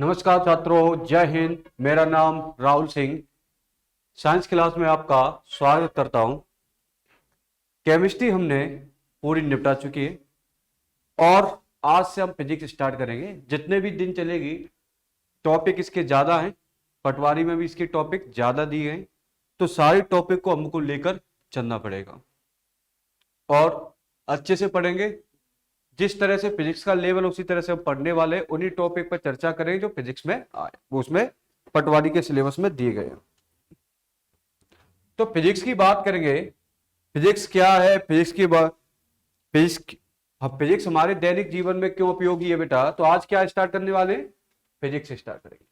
नमस्कार छात्रों, जय हिंद। मेरा नाम राहुल सिंह। साइंस क्लास में आपका स्वागत करता हूं। केमिस्ट्री हमने पूरी निपटा चुकी है और आज से हम फिजिक्स स्टार्ट करेंगे। जितने भी दिन चलेगी टॉपिक इसके ज़्यादा हैं, पटवारी में भी इसके टॉपिक ज़्यादा दिए हैं, तो सारे टॉपिक को हमको लेकर चलना पड़ेगा और अच्छे से पढ़ेंगे। जिस तरह से फिजिक्स का लेवल उसी तरह से हम पढ़ने वाले हैं। उन्हीं टॉपिक पर चर्चा करेंगे जो फिजिक्स में आए, वो उसमें पटवारी के सिलेबस में दिए गए हैं। तो फिजिक्स की बात करेंगे। फिजिक्स क्या है? फिजिक्स की बात फिजिक्स हमारे दैनिक जीवन में क्यों उपयोगी है बेटा? तो आज क्या स्टार्ट करने वाले हैं? फिजिक्स स्टार्ट करेंगे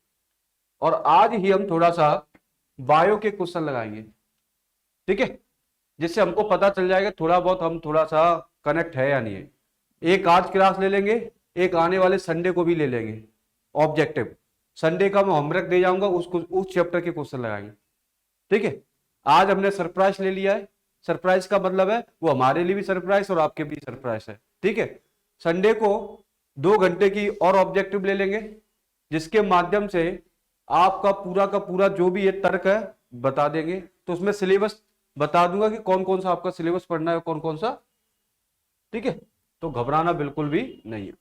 और आज ही हम थोड़ा सा बायो के क्वेश्चन लगाएंगे, ठीक है, जिससे हमको पता चल जाएगा थोड़ा बहुत हम थोड़ा सा कनेक्ट है या नहीं है। एक आज क्लास ले लेंगे, एक आने वाले संडे को भी ले लेंगे। ऑब्जेक्टिव संडे का मैं होमवर्क दे जाऊंगा, उसको उस चैप्टर के क्वेश्चन लगाएंगे, ठीक है। आज हमने सरप्राइज ले लिया है। सरप्राइज का मतलब है वो हमारे लिए भी सरप्राइज और आपके भी सरप्राइज है, ठीक है। संडे को 2 घंटे की और ऑब्जेक्टिव ले लेंगे, जिसके माध्यम से आपका पूरा का पूरा जो भी ये तर्क है बता देंगे। तो उसमें सिलेबस बता दूंगा कि कौन कौन सा आपका सिलेबस पढ़ना है, कौन कौन सा, ठीक है। तो घबराना बिल्कुल भी नहीं है।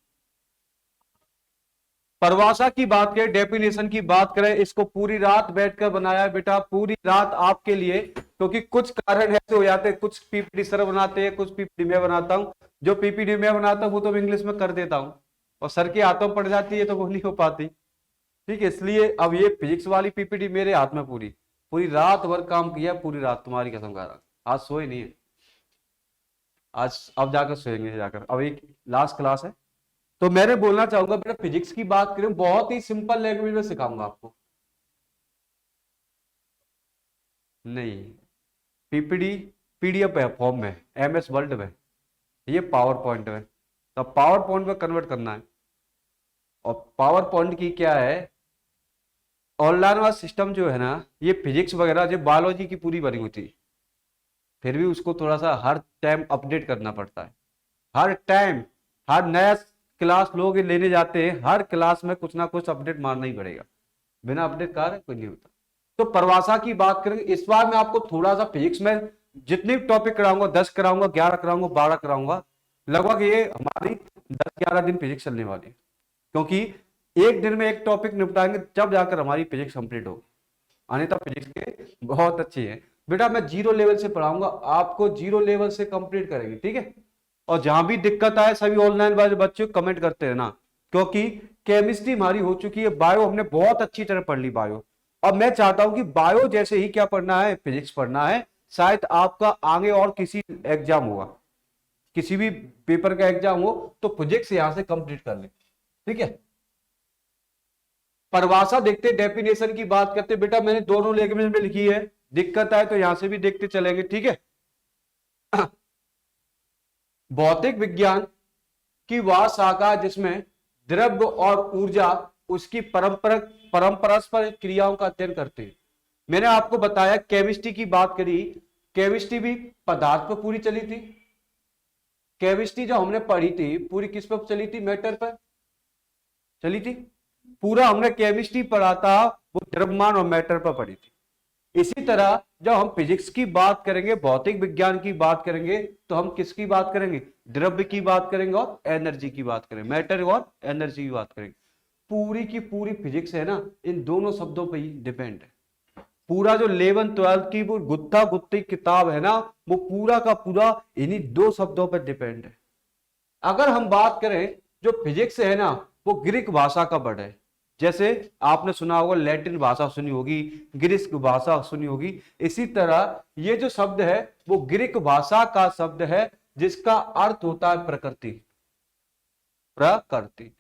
परिभाषा की बात करें, डेफिनेशन की बात करें, इसको पूरी रात बैठकर बनाया है बेटा, पूरी रात आपके लिए। क्योंकि कुछ कारण ऐसे हो जाते हैं, कुछ पीपीटी सर बनाते हैं, कुछ पीपीटी मैं बनाता हूं। जो पीपीटी मैं बनाता हूं वो तो मैं इंग्लिश में कर देता हूं और सर के हाथों पड़ जाती है तो वो नहीं हो पाती, ठीक है। इसलिए अब ये फिजिक्स वाली पीपीटी मेरे हाथ में पूरी पूरी रात भर काम किया, पूरी रात तुम्हारी कसम खा रहा, आज सोए नहीं है। आज अब जाकर सोएंगे, जाकर अब एक लास्ट क्लास है। तो मैंने बोलना चाहूंगा बेटा, फिजिक्स की बात करें बहुत ही सिंपल लैंग्वेज में सिखाऊंगा आपको। नहीं, पीपीडी पीडीएफ है फॉर्म में, एमएस वर्ड में, ये पावर पॉइंट में। तो पावर पॉइंट में कन्वर्ट करना है। और पावर पॉइंट की क्या है, ऑनलाइन वाला सिस्टम जो है ना, ये फिजिक्स वगैरह जो बायोलॉजी की पूरी बनी होती है, फिर भी उसको थोड़ा सा हर टाइम अपडेट करना पड़ता है। हर टाइम हर नया क्लास लोग लेने जाते हैं, हर क्लास में कुछ ना कुछ अपडेट मारना ही पड़ेगा। बिना अपडेट कार्य कोई नहीं होता। तो परिभाषा की बात करेंगे इस बार मैं आपको थोड़ा सा फिजिक्स में जितने टॉपिक कराऊंगा, 10 कराऊंगा, 11 कराऊंगा, 12 कराऊंगा, लगभग ये हमारी 10-11 दिन फिजिक्स चलने वाली है। क्योंकि एक दिन में एक टॉपिक निपटाएंगे जब जाकर हमारी फिजिक्स कंप्लीट होगी। अन्यथा फिजिक्स के बहुत अच्छी है बेटा। मैं 0 लेवल से पढ़ाऊंगा आपको, 0 लेवल से कंप्लीट करेंगे, ठीक है। और जहां भी दिक्कत आए सभी ऑनलाइन वाले बच्चे कमेंट करते हैं ना, क्योंकि केमिस्ट्री हमारी हो चुकी है, बायो हमने बहुत अच्छी तरह पढ़ ली बायो। अब मैं चाहता हूं कि बायो जैसे ही क्या पढ़ना है, फिजिक्स पढ़ना है। शायद आपका आगे और किसी एग्जाम होगा, किसी भी पेपर का एग्जाम हो, तो फिजिक्स यहां से कंप्लीट कर ले, ठीक है। परिभाषा देखते, डेफिनेशन की बात करते बेटा, मैंने दोनों लैंग्वेज में लिखी है। दिक्कत आए तो यहां से भी देखते चलेंगे, ठीक है। भौतिक विज्ञान की वह शाखा जिसमें द्रव्य और ऊर्जा उसकी परस्पर क्रियाओं का अध्ययन करते हैं। मैंने आपको बताया केमिस्ट्री की बात करी, केमिस्ट्री भी पदार्थ पर पूरी चली थी। केमिस्ट्री जो हमने पढ़ी थी पूरी किस पर चली थी? मैटर पर चली थी। पूरा हमने केमिस्ट्री पढ़ा था वो द्रव्यमान और मैटर पर पढ़ी थी। इसी तरह जब हम फिजिक्स की बात करेंगे, भौतिक विज्ञान की बात करेंगे, तो हम किसकी बात करेंगे? द्रव्य की बात करेंगे और एनर्जी की बात करेंगे, मैटर और एनर्जी की बात करेंगे। पूरी की पूरी फिजिक्स है ना, इन दोनों शब्दों पर ही डिपेंड है। पूरा जो 11-12 की वो गुत्था गुत्ती किताब है ना, वो पूरा का पूरा इन्हीं 2 शब्दों पर डिपेंड है। अगर हम बात करें, जो फिजिक्स है ना, वो ग्रीक भाषा का वर्ड है। जैसे आपने सुना होगा लैटिन भाषा सुनी होगी, ग्रीक भाषा सुनी होगी, इसी तरह ये जो शब्द है वो ग्रीक भाषा का शब्द है, जिसका अर्थ होता है प्रकृति। प्रकृति।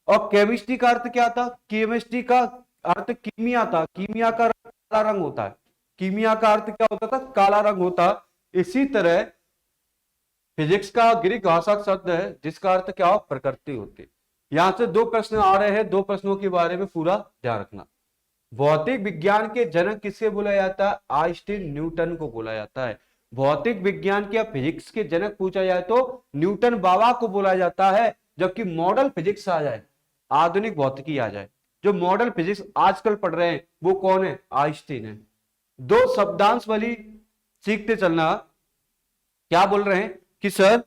और केमिस्ट्री का अर्थ क्या था? केमिस्ट्री का अर्थ कीमिया था। कीमिया का रंग काला रंग होता है। कीमिया का अर्थ क्या होता था? काला रंग होता। इसी तरह फिजिक्स का ग्रीक भाषा का शब्द है जिसका अर्थ क्या हो? प्रकृति होती है। यहां से 2 प्रश्न आ रहे हैं, 2 प्रश्नों के बारे में पूरा ध्यान रखना। भौतिक विज्ञान के जनक किसे बोला जाता है? आइंस्टीन, न्यूटन को बोला जाता है। भौतिक विज्ञान के या फिजिक्स के जनक पूछा जाए तो न्यूटन बाबा को बोला जाता है। जबकि मॉडल फिजिक्स आ जाए, आधुनिक भौतिकी आ जाए, जो मॉडल फिजिक्स आजकल पढ़ रहे हैं वो कौन है? आइंस्टीन है। दो शब्दांश वाली सीखते चलना। क्या बोल रहे हैं कि सर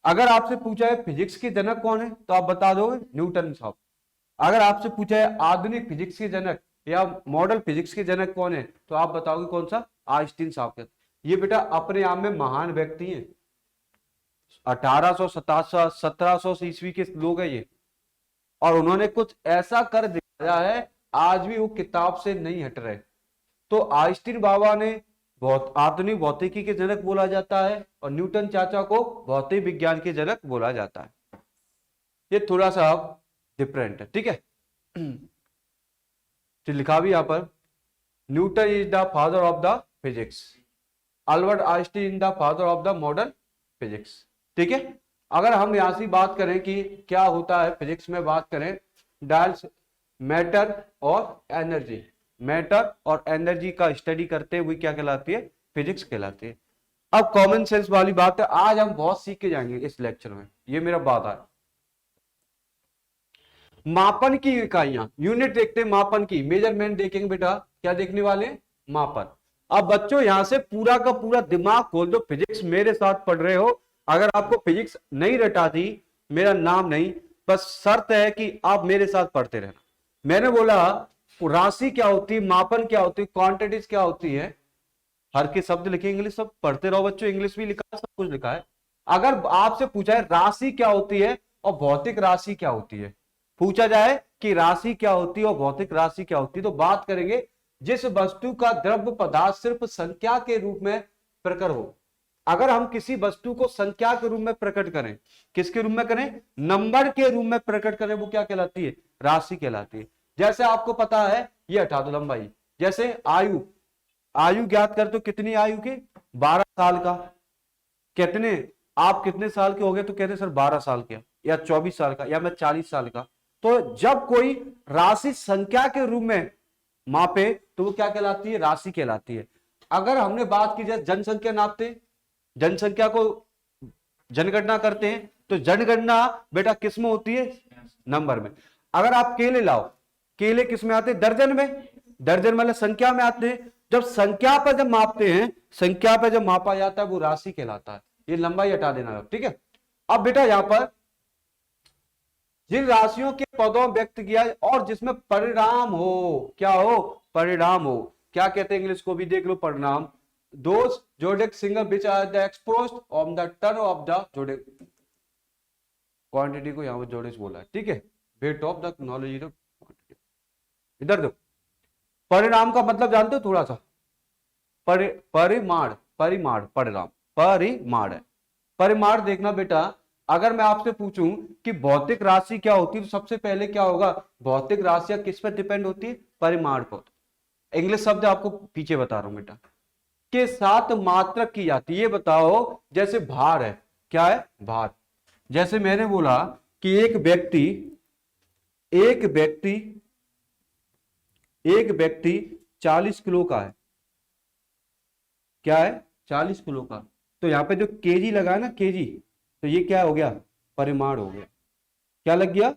अगर आपसे पूछा है फिजिक्स के जनक कौन है तो आप बता दोगे न्यूटन साहब। अगर आपसे पूछा है आधुनिक फिजिक्स के जनक या मॉडल फिजिक्स के जनक कौन है तो आप बताओगे कौन सा? आइंस्टीन साहब के। ये बेटा अपने आप में महान व्यक्ति हैं। 1700 ईस्वी के लोग हैं ये, और उन्होंने कुछ ऐसा कर दिखाया है आज भी वो किताब से नहीं हट रहे। तो आइंस्टीन बाबा ने बहुत आधुनिक भौतिकी के जनक बोला जाता है और न्यूटन चाचा को भौतिक विज्ञान के जनक बोला जाता है। ये थोड़ा सा डिफरेंट है, ठीक है। तो लिखा भी यहां पर Newton is the father of the physics, Albert Einstein the father of the modern physics, ठीक है। अगर हम यहां से बात करें कि क्या होता है फिजिक्स में, बात करें डायल्स मैटर और एनर्जी, मैटर और एनर्जी का स्टडी करते हुए क्या कहलाती है? फिजिक्स कहलाती है। अब कॉमन सेंस वाली बात है, आज हम बहुत सीख के जाएंगे इस लेक्चर में, ये मेरा वादा है। मापन की इकाइयां, यूनिट देखते हैं मापन की, मेजरमेंट देखेंगे बेटा। क्या देखने वाले? मापन। अब बच्चों यहां से पूरा का पूरा दिमाग खोल दो, फिजिक्स मेरे साथ पढ़ रहे हो। अगर आपको फिजिक्स नहीं रटा थी मेरा नाम नहीं, बस शर्त है कि आप मेरे साथ पढ़ते रहना। मैंने बोला राशि क्या होती है, मापन क्या होती है, क्वांटिटीज क्या होती है, हर के शब्द लिखे इंग्लिश, सब पढ़ते रहो बच्चों, इंग्लिश भी लिखा है, सब कुछ लिखा है। अगर आपसे पूछा है राशि क्या होती है और भौतिक राशि क्या होती है, पूछा जाए कि राशि क्या होती है और भौतिक राशि क्या होती है, तो बात करेंगे जिस वस्तु का द्रव्य पदार्थ सिर्फ संख्या के रूप में प्रकट हो। अगर हम किसी वस्तु को संख्या के रूप में प्रकट करें, किसके रूप में करें? नंबर के रूप में प्रकट करें, वो क्या कहलाती है? राशि कहलाती है। जैसे आपको पता है, ये हटा दो लंबाई, जैसे आयु, आयु ज्ञात कर तो कितनी आयु की? 12 साल का। कितने आप कितने साल के हो गए तो कहते सर 12 साल के, या 24 साल का, या मैं 40 साल का। तो जब कोई राशि संख्या के रूप में मापे तो वो क्या कहलाती है? राशि कहलाती है। अगर हमने बात की जाए जनसंख्या नापते, जनसंख्या को जनगणना करते हैं, तो जनगणना बेटा किस में होती है? नंबर में। अगर आप केले लाओ, केले किस में आते हैं? दर्जन में। दर्जन मतलब संख्या में आते हैं। जब संख्या पर जब मापते हैं, संख्या पर जब मापा जाता है वो राशि कहलाता है। ये लंबाई हटा देना, ठीक है। अब बेटा यहां पर जिन राशियों के पदों व्यक्त किया और जिसमें परिणाम हो, क्या हो? परिणाम हो। क्या कहते हैं इंग्लिश को भी देख लो, परिणाम। दोस जोडिक single which are the exposed on the turn of the जोडिक, क्वांटिटी को यहां पर जोडिक बोला है, ठीक है। Weight of the knowledge of quantity. इधर देखो, परिणाम का मतलब जानते हो थोड़ा सा? परिमाण, परिमाण, परिणाम, परिमाण है। परिमाण देखना बेटा, अगर मैं आपसे पूछूं कि भौतिक राशि क्या होती है तो सबसे पहले क्या होगा? भौतिक राशियां किस पर डिपेंड होती है? परिमाण पर। इंग्लिश शब्द आपको पीछे बता रहा हूं बेटा, के साथ मात्रक की जाती है। ये बताओ, जैसे भार है, क्या है? भार। जैसे मैंने बोला कि एक व्यक्ति एक व्यक्ति 40 किलो का है, क्या है? 40 किलो का। तो यहां पे जो केजी लगा है ना, केजी, तो ये क्या हो गया? परिमाण हो गया। क्या लग गया?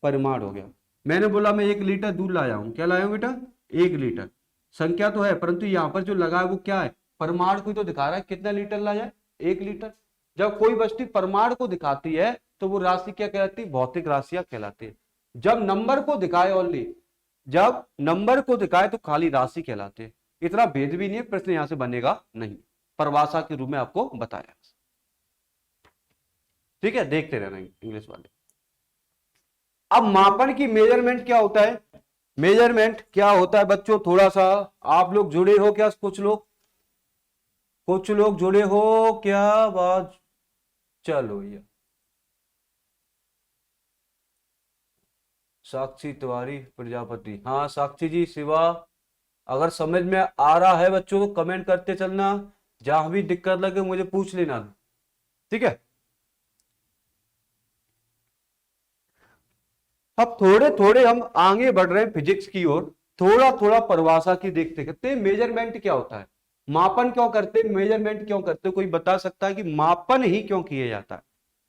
परिमाण हो गया। मैंने बोला मैं 1 लीटर दूध लाया हूं, क्या लाया हूं बेटा? 1 लीटर। संख्या तो है परंतु यहां पर जो लगा है वो क्या है? परिमाण को तो दिखा रहा है, कितना लीटर लाया? 1 लीटर। जब कोई वस्तु परिमाण को दिखाती है तो वो राशि क्या कहलाती है? भौतिक राशियां कहलाती है। जब नंबर को दिखाए, ओनली जब नंबर को दिखाए तो खाली राशि कहलाते हैं। इतना भेद भी नहीं है, प्रश्न यहां से बनेगा नहीं, परिभाषा के रूप में आपको बताया, ठीक है। देखते रहना इंग्लिश वाले। अब मापन की मेजरमेंट क्या होता है? मेजरमेंट क्या होता है बच्चों? थोड़ा सा आप लोग जुड़े हो क्या? कुछ लोग जुड़े हो क्या? बात चलो ये साक्षी तिवारी प्रजापति, हाँ साक्षी जी, शिवा, अगर समझ में आ रहा है बच्चों तो कमेंट करते चलना, जहां भी दिक्कत लगे मुझे पूछ लेना, ठीक है। अब थोड़े थोड़े हम आगे बढ़ रहे हैं फिजिक्स की ओर, थोड़ा थोड़ा परिभाषा की देखते करते हैं। मेजरमेंट क्या होता है? मापन क्यों करते हैं? मेजरमेंट क्यों करते हैं? कोई बता सकता है कि मापन ही क्यों किया जाता है?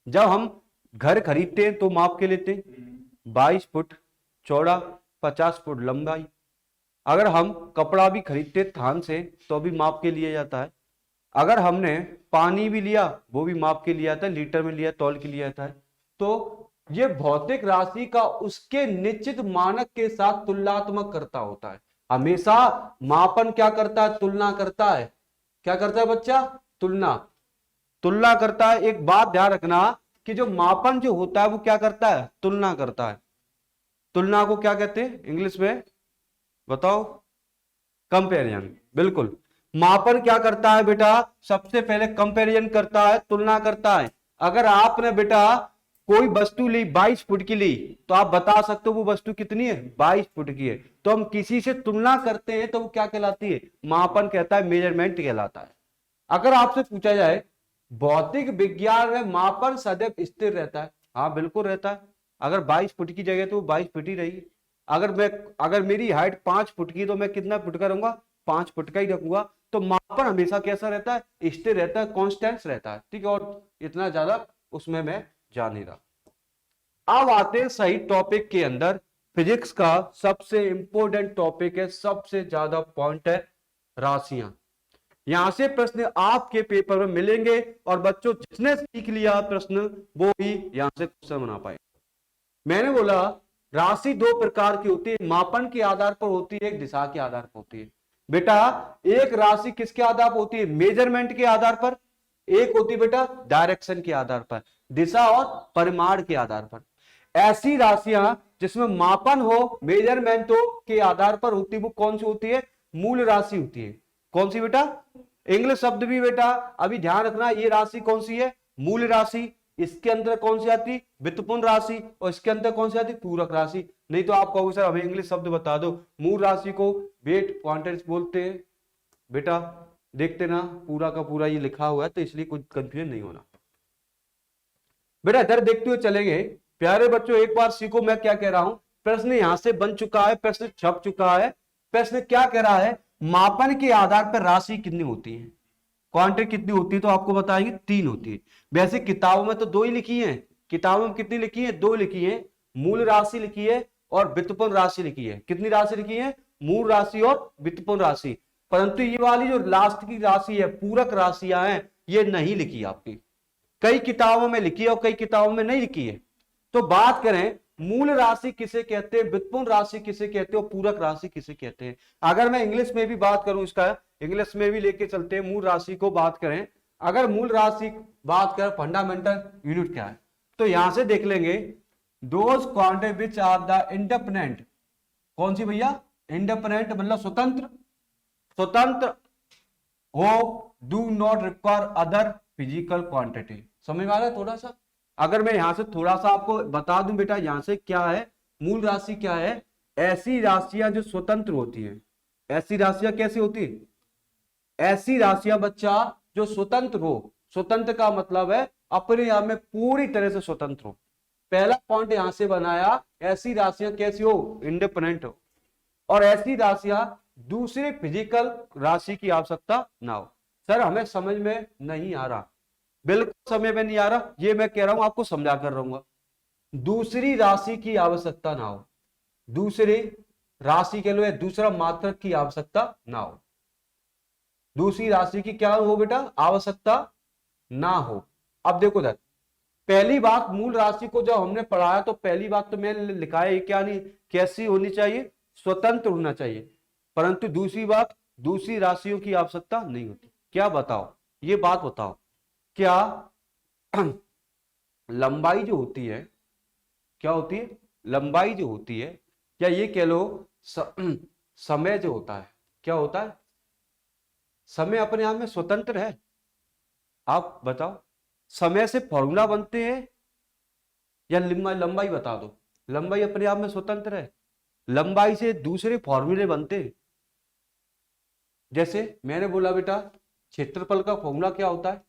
जब हम घर खरीदते हैं तो माप के लेते हैं, 22 फुट चौड़ा, 50 फुट लंबाई। अगर हम कपड़ा भी खरीदते थान से तो भी माप के लिया जाता है। अगर हमने पानी भी लिया वो भी माप के लिया जाता है, लीटर में लिया तौल के लिया जाता है। तो ये भौतिक राशि का उसके निश्चित मानक के साथ तुलनात्मक करता होता है। हमेशा मापन क्या करता है? तुलना करता है। क्या करता है बच्चा? तुलना। तुलना करता है। एक बात ध्यान रखना कि जो मापन जो होता है वो क्या करता है? तुलना करता है। तुलना को क्या कहते हैं इंग्लिश में? बताओ। कंपेरिजन। बिल्कुल। मापन क्या करता है बेटा? सबसे पहले कंपेरिजन करता है, तुलना करता है। अगर आपने बेटा कोई वस्तु ली 22 फुट की ली तो आप बता सकते हो वो वस्तु कितनी है? 22 फुट की है। तो हम किसी से तुलना करते हैं तो वो क्या कहलाती है? मापन कहता है, मेजरमेंट कहलाता है। अगर आपसे पूछा जाए भौतिक विज्ञान में मापन सदैव स्थिर रहता है, हाँ बिल्कुल रहता है। अगर 22 फुट की जगह तो वो 22 फुट ही रहेगी। अगर मेरी हाइट 5 फुट की तो मैं कितना फुट का रहूंगा? 5 फुट का ही रखूंगा। तो मापन हमेशा कैसा रहता है? स्थिर रहता है, कॉन्स्टेंट रहता है। ठीक है, और इतना ज्यादा उसमें मैं जा नहीं रहा। अब आते हैं सही टॉपिक के अंदर। फिजिक्स का सबसे इंपॉर्टेंट टॉपिक है, सबसे ज्यादा पॉइंट है राशियां। यहां से प्रश्न आपके पेपर में मिलेंगे और बच्चों जिसने सीख लिया प्रश्न वो ही यहां से क्वेश्चन बना पाए। मैंने बोला राशि दो प्रकार की होती है, मापन के आधार पर होती है, एक दिशा के आधार पर होती है। बेटा एक राशि किसके आधार पर होती है? मेजरमेंट के आधार पर। एक होती है बेटा डायरेक्शन के आधार पर, दिशा और परिमाण के आधार पर। ऐसी राशियां जिसमें मापन हो, मेजरमेंट हो के आधार पर होती है, वो कौन सी होती है? मूल राशि होती है। कौन सी बेटा? इंग्लिश शब्द भी बेटा अभी ध्यान रखना, ये राशि कौन सी है? मूल राशि। इसके अंदर कौन सी आती? व्युत्पन्न राशि। और इसके अंदर कौन सी आती? पूरक राशि। नहीं तो आप कहोगे सर हमें इंग्लिश शब्द बता दो। मूल राशि को वेट क्वांटिटीज बोलते हैं। बेटा देखते ना पूरा का पूरा ये लिखा हुआ है तो इसलिए कुछ कंफ्यूजन नहीं होना। बेटा इधर देखते हुए चलेंगे। प्यारे बच्चों एक बार सीखो मैं क्या कह रहा हूं। प्रश्न यहां से बन चुका है, प्रश्न छप चुका है। प्रश्न क्या कह रहा है? मापन के आधार पर राशि कितनी होती है, क्वांटिटी कितनी होती है? तो आपको बताएंगे 3 होती है। वैसे किताबों में तो 2 ही लिखी है। किताबों में कितनी लिखी है? 2 लिखी है। मूल राशि लिखी है और व्युत्पन्न राशि लिखी है। कितनी राशि लिखी है? मूल राशि और व्युत्पन्न राशि। परंतु ये वाली जो लास्ट की राशि है, पूरक राशियां हैं, ये नहीं लिखी आपकी। कई किताबों में लिखी है और कई किताबों में नहीं लिखी है। तो बात करें मूल राशि किसे कहते हैं, व्युत्पन्न राशि किसे कहते हैं और पूरक राशि किसे कहते हैं। अगर मैं इंग्लिश में भी बात करूं, इसका इंग्लिश में भी लेके चलते हैं। मूल राशि को बात करें, अगर मूल राशि बात करें फंडामेंटल यूनिट क्या है, तो यहां से देख लेंगे those quantity which are the independent. कौन सी भैया? इंडिपेंडेंट मतलब स्वतंत्र। स्वतंत्र हो, do not require other physical quantity. समझ में आ रहा है थोड़ा सा? अगर मैं यहां से थोड़ा सा आपको बता दूं बेटा, यहां से क्या है मूल राशि क्या है? ऐसी राशियां जो स्वतंत्र होती है। ऐसी राशियां कैसी होती है? ऐसी राशियां बच्चा जो स्वतंत्र हो। स्वतंत्र का मतलब है अपने आप में पूरी तरह से स्वतंत्र हो। पहला पॉइंट यहां से बनाया, ऐसी राशियां कैसी हो? इंडिपेंडेंट हो। और ऐसी राशियां दूसरे फिजिकल राशि की आवश्यकता ना हो। सर हमें समझ में नहीं आ रहा। बिल्कुल समझ में नहीं आ रहा, ये मैं कह रहा हूं आपको समझा कर रहूंगा। दूसरी राशि की आवश्यकता ना हो, दूसरी राशि के लिए दूसरा मात्रक की आवश्यकता ना हो। दूसरी राशि की क्या हो बेटा? आवश्यकता ना हो। अब देखो सर, पहली बात मूल राशि को जब हमने पढ़ाया तो पहली बात तो मैंने लिखा है क्या नहीं, कैसी होनी चाहिए? स्वतंत्र होना चाहिए। परंतु दूसरी बात, दूसरी राशियों की आवश्यकता नहीं होती। क्या बताओ, ये बात बताओ, क्या लंबाई जो होती है, क्या होती है? लंबाई जो होती है, क्या ये कह लो समय जो होता है, क्या होता है? समय अपने आप में स्वतंत्र है? आप बताओ, समय से फॉर्मूला बनते हैं या लंबाई बता दो। लंबाई अपने आप में स्वतंत्र है, लंबाई से दूसरे फॉर्मूले बनते हैं। जैसे मैंने बोला बेटा क्षेत्रफल का फॉर्मूला क्या होता है,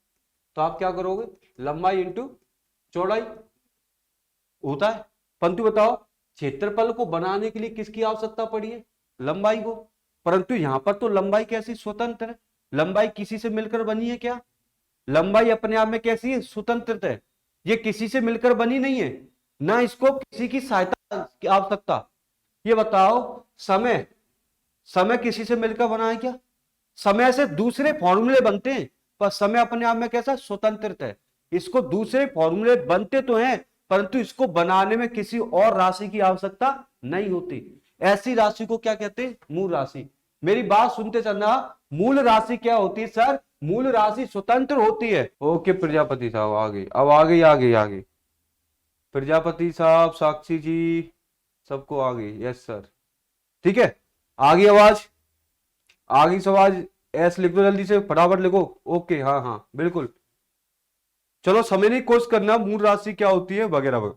तो आप क्या करोगे? लंबाई इंटू चौड़ाई होता है। परंतु बताओ क्षेत्रफल को बनाने के लिए किसकी आवश्यकता पड़ी है? लंबाई को। परंतु यहां पर तो लंबाई कैसी? स्वतंत्र है। लंबाई किसी से मिलकर बनी है क्या? लंबाई अपने आप में कैसी है? स्वतंत्र है। ये किसी से मिलकर बनी नहीं है, ना इसको किसी की सहायता की आवश्यकता। ये बताओ, समय समय किसी से मिलकर बना है क्या? समय से दूसरे फॉर्मूले बनते हैं, पर समय अपने आप में कैसा स्वतंत्र है। इसको दूसरे फॉर्मूले बनते तो हैं, परंतु इसको बनाने में किसी और राशि की आवश्यकता नहीं होती। ऐसी राशि को क्या कहते हैं? मूल राशि। मेरी बात सुनते चलना, मूल राशि क्या होती है सर? मूल राशि स्वतंत्र होती है। ओके प्रजापति साहब आगे, अब आगे आगे आगे, प्रजापति साहब, साक्षी जी, सबको आगे, यस सर, ठीक है। आगे आवाज, आगे सवाल, एस लिख दो जल्दी से, फटाफट लिखो। ओके, हाँ हाँ बिल्कुल। चलो समझने की कोशिश करना मूल राशि क्या होती है वगैरह वगैरह।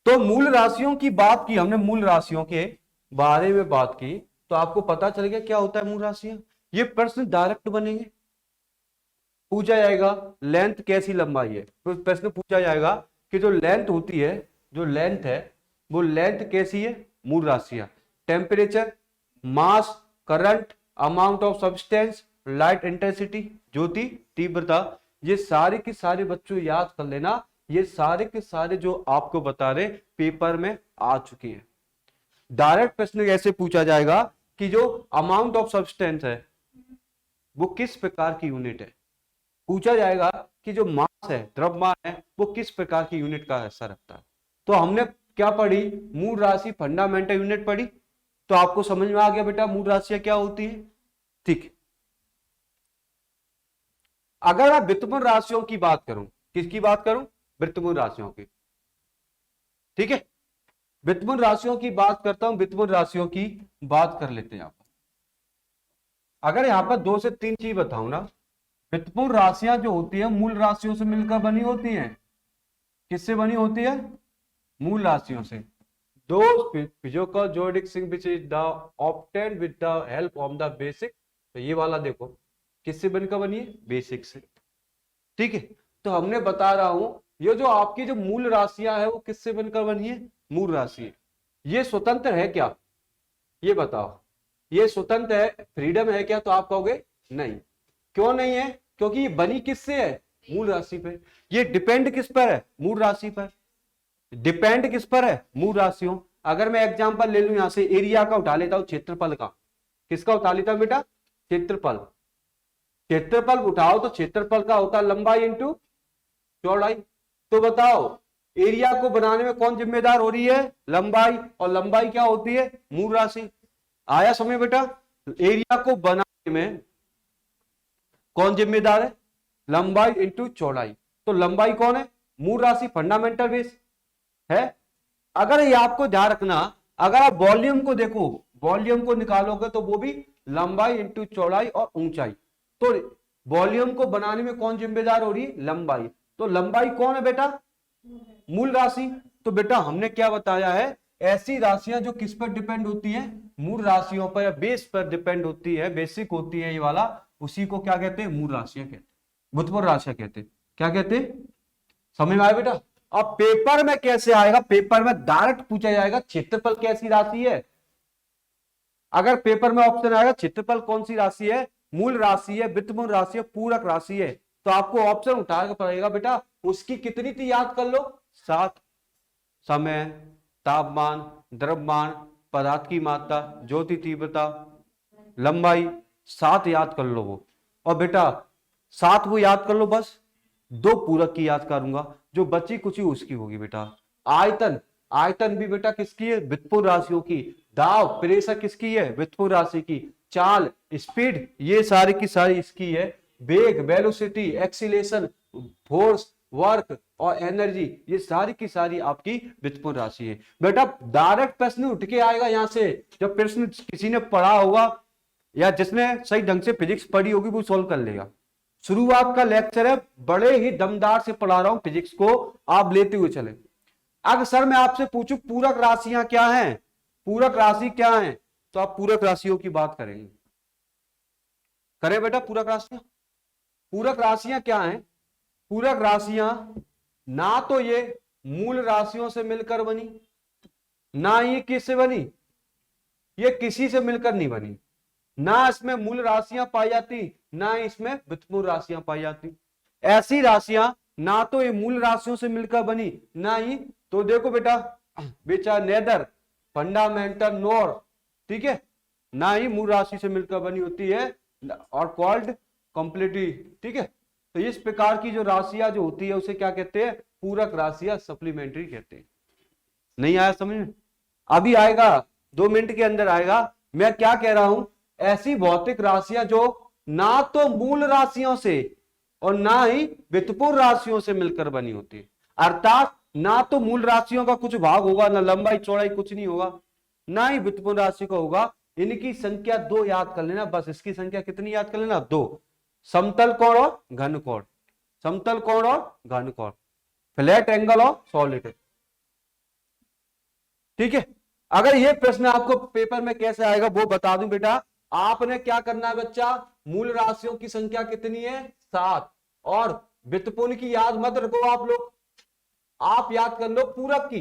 तो मूल राशियों की बात की हमने, मूल राशियों के बारे में बात की, तो आपको पता चल गया क्या होता है मूल राशियां। ये प्रश्न डायरेक्ट बनेंगे, पूछा जाएगा लेंथ कैसी लंबाई है, तो प्रश्न पूछा जाएगा कि जो लेंथ होती है, जो लेंथ है वो लेंथ कैसी है? मूल राशियां, temperature, mass, current, amount of substance, light intensity, ज्योति तीव्रता, ये सारे के सारे बच्चों याद कर लेना। ये सारे के सारे जो आपको बता रहे पेपर में आ चुके हैं। डायरेक्ट प्रश्न ऐसे पूछा जाएगा कि जो अमाउंट ऑफ सब्सटेंस है वो किस प्रकार की यूनिट है। पूछा जाएगा कि जो मास है, द्रव्यमान है, वो किस प्रकार की यूनिट का हिस्सा रखता है। तो हमने क्या पढ़ी? मूल राशि फंडामेंटल यूनिट पढ़ी, तो आपको समझ में आ गया बेटा मूल राशियां क्या होती है, ठीक। अगर मैं वित्तमूल राशियों की बात करूं, किसकी बात करूं? वित्तमूल राशियों की, ठीक है। वित्तमूल राशियों की बात करता हूं, वित्तमूल राशियों की बात कर लेते हैं यहां पर। अगर यहां पर 2 से 3 चीज बताऊं ना, वित्तमूल राशियां जो होती है मूल राशियों से मिलकर बनी होती हैं। किससे बनी होती है? मूल राशियों से। दो फिजिकल जोडिक्सिंग which is the obtained with the help of the basic, तो ये वाला देखो किससे बनकर बनी है? बेसिक से, ठीक है। तो हमने बता रहा हूं ये जो आपकी जो मूल राशियां है वो किससे बनकर बनी है? मूल राशि। ये स्वतंत्र है क्या? ये बताओ, ये स्वतंत्र है, फ्रीडम है क्या? तो आप कहोगे नहीं। क्यों नहीं है? क्योंकि ये बनी किससे है? मूल राशि पे। ये डिपेंड किस पर है? मूल राशि पर। डिपेंड किस पर है? मूल राशियों। अगर मैं एग्जांपल ले लूं यहां से, एरिया का उठा लेता हूं, क्षेत्रफल का। किसका उठा लेता हूं बेटा? क्षेत्रफल। क्षेत्रफल उठाओ तो क्षेत्रफल का होता है लंबाई इंटू चौड़ाई। तो बताओ एरिया को बनाने में कौन जिम्मेदार हो रही है? लंबाई। और लंबाई क्या होती है? मूल राशि। आया समझ बेटा? एरिया को बनाने में कौन जिम्मेदार है? लंबाई इंटू चौड़ाई। तो लंबाई कौन है? मूल राशि, फंडामेंटल बेस है। अगर ये आपको ध्यान रखना, अगर आप वॉल्यूम को देखो, वॉल्यूम को निकालोगे तो वो भी लंबाई इंटू चौड़ाई और ऊंचाई। तो वॉल्यूम को बनाने में कौन जिम्मेदार हो रही है? लंबाई। तो लंबाई कौन है बेटा? मूल राशि। तो बेटा हमने क्या बताया है, ऐसी राशियां जो किस पर डिपेंड होती हैं? मूल राशियों पर या बेस पर डिपेंड होती है, बेसिक होती है ये वाला, उसी को क्या कहते हैं? मूल राशियां कहते हैं, व्युत्पन्न राशियां कहते हैं। क्या कहते हैं? समझ में आया बेटा? अब पेपर में कैसे आएगा? पेपर में डायरेक्ट पूछा जाएगा क्षेत्रफल कैसी राशि है। अगर पेपर में ऑप्शन आएगा क्षेत्रफल कौन सी राशि है, मूल राशि है, वित्तमूल राशि है, पूरक राशि है, तो आपको ऑप्शन उठाना पड़ेगा बेटा उसकी कितनी थी याद कर लो, 7। समय, तापमान, द्रव्यमान, पदार्थ की मात्रा, ज्योति तीव्रता, लंबाई, 7 याद कर लो वो। और बेटा 7 वो याद कर लो, बस 2 पूरक की याद करूंगा, जो बची कुछ ही उसकी होगी बेटा। आयतन, आयतन भी बेटा किसकी है? वित्तपूर्ण राशियों की। दाव, प्रेशर किसकी है? वित्तपूर्ण राशि की। चाल, स्पीड, ये सारी की सारी इसकी है। वेग, वेलोसिटी, एक्सीलेशन, फोर्स, वर्क और एनर्जी, ये सारी की सारी आपकी वित्तपूर्ण राशि है। बेटा डायरेक्ट प्रश्न उठ के आएगा यहां से, जब प्रश्न किसी ने पढ़ा होगा या जिसने सही ढंग से फिजिक्स पढ़ी होगी वो सॉल्व कर लेगा। शुरुआत का लेक्चर है, बड़े ही दमदार से पढ़ा रहा हूं फिजिक्स को, आप लेते हुए चले। अगर सर मैं आपसे पूछूं पूरक राशियां क्या हैं, पूरक राशि क्या है, तो आप पूरक राशियों की बात करेंगे। करें बेटा पूरक राशियां? पूरक राशियां क्या हैं? पूरक राशियां ना तो ये मूल राशियों से मिलकर बनी, ना ये किससे बनी, ये किसी से मिलकर नहीं बनी। ना इसमें मूल राशियां पाई जाती, ना इसमें व्युत्पन्न राशियां पाई जाती। ऐसी राशियां ना तो ये मूल राशियों से मिलकर बनी, ना ही तो देखो बेटा, विच आर नेदर फंडामेंटल नोर, ठीक है, ना ही मूल राशि से मिलकर बनी होती है, और कॉल्ड कॉम्प्लेटिव, ठीक है। तो इस प्रकार की जो राशियां जो होती है उसे क्या कहते हैं, पूरक राशियां, सप्लीमेंट्री कहते हैं। नहीं आया समझ में? अभी आएगा, 2 मिनट के अंदर आएगा। मैं क्या कह रहा हूं, ऐसी भौतिक राशियां जो ना तो मूल राशियों से और ना ही व्युत्पन्न राशियों से मिलकर बनी होती है, अर्थात ना तो मूल राशियों का कुछ भाग होगा, ना लंबाई चौड़ाई कुछ नहीं होगा, ना ही व्युत्पन्न राशि का होगा। इनकी संख्या 2 याद कर लेना बस। इसकी संख्या कितनी याद कर लेना, 2। समतल कोण और घन कोण, समतल कोण और घन कोण, फ्लैट एंगल और सॉलिड, ठीक है। अगर ये प्रश्न आपको पेपर में कैसे आएगा वो बता दूं बेटा। आपने क्या करना है बच्चा, मूल राशियों की संख्या कितनी है, 7, और व्युत्पन्न की याद मत रखो आप लोग, आप याद कर लो पूरक की,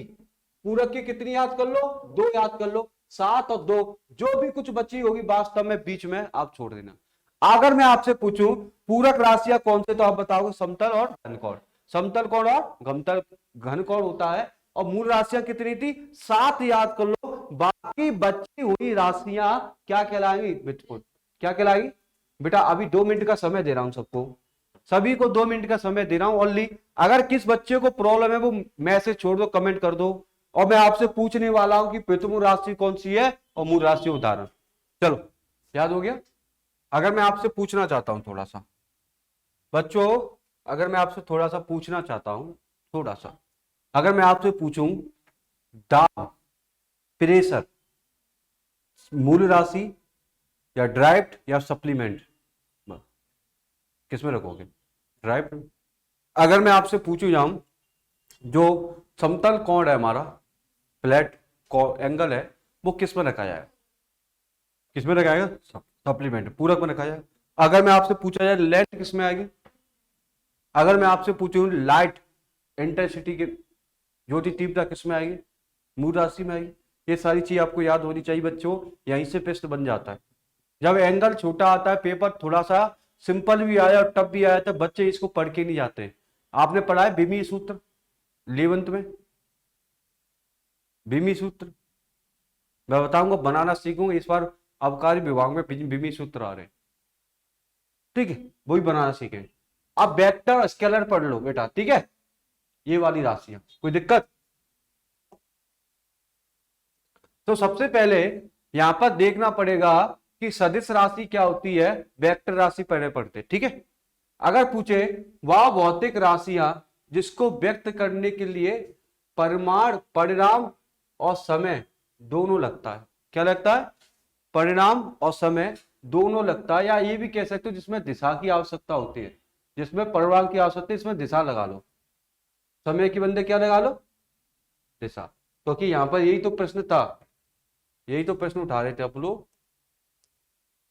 पूरक की कितनी याद कर लो, 2 याद कर लो, 7 और 2, जो भी कुछ बची होगी वास्तव में बीच में आप छोड़ देना। अगर मैं आपसे पूछूं पूरक राशियां कौन से, तो आप बताओगे समतल और घन कोण, समतल कोण और घन कोण होता है। और मूल राशियां कितनी थी, 7 याद कर लो। बाकी बची हुई राशियां क्या कहलाएंगी, व्युत्पन्न, क्या कहलाएगी बेटा। अभी 2 मिनट का समय दे रहा हूं सबको, सभी को 2 मिनट का समय दे रहा हूं ओनली। अगर किस बच्चे को प्रॉब्लम है वो मैसेज छोड़ दो, कमेंट कर दो, और मैं आपसे पूछने वाला हूं कि व्युत्पन्न राशि कौन सी है और मूल राशि उदाहरण। चलो याद हो गया। अगर मैं आपसे पूछना चाहता हूं थोड़ा सा बच्चों, अगर मैं आपसे थोड़ा सा पूछना चाहता हूं, थोड़ा सा अगर मैं आपसे पूछूं दाब, प्रेशर, मूल राशि या ड्राइव्ड या सप्लीमेंट, किसमें रखोगे, ड्राइव्ड। अगर मैं आपसे पूछू जाऊं जो समतल कोण है हमारा, फ्लैट एंगल है, वो किस में रखा जाएगा, किस में रखा जाएगा, सप्लीमेंट, पूरक में रखा जाएगा। अगर मैं आपसे पूछा जाए लेंथ किस में आएगी, अगर मैं आपसे पूछूं लाइट इंटेंसिटी की ज्योति तीव्रता किस में आएगी, मूल राशि में आएगी। ये सारी चीज आपको याद होनी चाहिए बच्चों, यहीं से प्रश्न बन जाता है। जब एंगल छोटा आता है, पेपर थोड़ा सा सिंपल भी आया और टफ भी आया, तो बच्चे इसको पढ़ के नहीं जाते। आपने पढ़ा है बिमी सूत्र 11th में, बिमी सूत्र मैं बताऊंगा, बनाना सीखूंगा इस बार, आबकारी विभाग में बिमी सूत्र आ रहे हैं, ठीक है, वही बनाना सीखें। अब वेक्टर स्केलर पढ़ लो बेटा, ठीक है, ये वाली राशियां, कोई दिक्कत। तो सबसे पहले यहां पर देखना पड़ेगा कि सदिश राशि क्या होती है, वेक्टर राशि पहले पढ़ते, ठीक है। अगर पूछे वह भौतिक राशियां जिसको व्यक्त करने के लिए परिमाण, परिणाम और समय दोनों लगता है, क्या लगता है, परिणाम और समय दोनों लगता है, या ये भी कह सकते हो जिसमें दिशा की आवश्यकता होती है, जिसमें परिणाम की आवश्यकता है, इसमें दिशा लगा लो, समय की बंदे क्या लगा लो, दिशा। क्योंकि यहां पर यही तो प्रश्न था, यही तो प्रश्न उठा रहे थे आप लोग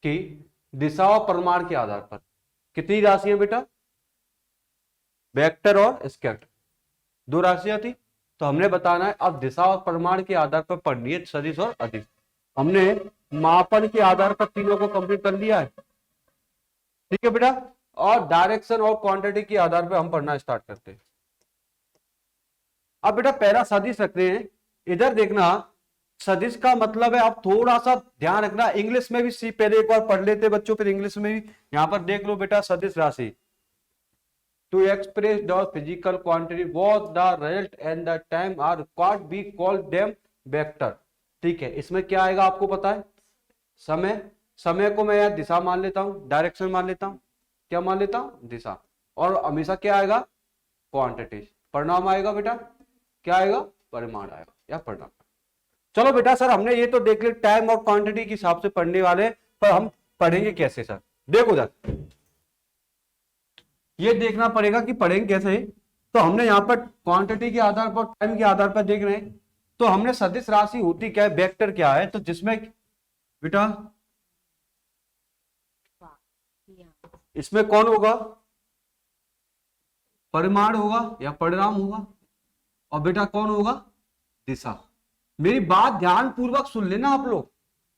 कि दिशा और परिमाण के आधार पर कितनी राशियां बेटा, वेक्टर और स्केलर, 2 राशियां थी। तो हमने बताना है अब दिशा और परिमाण के आधार पर पढ़नी है सदिश और अदिश। हमने मापन के आधार पर तीनों को कंप्लीट कर लिया है, ठीक है बेटा। और डायरेक्शन और क्वांटिटी के आधार पर हम पढ़ना स्टार्ट करते हैं। अब बेटा पहला सदिश रखते हैं, इधर देखना, सदिश का मतलब है, आप थोड़ा सा ध्यान रखना, इंग्लिश में भी पहले एक बार पढ़ लेते बच्चों, फिर इंग्लिश में भी यहां पर देख लो बेटा। सदिश राशि to express the physical quantity both the result and the time are required be call them vector, ठीक है। इसमें क्या आएगा आपको पता है, समय, समय को मैं यार दिशा मान लेता हूं, डायरेक्शन मान लेता हूं, क्या मान लेता हूं, दिशा। और हमेशा क्या आएगा, क्वांटिटी। परिणाम आएगा बेटा, क्या आएगा, परिमाण आएगा या परिणाम। चलो बेटा सर हमने ये तो देख लिया टाइम और क्वांटिटी के हिसाब से पढ़ने वाले, पर हम पढ़ेंगे कैसे सर, देखो सर ये देखना पड़ेगा कि पढ़ेंगे कैसे। तो हमने यहाँ पर क्वांटिटी के आधार पर, टाइम के आधार पर देख रहे हैं। तो हमने सदिश राशि होती क्या है, वेक्टर क्या है, तो जिसमें बेटा इसमें कौन होगा, परिमाण होगा या परिणाम होगा, और बेटा कौन होगा, दिशा। मेरी बात ध्यान पूर्वक सुन लेना आप लोग,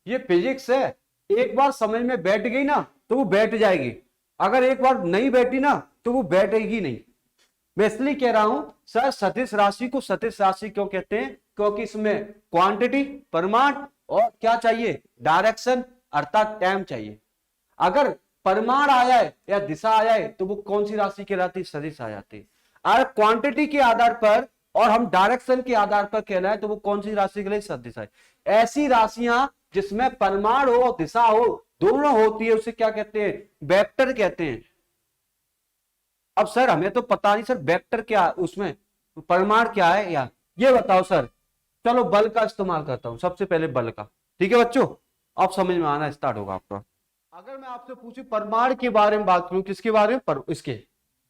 ये फिजिक्स है, एक बार समझ में बैठ गई ना तो वो बैठ जाएगी, अगर एक बार नहीं बैठी ना तो वो बैठेगी नहीं, मैं इसलिए कह रहा हूं सर सदिश राशि को सदिश राशि क्यों कहते हैं, क्योंकि इसमें क्वांटिटी परिमाण और क्या चाहिए, डायरेक्शन अर्थात टाइम चाहिए। अगर परिमाण आया है या दिशा आया है तो वो कौन सी राशि कहलाती है, सदिश आ जाती है। अगर क्वांटिटी के आधार पर और हम डायरेक्शन के आधार पर कहना है तो वो कौन सी राशि के लिए, सदिश है। ऐसी राशियां जिसमें परिमाण हो और दिशा हो दोनों होती है उसे क्या कहते हैं, वेक्टर कहते हैं। अब सर हमें तो पता नहीं सर वेक्टर क्या, उसमें परिमाण क्या है या ये बताओ सर। चलो बल का इस्तेमाल करता हूं, सबसे पहले बल का, ठीक है बच्चों, अब समझ में आना स्टार्ट होगा आपका। अगर मैं आपसे पूछूं परिमाण के बारे में बात करूं, किसके बारे में, पर इसके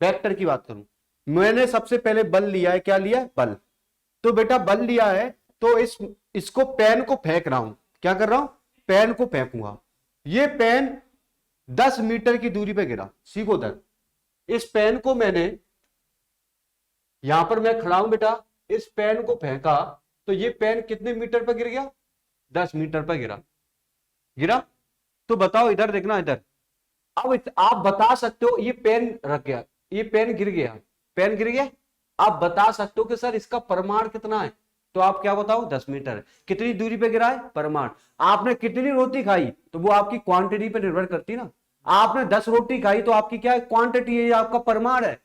वेक्टर की बात करूं, मैंने सबसे पहले बल लिया है, क्या लिया है, बल। तो बेटा बल लिया है तो इसको पेन को फेंक रहा हूं, क्या कर रहा हूं, पेन को फेंकूंगा। ये पेन 10 मीटर की दूरी पे गिरा, सीखो दर। इस पेन को मैंने, यहां पर मैं खड़ा हूं बेटा, इस पेन को फेंका तो ये पेन कितने मीटर पर गिर गया, 10 मीटर पर गिरा, गिरा। तो बताओ इधर देखना, इधर अब आप बता सकते हो ये पेन रख गया, ये पेन गिर गया, पेन गिर गया। आप बता सकते हो कि सर इसका परिमाण कितना है, तो आप क्या बताओ, 10 मीटर। कितनी दूरी पे गिरा है, परिमाण। आपने कितनी रोटी खाई तो वो आपकी क्वांटिटी पे निर्भर करती ना। आपने 10 रोटी खाई तो आपकी क्या है, क्वांटिटी है, आपका परिमाण है।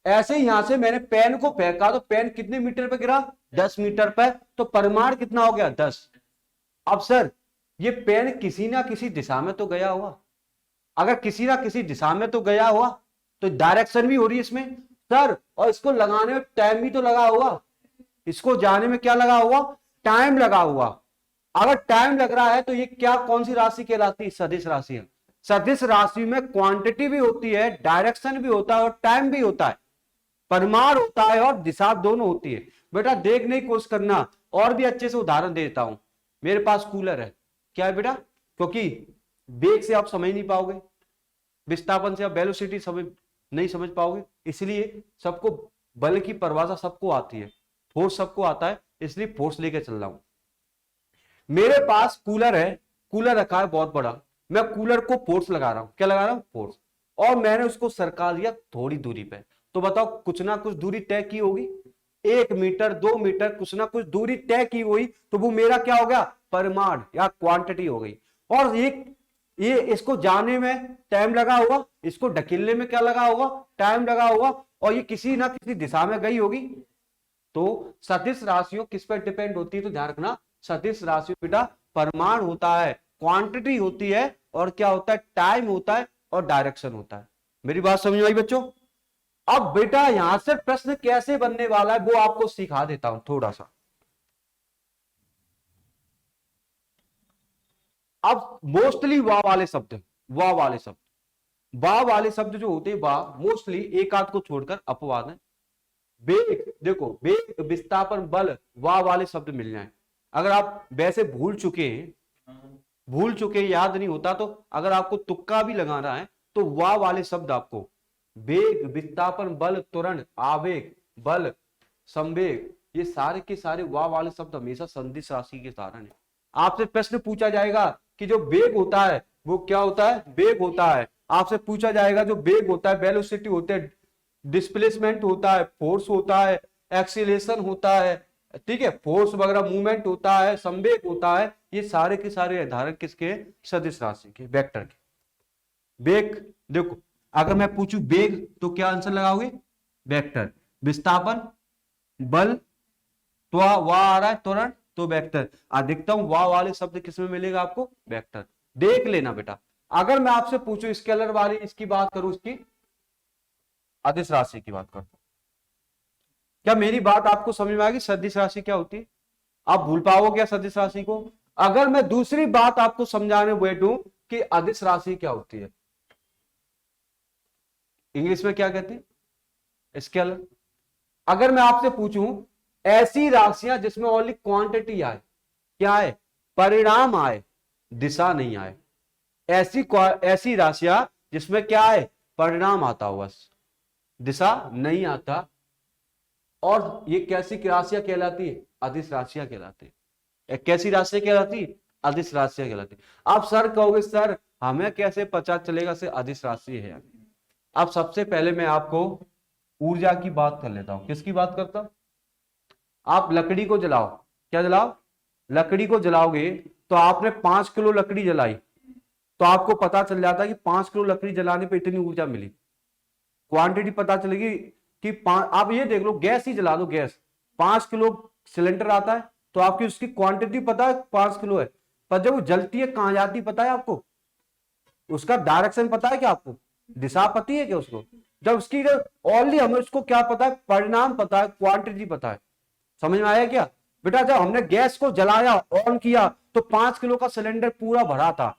ऐसे ही यहां से मैंने पेन को फेंका तो पेन कितने मीटर पे गिरा, 10 मीटर पे, तो परिमाण कितना हो गया, 10। अब सर ये पेन किसी ना किसी दिशा में तो गया हुआ, अगर किसी ना किसी दिशा में तो गया हुआ तो डायरेक्शन भी हो रही है इसमें सर, और इसको लगाने में टाइम भी तो लगा हुआ, इसको जाने में क्या लगा हुआ, टाइम लगा हुआ। अगर टाइम लग रहा है तो ये क्या, कौन सी राशि कहलाती है, सदिश राशि है। सदिश राशि में क्वांटिटी भी होती है, डायरेक्शन भी होता है और टाइम भी होता है, परिमाण होता है और दिशा दोनों होती है। बेटा देखने की कोशिश करना, और भी अच्छे से उदाहरण देता हूं। मेरे पास कूलर है, क्या है बेटा, क्योंकि वेग से आप समझ नहीं पाओगे, विस्थापन से आप वेलोसिटी समझ नहीं समझ पाओगे, इसलिए सबको बल की परिभाषा सबको आती है, फोर्स सबको आता है, इसलिए फोर्स लेके चल रहा हूं। मेरे पास कूलर है, कूलर रखा है बहुत बड़ा, मैं कूलर को फोर्स लगा रहा हूं, क्या लगा रहा हूं, फोर्स, और मैंने उसको सरका दिया थोड़ी दूरी पे। तो बताओ कुछ ना कुछ दूरी तय की होगी, 1 मीटर 2 मीटर कुछ ना कुछ दूरी तय की हुई, तो वो मेरा क्या हो गया, परिमाण या क्वांटिटी हो गई। और ये इसको जाने में टाइम लगा होगा, इसको ढकेलने में क्या लगा होगा, टाइम लगा होगा, और ये किसी ना किसी दिशा में गई होगी। तो सदिश राशियों किस पर डिपेंड होती है, तो ध्यान रखना, सदिश राशियों बेटा परिमाण होता है, क्वांटिटी होती है, और क्या होता है, टाइम होता है और डायरेक्शन होता है। मेरी बात समझ आई बच्चों। अब बेटा यहां से प्रश्न कैसे बनने वाला है वो आपको सिखा देता हूं थोड़ा सा। अब मोस्टली वाह वाले शब्द, वाह वाले शब्द, वाह वाले शब्द जो होते हैं, वाह मोस्टली एक आध को छोड़कर अपवाद है। वेग, देखो वेग विस्थापन बल वाह वाले शब्द मिल जाए। अगर आप वैसे भूल चुके याद नहीं होता, तो अगर आपको तुक्का भी लगाना है तो वाह वाले शब्द आपको, वेग विस्थापन बल त्वरण आवेग बल संवेग, ये सारे के सारे वाह वाले शब्द हमेशा सदिश राशि के कारण है। आपसे प्रश्न पूछा जाएगा कि जो वेग होता है वो क्या होता है, वेग होता है। आपसे पूछा जाएगा जो वेग होता है, वेलोसिटी होता है, डिस्प्लेसमेंट होता है, फोर्स होता है, एक्सीलेशन होता है, ठीक है, फोर्स वगैरह मूवमेंट होता है, संवेग होता है, ये सारे के सारे उदाहरण किसके, सदिश राशि के, वेक्टर के। वेग, देखो अगर मैं पूछूं वेग तो क्या आंसर लगाओगे, वेक्टर। विस्थापन बल तो वाह आ रहा है त्वरण, तो वेक्टर। अधिकतम वाह वाले शब्द किसमें मिलेगा आपको, वेक्टर। देख लेना बेटा, अगर मैं आपसे पूछूं स्केलर वाली इसकी बात करूं, इसकी अदिश राशि की बात करूं, क्या मेरी बात आपको समझ में आएगी, सदिश राशि क्या होती है, आप भूल पाओगे क्या सदिश राशि को। अगर मैं दूसरी बात आपको समझाने बैठूं कि अदिश राशि क्या होती है, इंग्लिश में क्या कहते हैं, स्केलर। अगर मैं आपसे पूछूं ऐसी राशियां जिसमें ओनली क्वांटिटी आए, क्या है, परिणाम आए, दिशा नहीं आए, ऐसी राशियां जिसमें क्या है, परिणाम आता हो बस, दिशा नहीं आता, और ये कैसी राशियां कहलाती है, अदिश राशियां कहलाती है। कैसी राशियां कहलाती है, अदिश राशियां कहलाती है। आप सर कहोगे सर हमें कैसे पता चलेगा से अदिश राशि है। अब सबसे पहले मैं आपको ऊर्जा की बात कर लेता हूं। किसकी बात करता हूं? आप लकड़ी को जलाओ, क्या जलाओ? लकड़ी को जलाओगे तो आपने 5 किलो लकड़ी जलाई, तो आपको पता चल जाता है कि 5 किलो लकड़ी जलाने पे इतनी ऊर्जा मिली। क्वांटिटी पता चलेगी कि आप ये देख लो, गैस ही जला दो, गैस 5 किलो सिलेंडर आता है, तो आपकी उसकी क्वांटिटी पता है 5 किलो है, पर जब वो जलती है कहां जाती पता है आपको? उसका डायरेक्शन पता है क्या आपको? दिशा पता है क्या उसको? जब उसकी ओनली हमें उसको क्या पता है? परिणाम पता है, क्वांटिटी पता है। समझ में आया क्या बेटा? जब हमने गैस को जलाया, ऑन किया, तो 5 किलो का सिलेंडर पूरा भरा था,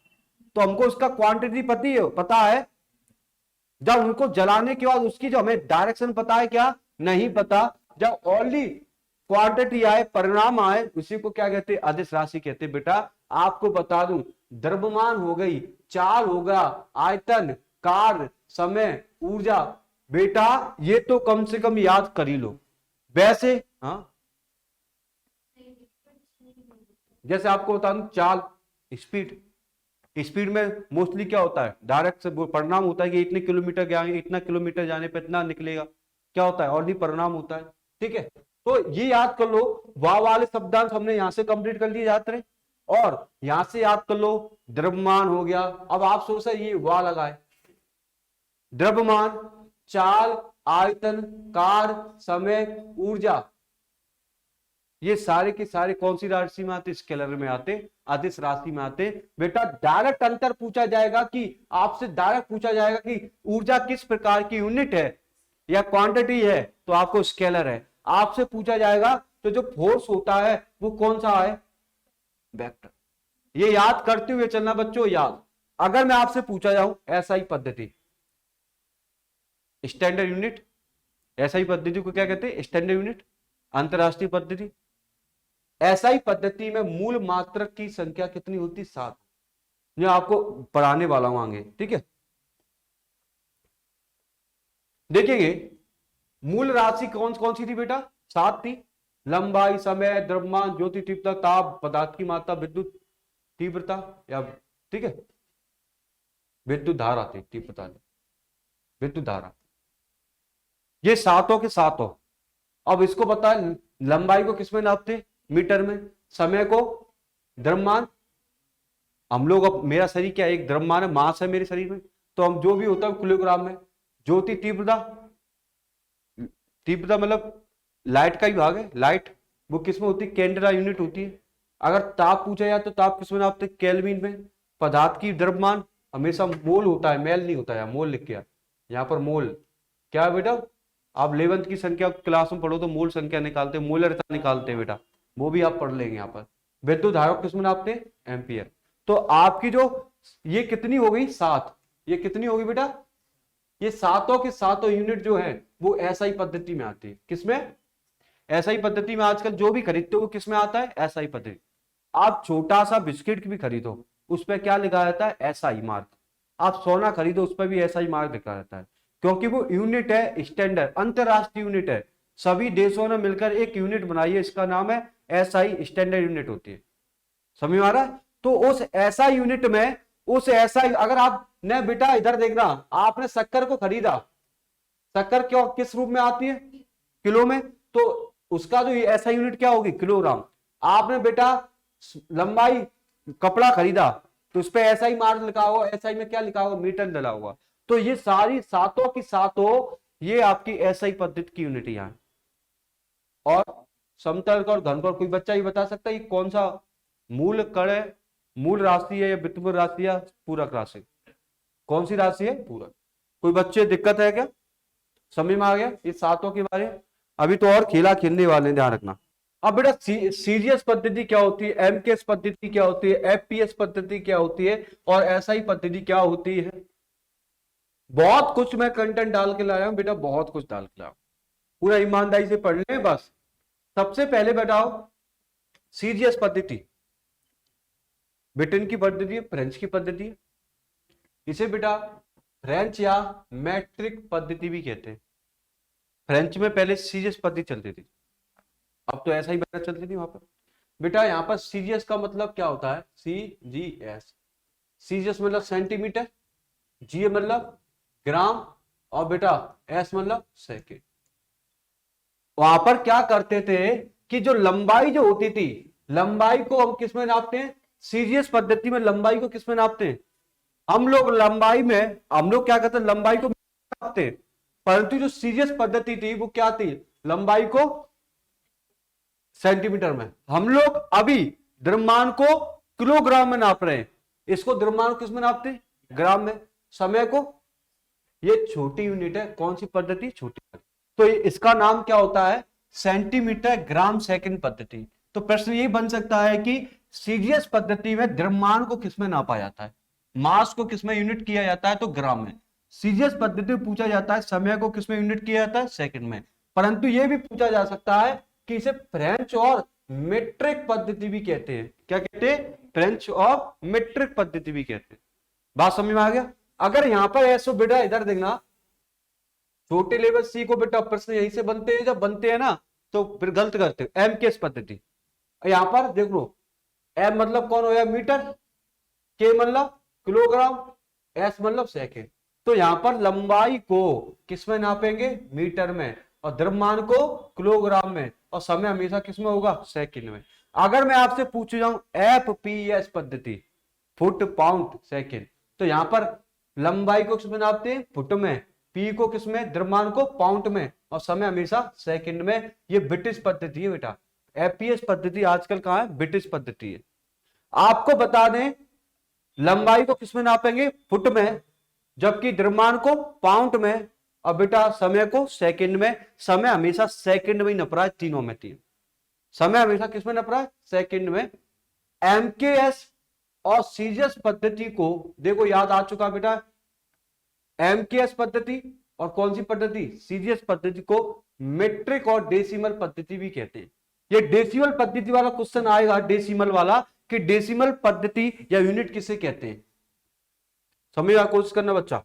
तो हमको उसका क्वांटिटी पता है। जब उनको जलाने के बाद उसकी जो हमें डायरेक्शन पता है क्या? नहीं पता। जब ओनली क्वांटिटी आए, परिणाम आए, उसी को क्या कहते हैं? अदिश राशि कहते हैं। बेटा आपको बता दूं, द्रव्यमान हो गई, चाल होगा, आयतन, कार्य, समय, ऊर्जा, बेटा ये तो कम से कम याद कर ही लो। वैसे हाँ, जैसे आपको बता दूं, चाल, स्पीड, स्पीड में मोस्टली क्या होता है? डायरेक्ट से परिणाम होता है कि इतने किलोमीटर गया, इतना किलोमीटर जाने पे इतना निकलेगा, क्या होता है? और परिणाम होता है। ठीक है, तो ये याद कर लो। वाह वाले शब्दांश हमने यहां से कंप्लीट कर लिए जाते, और यहां से याद कर लो द्रव्यमान हो गया। अब आप सोच रहे ये वाह लगाए, द्रव्यमान, चाल, आयतन, कार्य, समय, ऊर्जा, ये सारे के सारे कौन सी राशि में आते? स्केलर में आते, अदिश राशि में आते। बेटा डायरेक्ट अंतर पूछा जाएगा कि आपसे डायरेक्ट पूछा जाएगा कि ऊर्जा किस प्रकार की यूनिट है या क्वांटिटी है, तो आपको स्केलर है। आपसे पूछा जाएगा तो जो फोर्स होता है वो कौन सा है? वेक्टर। ये याद करते हुए चलना बच्चों, याद। अगर मैं आपसे पूछा जाऊं एसआई पद्धति, स्टैंडर्ड यूनिट, एसआई पद्धति को क्या कहते हैं? स्टैंडर्ड यूनिट, अंतरराष्ट्रीय पद्धति। एसआई पद्धति में मूल मात्रक की संख्या कितनी होती? 7। जो आपको पढ़ाने वाला हूं आगे, ठीक है। देखेंगे मूल राशि कौन कौन सी थी बेटा? 7 थी। लंबाई, समय, द्रव्यमान, ज्योति तीव्रता, ताप, पदार्थ की मात्रा, विद्युत तीव्रता, या ठीक है विद्युत धारा थी, तीव्रता नहीं, विद्युत धारा। ये सातों के सातों। अब इसको पता है, लंबाई को किसमें नापते? मीटर में। समय को द्रव्यमान, हम लोग, अब मेरा शरीर क्या एक द्रव्यमान है, मास है मेरे शरीर में, तो हम जो भी होता है किलोग्राम में। ज्योति तीव्रता, तीव्रता मतलब लाइट का ही भाग है, लाइट वो किसमें होती है? केंद्र यूनिट होती है। अगर ताप पूछा जाए तो ताप किसमें नापते? केल्विन में। पदार्थ की द्रव्यमान हमेशा मोल होता है, मेल नहीं होता है। मोल लिख के यहाँ पर मोल क्या है बेटा? आप 11th की संख्या क्लास में पढ़ो तो मोल संख्या निकालते, मोलरता निकालते हैं बेटा, वो भी आप पढ़ लेंगे यहाँ पर। विद्युत धारा किसमें नापते? एम्पियर। तो आपकी जो ये कितनी हो गई? 7। ये कितनी होगी बेटा? ये सातों के सातों यूनिट जो है वो एसआई पद्धति में आती है। किसमें? एसआई पद्धति में। आजकल जो भी खरीदते हो किसमें आता है? एसआई पद्धति। आप छोटा सा बिस्किट भी खरीदो उस पर क्या लिखा रहता है? SI mark. आप सोना खरीदो उस पर भी एसआई मार्क लिखा रहता है, क्योंकि वो यूनिट है, स्टैंडर्ड अंतरराष्ट्रीय यूनिट है। सभी देशों ने मिलकर एक यूनिट बनाई है, इसका नाम है एसआई, स्टैंडर्ड यूनिट होती है। समझ में आ रहा है? तो उस एसआई यूनिट में, उस एसआई, अगर आप ने बेटा इधर देखना, आपने शक्कर को खरीदा, शक्कर क्यों किस रूप में आती है? किलो में। तो उसका जो एसआई यूनिट क्या होगी? किलोग्राम। आपने बेटा लंबाई कपड़ा खरीदा तो उस पर एसआई मार्क लिखा होगा, एसआई में क्या लिखा होगा? मीटर डला होगा। तो ये सारी सातों की सातों ये आपकी एसआई पद्धति की यूनिट है। और समतल और घनफल, कोई बच्चा ये बता सकता है कौन सा मूल कण है? मूल राशि है या व्युत्पन्न राशि या पूरक राशि? कौन सी राशि है? पूरक। कोई बच्चे दिक्कत है क्या? समझ में आ गया ये सातों के बारे में? अभी तो और खेला खेलने वाले, ध्यान रखना। अब बेटा सीरियस पद्धति क्या होती है, एमकेएस पद्धति क्या होती है, एफपीएस पद्धति क्या होती है, और एसआई पद्धति क्या होती है? बहुत कुछ मैं कंटेंट डाल के लाया हूं बेटा, बहुत कुछ डाल के लाया हूं, पूरा ईमानदारी से पढ़ लें बस। सबसे पहले बताओ सीरियस पद्धति ब्रिटेन की पद्धति है, फ्रेंच की पद्धति है। इसे बेटा फ्रेंच या मैट्रिक पद्धति भी कहते हैं। फ्रेंच में पहले सीरियस पद्धति चलती थी, अब तो ऐसा ही बेटा चलती थी वहां पर। बेटा यहाँ पर सीरियस का मतलब क्या होता है? CGS। सीरियस मतलब सेंटीमीटर, G मतलब ग्राम, और बेटा S मतलब सेकेंड। वहां पर क्या करते थे कि जो लंबाई जो होती थी, लंबाई को हम किस में नापते हैं, सीजीएस पद्धति में लंबाई को किस में नापते हैं, हम लोग लंबाई में, हम लोग क्या करते हैं, लंबाई को नापते हैं। परंतु जो सीजीएस पद्धति थी वो क्या थी, लंबाई को सेंटीमीटर में। हम लोग अभी द्रव्यमान को किलोग्राम में नाप रहे हैं। इसको द्रव्यमान किस में नापते हैं, ग्राम में। समय को, ये छोटी यूनिट है, कौन सी पद्धति, छोटी पद्धति। तो इसका नाम क्या होता है, सेंटीमीटर ग्राम सेकंड पद्धति। तो प्रश्न यही बन सकता है कि सीजीएस पद्धति में द्रव्यमान को किसमें नापा जाता है, मास को किसमें यूनिट किया जाता है, तो ग्राम में। सीजीएस पद्धति में पूछा जाता है समय को किसमें यूनिट किया जाता है, सेकंड में। परंतु यह भी पूछा जा सकता है कि इसे फ्रेंच और मीट्रिक पद्धति भी कहते हैं। क्या कहते हैं, फ्रेंच और मीट्रिक पद्धति भी कहते हैं। बात समझ में आ गया। अगर यहां पर ऐसो बेटा इधर देखना, छोटे लेवल सी को बेटा प्रश्न यहीं से बनते हैं, जब बनते हैं ना तो फिर गलत करते हो, एम केस पद्धति। यहां पर देख लो, एम मतलब कौन हो गया, मीटर, के मतलब किलोग्राम, एस मतलब सेकेंड। तो यहां पर लंबाई को किसमें नापेंगे, मीटर में, और द्रव्यमान को किलोग्राम में, और समय हमेशा किसमें होगा, सेकंड में। अगर मैं आपसे पूछ जाऊं एफ पी एस पद्धति, फुट पाउंड सेकंड, तो यहां पर लंबाई को किसमें नापते हैं, फुट में, पी को किसमें, द्रव्यमान को पाउंड में, और समय हमेशा सेकंड में। ये ब्रिटिश पद्धति है बेटा। एपीएस पद्धति आजकल कहां है, ब्रिटिश पद्धति है। आपको बता दें, लंबाई को किसमें नापेंगे, फुट में, जबकि द्रव्यमान को पाउंड में, और बेटा समय को सेकंड में। समय हमेशा सेकंड में ही नप रहा है, तीनों में तीन। समय हमेशा किसमें नप रहा है, सेकंड में। एमकेएस और सीजीएस पद्धति को देखो याद आ चुका बेटा। एमकेएस पद्धति और कौन सी पद्धति, सीजीएस पद्धति को मीट्रिक और डेसिमल पद्धति भी कहते हैं। ये डेसिमल पद्धति वाला क्वेश्चन आएगा, डेसिमल वाला, कि डेसिमल पद्धति या यूनिट किसे कहते हैं। समझने की कोशिश करना बच्चा।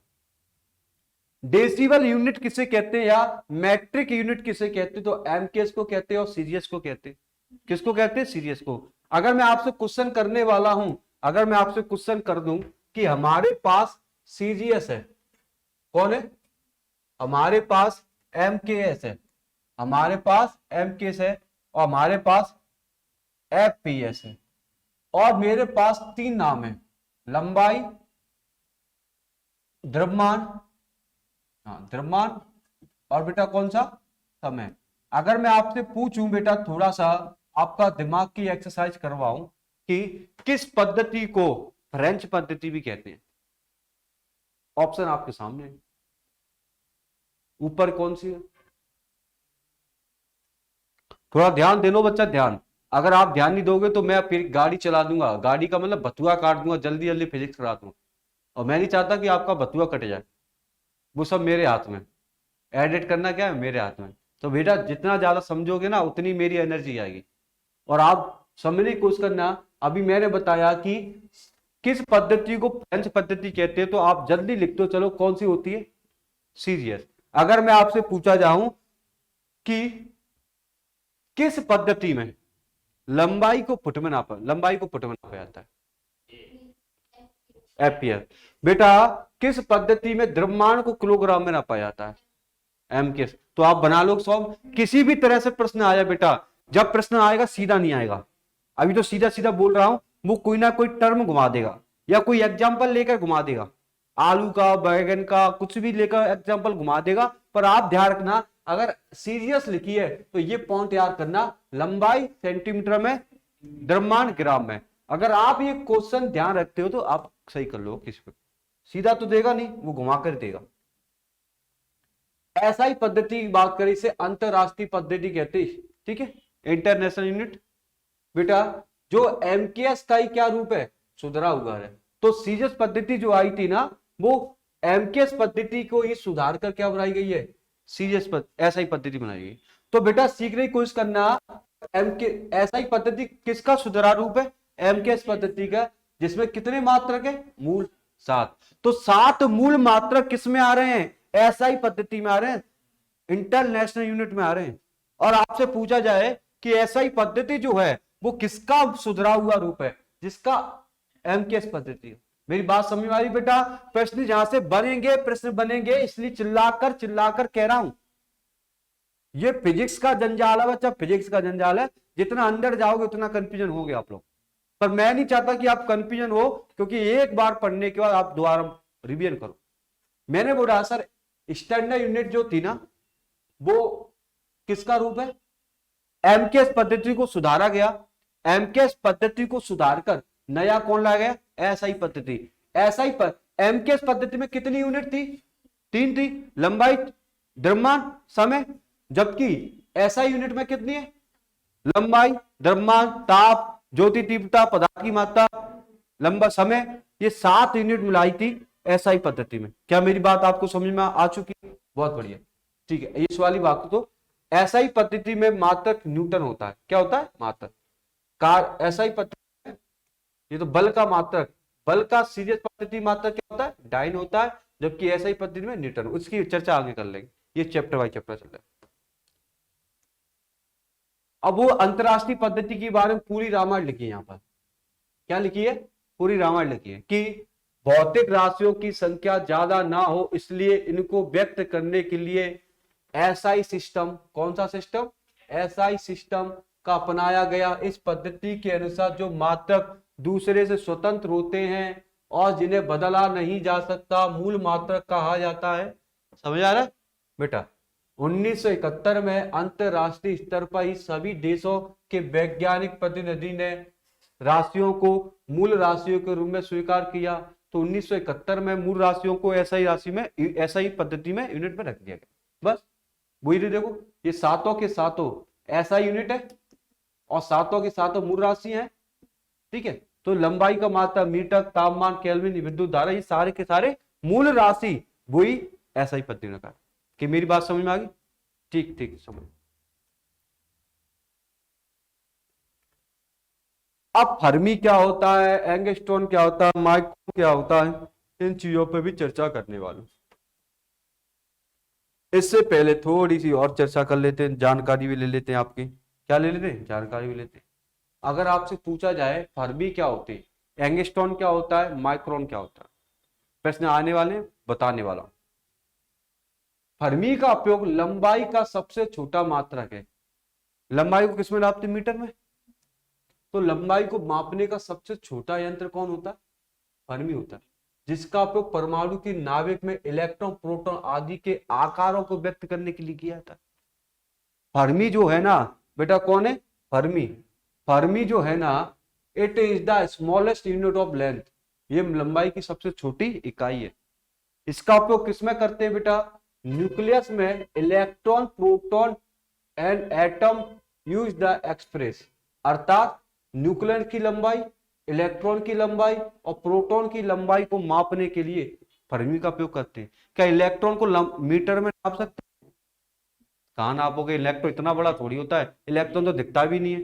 डेसिमल यूनिट किसे कहते हैं या मैट्रिक यूनिट किसे कहते हैं, तो एमकेएस को कहते हैं और सीजीएस को कहते हैं। किसको कहते हैं, सीजीएस को। अगर मैं आपसे क्वेश्चन करने वाला हूं, अगर मैं आपसे क्वेश्चन कर दूं कि हमारे पास सीजीएस है, कौन है, हमारे पास एमकेएस है, हमारे पास एमकेएस है, और हमारे पास एफपीएस है, और मेरे पास तीन नाम है, लंबाई, द्रव्यमान, द्रव्यमान, और बेटा कौन सा, समय। अगर मैं आपसे पूछूं बेटा, थोड़ा सा आपका दिमाग की एक्सरसाइज करवाऊं कि किस पद्धति को फ्रेंच पद्धति भी कहते हैं, ऑप्शन आपके सामने है। ऊपर कौन सी है, थोड़ा ध्यान दे लो बच्चा, ध्यान। अगर आप ध्यान नहीं दोगे तो मैं फिर गाड़ी चला दूंगा, गाड़ी का मतलब बथुआ काट दूंगा, जल्दी जल्दी फिजिक्स करा दूंगा, और मैं नहीं चाहता कि आपका बथुआ कट जाए। वो सब मेरे हाथ में, एडिट करना क्या है, मेरे हाथ में। तो बेटा जितना ज्यादा समझोगे ना उतनी मेरी एनर्जी आएगी। और आप समझने की कोशिश करना, अभी मैंने बताया कि किस पद्धति को फ्रेंच पद्धति कहते हैं, तो आप जल्दी लिख दो, चलो कौन सी होती है, सीजीएस। अगर मैं आपसे पूछा जाऊं कि किस पद्धति में लंबाई को फुट में नापा, लंबाई को फुट में नापा जाता है, एपीएस। बेटा किस पद्धति में द्रव्यमान को किलोग्राम में नापा जाता है, एमकेएस। तो आप बना लो सॉल्व। किसी भी तरह से प्रश्न आया बेटा, जब प्रश्न आएगा सीधा नहीं आएगा, अभी तो सीधा सीधा बोल रहा हूं, वो कोई ना कोई टर्म घुमा देगा या कोई एग्जाम्पल लेकर घुमा देगा, आलू का, बैगन का, कुछ भी लेकर एग्जाम्पल घुमा देगा। पर आप ध्यान रखना, अगर सीरियस लिखी है तो ये पॉइंट याद करना, लंबाई सेंटीमीटर में, द्रव्यमान ग्राम में। अगर आप ये क्वेश्चन ध्यान रखते हो तो आप सही कर लो। किस पे सीधा तो देगा नहीं, वो घुमा कर देगा। ऐसा ही पद्धति की बात करें, इसे अंतरराष्ट्रीय पद्धति कहते हैं, ठीक है, इंटरनेशनल यूनिट। बेटा जो एमकेएस का ही क्या रूप है, सुधरा हुआ है। तो सीजीएस पद्धति जो आई थी ना, वो एमकेएस पद्धति को ही सुधार कर क्या बनाई गई है, सीजीएस ऐसा ही पद्धति बनाई गई। तो बेटा सीखने की कोशिश करना, एमके ऐसा ही पद्धति किसका सुधारा रूप है, एमकेएस पद्धति का, जिसमें कितने मात्रक है, मूल 7। तो 7 मूल मात्रक किस में आ रहे हैं, एसआई पद्धति में आ रहे हैं, इंटरनेशनल यूनिट में आ रहे हैं। और आपसे पूछा जाए कि एसआई पद्धति जो है वो किसका सुधरा हुआ रूप है, जिसका एमकेएस पद्धति। मेरी बात समझ में आ रही बेटा। प्रश्न जहां से बनेंगे, प्रश्न बनेंगे, इसलिए चिल्लाकर कह रहा हूं। ये फिजिक्स का जंजाल है बच्चा, फिजिक्स का जंजाल है। जितना अंदर जाओगे उतना कंफ्यूजन होगे आप लोग, पर मैं नहीं चाहता कि आप कंफ्यूजन हो, क्योंकि एक बार पढ़ने के बाद आप दोबारा रिवीजन करो। मैंने बोला सर स्टैंडर्ड यूनिट जो थी ना, वो किसका रूप है? एमकेएस पद्धति को सुधारा गया। एमकेएस पद्धति को सुधारकर नया कौन लाया गया? एसआई पद्धति। एसआई पर एमकेएस पद्धति में कितनी यूनिट थी? 3 थी, लंबाई, द्रव्यमान, समय। जबकि एसआई यूनिट में कितनी है? लंबाई, द्रव्यमान, ताप, ज्योति तीव्रता, पदार्थ की मात्रा, लंबा समय, ये 7 यूनिट मिलाई थी एसआई पद्धति में। क्या मेरी बात आपको समझ में आ चुकी है? बहुत बढ़िया, ठीक है। इस वाली बात तो एसआई पद्धति में मात्रक न्यूटन होता है। क्या होता है? मात्रक। कार एसआई पद्धति, ये तो बल का मात्रक, बल का सीरीज पद्धति मात्रक क्या होता है? डाइन होता है। जबकि एसआई पद्धति में न्यूटन। उसकी चर्चा आगे कर लेंगे, ये चैप्टर बाय चैप्टर चल रहा है। अब वो अंतरराष्ट्रीय पद्धति के बारे में पूरी रामायण लिखी है। यहाँ पर क्या लिखी है? पूरी रामायण लिखी है कि भौतिक राशियों की संख्या ज्यादा ना हो, इसलिए इनको व्यक्त करने के लिए एसआई सिस्टम, कौन सा सिस्टम? एसआई सिस्टम का अपनाया गया। इस पद्धति के अनुसार जो मात्रक दूसरे से स्वतंत्र होते हैं और जिन्हें बदला नहीं जा सकता, मूल मात्रक कहा जाता है। समझ आ रहा है बेटा? 1971 में अंतरराष्ट्रीय स्तर पर ही सभी देशों के वैज्ञानिक प्रतिनिधि ने राशियों को मूल राशियों के रूप में स्वीकार किया। तो 1971 में मूल राशियों को एसआई राशि में, एसआई पद्धति में यूनिट में रख दिया गया। बस वही देखो, ये सातों के सातों एसआई यूनिट है और सातों के सातों मूल राशि है। ठीक है, तो लंबाई का मात्रा, मीटर, तापमान, केल्विन, विद्युत धारा, ये सारे के सारे मूल राशि वही एसआई पद्धति में का। कि मेरी बात समझ में आ गई? ठीक ठीक समझ। अब फर्मी क्या होता है, एंगस्ट्रॉन क्या होता है, माइक्रोन क्या होता है, इन चीजों पे भी चर्चा करने वाला। इससे पहले थोड़ी सी और चर्चा कर लेते हैं, जानकारी भी ले लेते हैं आपकी। क्या ले लेते हैं? जानकारी भी लेते हैं। अगर आपसे पूछा जाए फर्मी क्या होती है, एंगस्ट्रॉन क्या होता है, माइक्रोन क्या होता है, प्रश्न आने वाले, बताने वाला। फर्मी का उपयोग लंबाई का सबसे छोटा मात्रक है। लंबाई को किसमें नापते? मीटर में। तो लंबाई को मापने का सबसे छोटा यंत्र कौन होता है? फर्मी होता है, जिसका उपयोग परमाणु की नाभिक में इलेक्ट्रॉन, प्रोटॉन आदि के आकारों को व्यक्त करने के लिए किया जाता है। फर्मी जो है ना बेटा, कौन है? फर्मी। फर्मी जो है ना, it is the smallest unit of length. ये लंबाई की सबसे छोटी इकाई है। इसका उपयोग किसमें करते हैं बेटा? न्यूक्लियस में electron, proton and atom use the express. अर्थात न्यूक्लियस की लंबाई, इलेक्ट्रॉन की लंबाई और प्रोटॉन की लंबाई को मापने के लिए फर्मी का उपयोग करते हैं। क्या इलेक्ट्रॉन को मीटर में नाप सकते हैं? कहां नापोगे? इलेक्ट्रॉन इतना बड़ा थोड़ी होता है, इलेक्ट्रॉन तो दिखता भी नहीं है।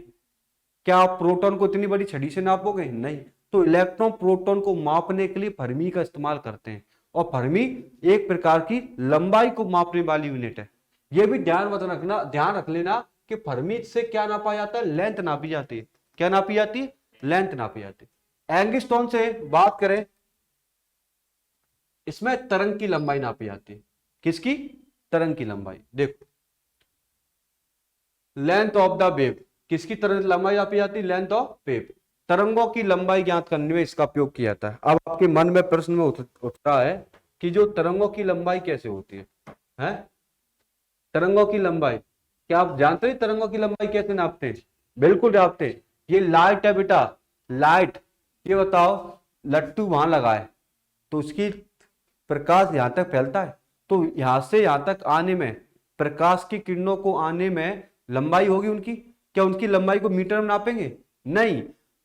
क्या आप प्रोटॉन को इतनी बड़ी छड़ी से नापोगे? नहीं। तो इलेक्ट्रॉन, प्रोटॉन को मापने के लिए फर्मी का इस्तेमाल करते हैं। और फर्मी एक प्रकार की लंबाई को मापने वाली यूनिट है। यह भी ध्यान रखना, ध्यान रख लेना कि फर्मी से क्या नापा जाता है? लेंथ नापी जाती है। क्या नापी जाती है? लेंथ नापी जाती है। एंगस्ट्रॉन से बात करें, इसमें तरंग की लंबाई नापी जाती है। किसकी? तरंग की लंबाई। देखो, लेंथ ऑफ द वेव, किसकी तरंग लंबाई नापी जाती है? Length of wave. तरंगों की लंबाई ज्ञात करने में इसका उपयोग किया जाता है। अब आपके मन में प्रश्न में उठता है कि जो तरंगों की लंबाई कैसे होती है? तरंगों की लंबाई, क्या आप जानते हैं तरंगों की लंबाई कैसे नापते हैं? बिल्कुल नापते हैं। ये लाइट है बेटा, लाइट। ये बताओ, लट्टू वहां लगाए तो उसकी प्रकाश यहां तक फैलता है, तो यहां से यहां तक आने में, प्रकाश की किरणों को आने में लंबाई होगी उनकी। क्या उनकी लंबाई को मीटर में नापेंगे? नहीं।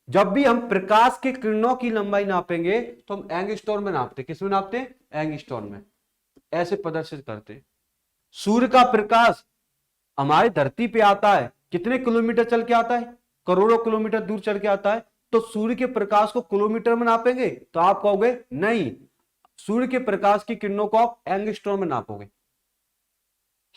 जब भी हम प्रकाश की किरणों की लंबाई नापेंगे तो हम एंगस्ट्रॉन में नापते। किसमें नापते? एंगस्ट्रॉन में। ऐसे प्रदर्शित करते। सूर्य का प्रकाश हमारी धरती पे आता है, कितने किलोमीटर चल के आता है? करोड़ों किलोमीटर दूर चल के आता है। तो सूर्य के प्रकाश को किलोमीटर में नापेंगे? तो आप कहोगे नहीं, सूर्य के प्रकाश की किरणों को आप एंगस्ट्रॉन में नापोगे।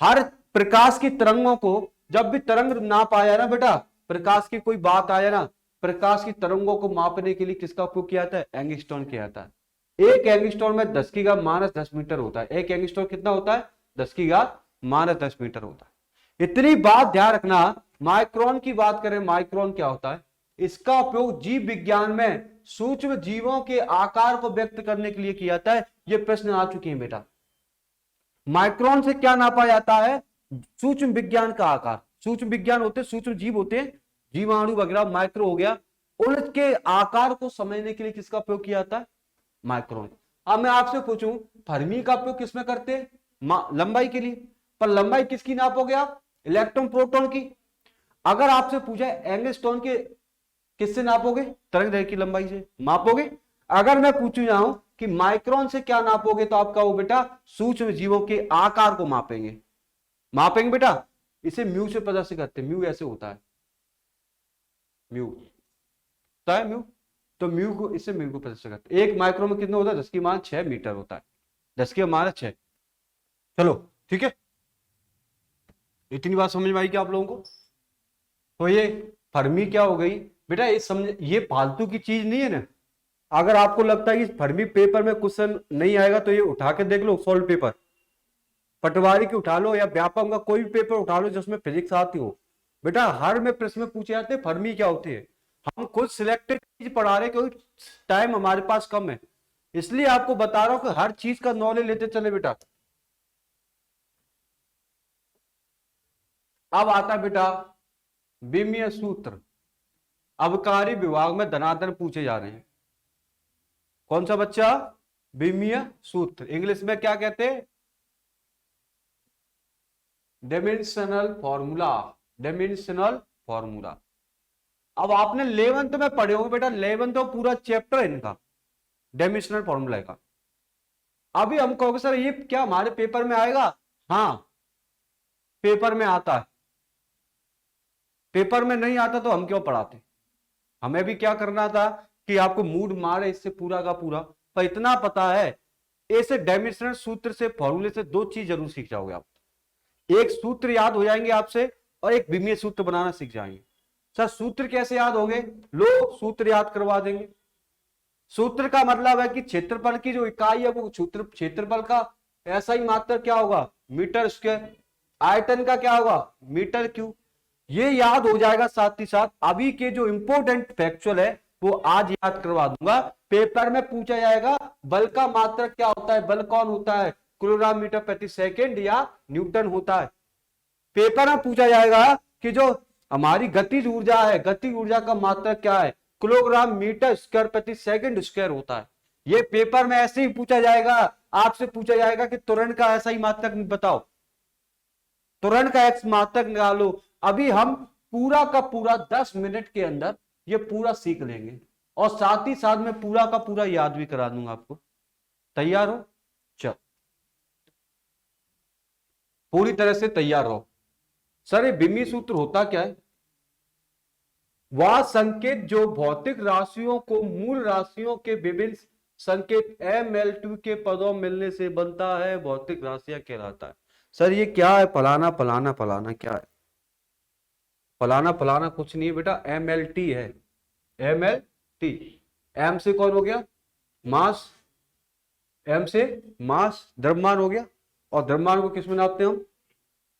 हर प्रकाश की तरंगों को, जब भी तरंग नाप आया ना बेटा, प्रकाश की कोई बात आया ना, प्रकाश की तरंगों को मापने के लिए किसका उपयोग किया जाता है? एंगस्ट्रॉन किया जाता है। एक एंगस्ट्रॉन में 10 की घात -10 मीटर होता है। एक एंगस्ट्रॉन कितना होता है? 10 की घात -10 मीटर होता है। इतनी बात ध्यान रखना, माइक्रोन की बात करें, माइक्रोन क्या होता है, इसका उपयोग जीव विज्ञान में सूक्ष्म जीवों के आकार को व्यक्त करने के लिए किया जाता है। ये प्रश्न आ चुके हैं बेटा। माइक्रोन से क्या नापा जाता है, सूक्ष्म विज्ञान का आकार। सूक्ष्म विज्ञान होते सूक्ष्म जीव होते हैं, जीवाणु वगैरह, माइक्रो हो गया, उनके आकार को समझने के लिए किसका उपयोग किया जाता है, माइक्रोन। अब मैं आपसे पूछूं, फर्मी का उपयोग किसमें करते हैं, लंबाई के लिए, पर लंबाई किसकी नापोगे आप, इलेक्ट्रॉन प्रोटॉन की। अगर आपसे पूछा एंगस्ट्रॉन के किससे नापोगे, तरंग दैर्घ्य की लंबाई से मापोगे। अगर मैं पूछू जाऊं कि माइक्रोन से क्या नापोगे, तो आपका वो बेटा सूक्ष्म जीवों के आकार को मापेंगे, मापेंगे बेटा। इसे म्यू से प्रदर्शित करते हैं, म्यू ऐसे होता है, म्यू होता है म्यू, तो म्यू को, इससे म्यू को प्रदर्शित करते हैं। एक माइक्रो में कितना होता है, 10⁻6 मीटर होता है, 10⁻6। चलो ठीक है, इतनी बात समझ में आई क्या आप लोगों को। तो ये फर्मी क्या हो गई बेटा, ये समझ, ये फालतू की चीज नहीं है ना। अगर आपको लगता है कि फर्मी पेपर में क्वेश्चन नहीं आएगा, तो ये उठा के देख लो, सॉल्व पेपर पटवारी की उठा लो, या व्यापम का कोई भी पेपर उठा लो जिसमें फिजिक्स आती हो, बेटा हर में प्रश्न में पूछे जाते हैं फर्मी क्या होती है। हम खुद सिलेक्टेड चीज पढ़ा रहे, क्योंकि टाइम हमारे पास कम है, इसलिए आपको बता रहा हूं कि हर चीज का नॉलेज लेते चले बेटा। अब आता है बेटा विमीय सूत्र। अबकारी विभाग में धनातन पूछे जा रहे हैं। कौन सा बच्चा, विमीय सूत्र, इंग्लिश में क्या कहते हैं, डायमेंशनल फॉर्मूला, डायमेंशनल फॉर्मूला। अब आपने 11th में पढ़े होंगे बेटा, 11th तो पूरा चैप्टर है इनका, डायमेंशनल फॉर्मूला का। अभी हम कहोगे सर ये क्या हमारे पेपर में आएगा, हाँ पेपर में आता है, पेपर में नहीं आता तो हम क्यों पढ़ाते। हमें भी क्या करना था कि आपको मूड मारे इससे पूरा का पूरा, पर इतना पता है, ऐसे डायमेंशनल सूत्र से, फॉर्मूले से दो चीज जरूर सीख जाओगे आप। एक सूत्र याद हो जाएंगे आपसे, और एक विमीय सूत्र बनाना सीख जाएंगे। सर सूत्र कैसे याद होंगे, लो सूत्र याद करवा देंगे। सूत्र का मतलब है कि क्षेत्रफल की जो इकाई है वो क्षेत्रफल का ऐसा ही मात्रक क्या होगा, मीटर स्क्वायर। आयतन का क्या होगा, मीटर क्यूब। ये याद हो जाएगा, साथ ही साथ अभी के जो इंपोर्टेंट फैक्चुअल है वो आज याद करवा दूंगा। पेपर में पूछा जाएगा बल का मात्रक क्या होता है, बल कौन होता है, किलोग्राम मीटर प्रति सेकेंड या न्यूटन होता है। पेपर में पूछा जाएगा कि जो हमारी गतिज ऊर्जा है, गति ऊर्जा का मात्रक क्या है, किलोग्राम मीटर स्क्वायर प्रति सेकंड स्क्वायर होता है। ये पेपर में ऐसे ही पूछा जाएगा। आपसे पूछा जाएगा कि त्वरण का ऐसा ही मात्रक बताओ, त्वरण का एक्स मात्रक निकालो। अभी हम पूरा का पूरा 10 मिनट के अंदर ये पूरा सीख लेंगे, और साथ ही साथ में पूरा का पूरा याद भी करा दूंगा आपको। तैयार हो, चल पूरी तरह से तैयार हो। सर ये विमीय सूत्र होता क्या है, वह संकेत जो भौतिक राशियों को मूल राशियों के विभिन्न संकेत ML2 के पदों मिलने से बनता है, भौतिक राशियां कहलाता है। सर ये क्या है, फलाना फलाना फलाना क्या है, फलाना फलाना कुछ नहीं है बेटा, MLT है, MLT। M से कौन हो गया, मास, M से मास, द्रव्यमान हो गया, और द्रव्यमान को किस में नापते हैं हम,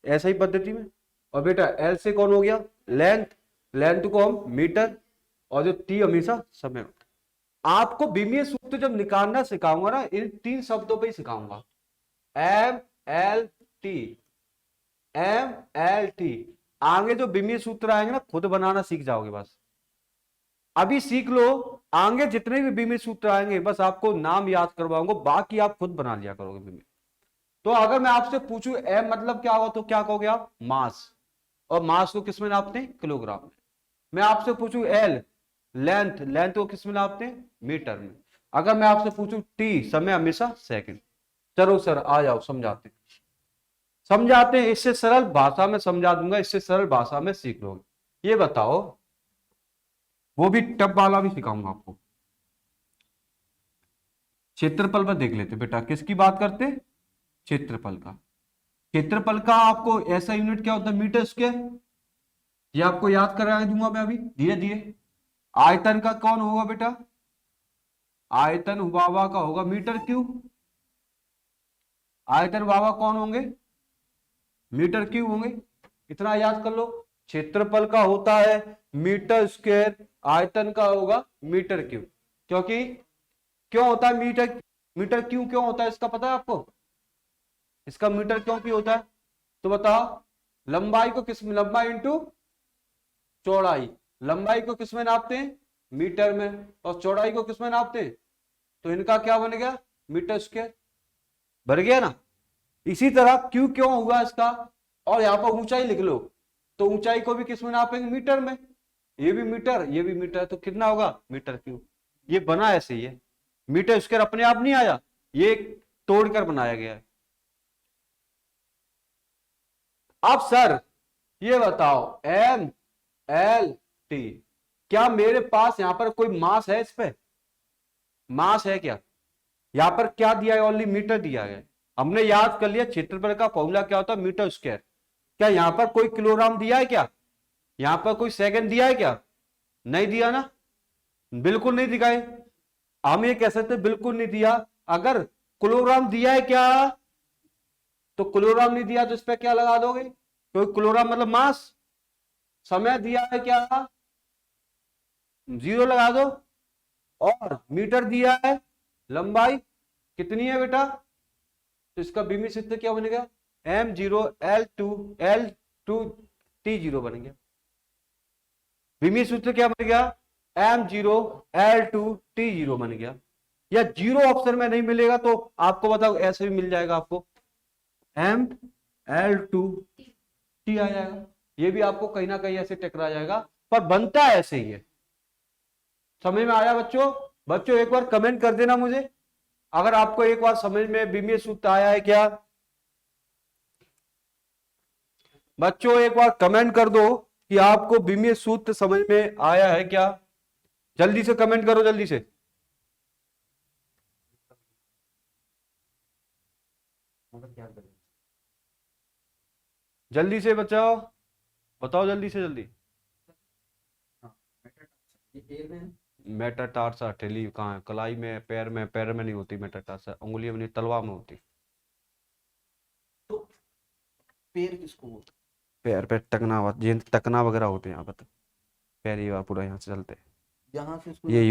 ऐसा ही पद्धति में। और बेटा L से कौन हो गया, लेंथ, लेंथ को हम मीटर, और जो T हमेशा समय होता है। आपको विमीय सूत्र जब निकालना सिखाऊंगा ना, इन 3 शब्दों पे ही सिखाऊंगा, MLT, MLT। आगे जो विमीय सूत्र आएंगे ना, खुद बनाना सीख जाओगे बस। अभी सीख लो, आगे जितने भी विमीय सूत्र आएंगे बस आपको नाम याद करवाऊंगा, बाकी आप खुद बना लिया करोगे विमीय। तो अगर मैं आपसे पूछूं M मतलब क्या होगा, तो क्या कहोगे आप, मास, और मास को किस में नापते हैं, किलोग्राम में। मैं आपसे पूछूं L, लेंथ, लेंथ को किस में नापते हैं, मीटर में। अगर मैं आपसे पूछूं T, समय हमेशा सेकंड। चलो सर आ जाओ, समझाते समझाते हैं, इससे सरल भाषा में समझा दूंगा, इससे सरल भाषा में सीख लोगे। ये बताओ, वो भी टब वाला भी सिखाऊंगा आपको। क्षेत्रफल पर देख लेते बेटा, किसकी बात करते, क्षेत्रफल का। क्षेत्रफल का आपको ऐसा यूनिट क्या होता है, मीटर स्क्वायर। ये आपको याद करा दूंगा मैं अभी धीरे धीरे। आयतन का कौन होगा बेटा, आयतन वावा का होगा मीटर क्यूब। आयतन वावा कौन होंगे, मीटर क्यूब होंगे। इतना याद कर लो। क्षेत्रफल का होता है मीटर स्क्वायर, आयतन का होगा मीटर क्यूब। क्योंकि क्यों होता है मीटर, मीटर क्यूब क्यों होता है इसका पता है आपको? इसका मीटर क्यों क्यों होता है? तो बताओ। लंबाई को किस में, लंबाई इंटू चौड़ाई, लंबाई को किस में नापते हैं? मीटर में। और चौड़ाई को किस में नापते हैं? तो इनका क्या बन गया? Metre square. बन गया ना। इसी तरह क्यू क्यों हुआ इसका, और यहां पर ऊंचाई लिख लो, तो ऊंचाई को भी किस में नापेंगे? मीटर में। ये भी मीटर, ये भी मीटर, तो कितना होगा? Metre cube. ये बना ऐसे ही है, मीटर स्क्वायर अपने आप नहीं आया, ये तोड़कर बनाया गया है। अब सर ये बताओ एम एल टी, क्या मेरे पास यहां पर कोई मास है? इस पे मास है क्या? यहां पर क्या दिया है? ओनली मीटर दिया है। हमने याद कर लिया क्षेत्रफल का फॉर्मूला क्या होता है? Metre square. क्या यहां पर कोई किलोग्राम दिया है क्या? यहां पर कोई सेकंड दिया है क्या? नहीं दिया ना, बिल्कुल नहीं दिखाए। हम ये कह सकते बिल्कुल नहीं दिया। अगर किलोग्राम दिया है क्या, तो किलोग्राम नहीं दिया तो इस पे क्या लगा दोगे? क्योंकि किलोग्राम मतलब मास। समय दिया है क्या? जीरो लगा दो। और मीटर दिया है, लंबाई कितनी है बेटा? तो इसका बीमी सूत्र क्या बनेगा? M0L2 बन गया। बीमी सूत्र क्या बन गया? M0L2T0 बन गया। या जीरो ऑप्शन में नहीं मिलेगा तो आपको बताओ ऐसे भी मिल जाएगा आपको, ML2T आ जाएगा। ये भी आपको कहीं ना कहीं ऐसे टकरा जाएगा, पर बनता ऐसे ही है। समझ में आया बच्चों? बच्चों एक बार कमेंट कर देना मुझे, अगर आपको एक बार समझ में बीमीय सूत्र आया है क्या। बच्चों एक बार कमेंट कर दो कि आपको बीमीय सूत्र समझ में आया है क्या। जल्दी से कमेंट करो, जल्दी से। जल्दी से बचाओ, बताओ जल्दी से जल्दी। मेटाटार्सा हथेली कहाँ है? कलाई में, पैर में? पैर में नहीं होती मेटाटार्सा, उंगलियों में नहीं, तलवा में होती। तो पैर किसको बोलते? पैर पे टकना हुआ, जिन टकना वगैरह होते हैं यहाँ पर। पैर ये पूरा यहाँ से चलते हैं। यहाँ से इसको ये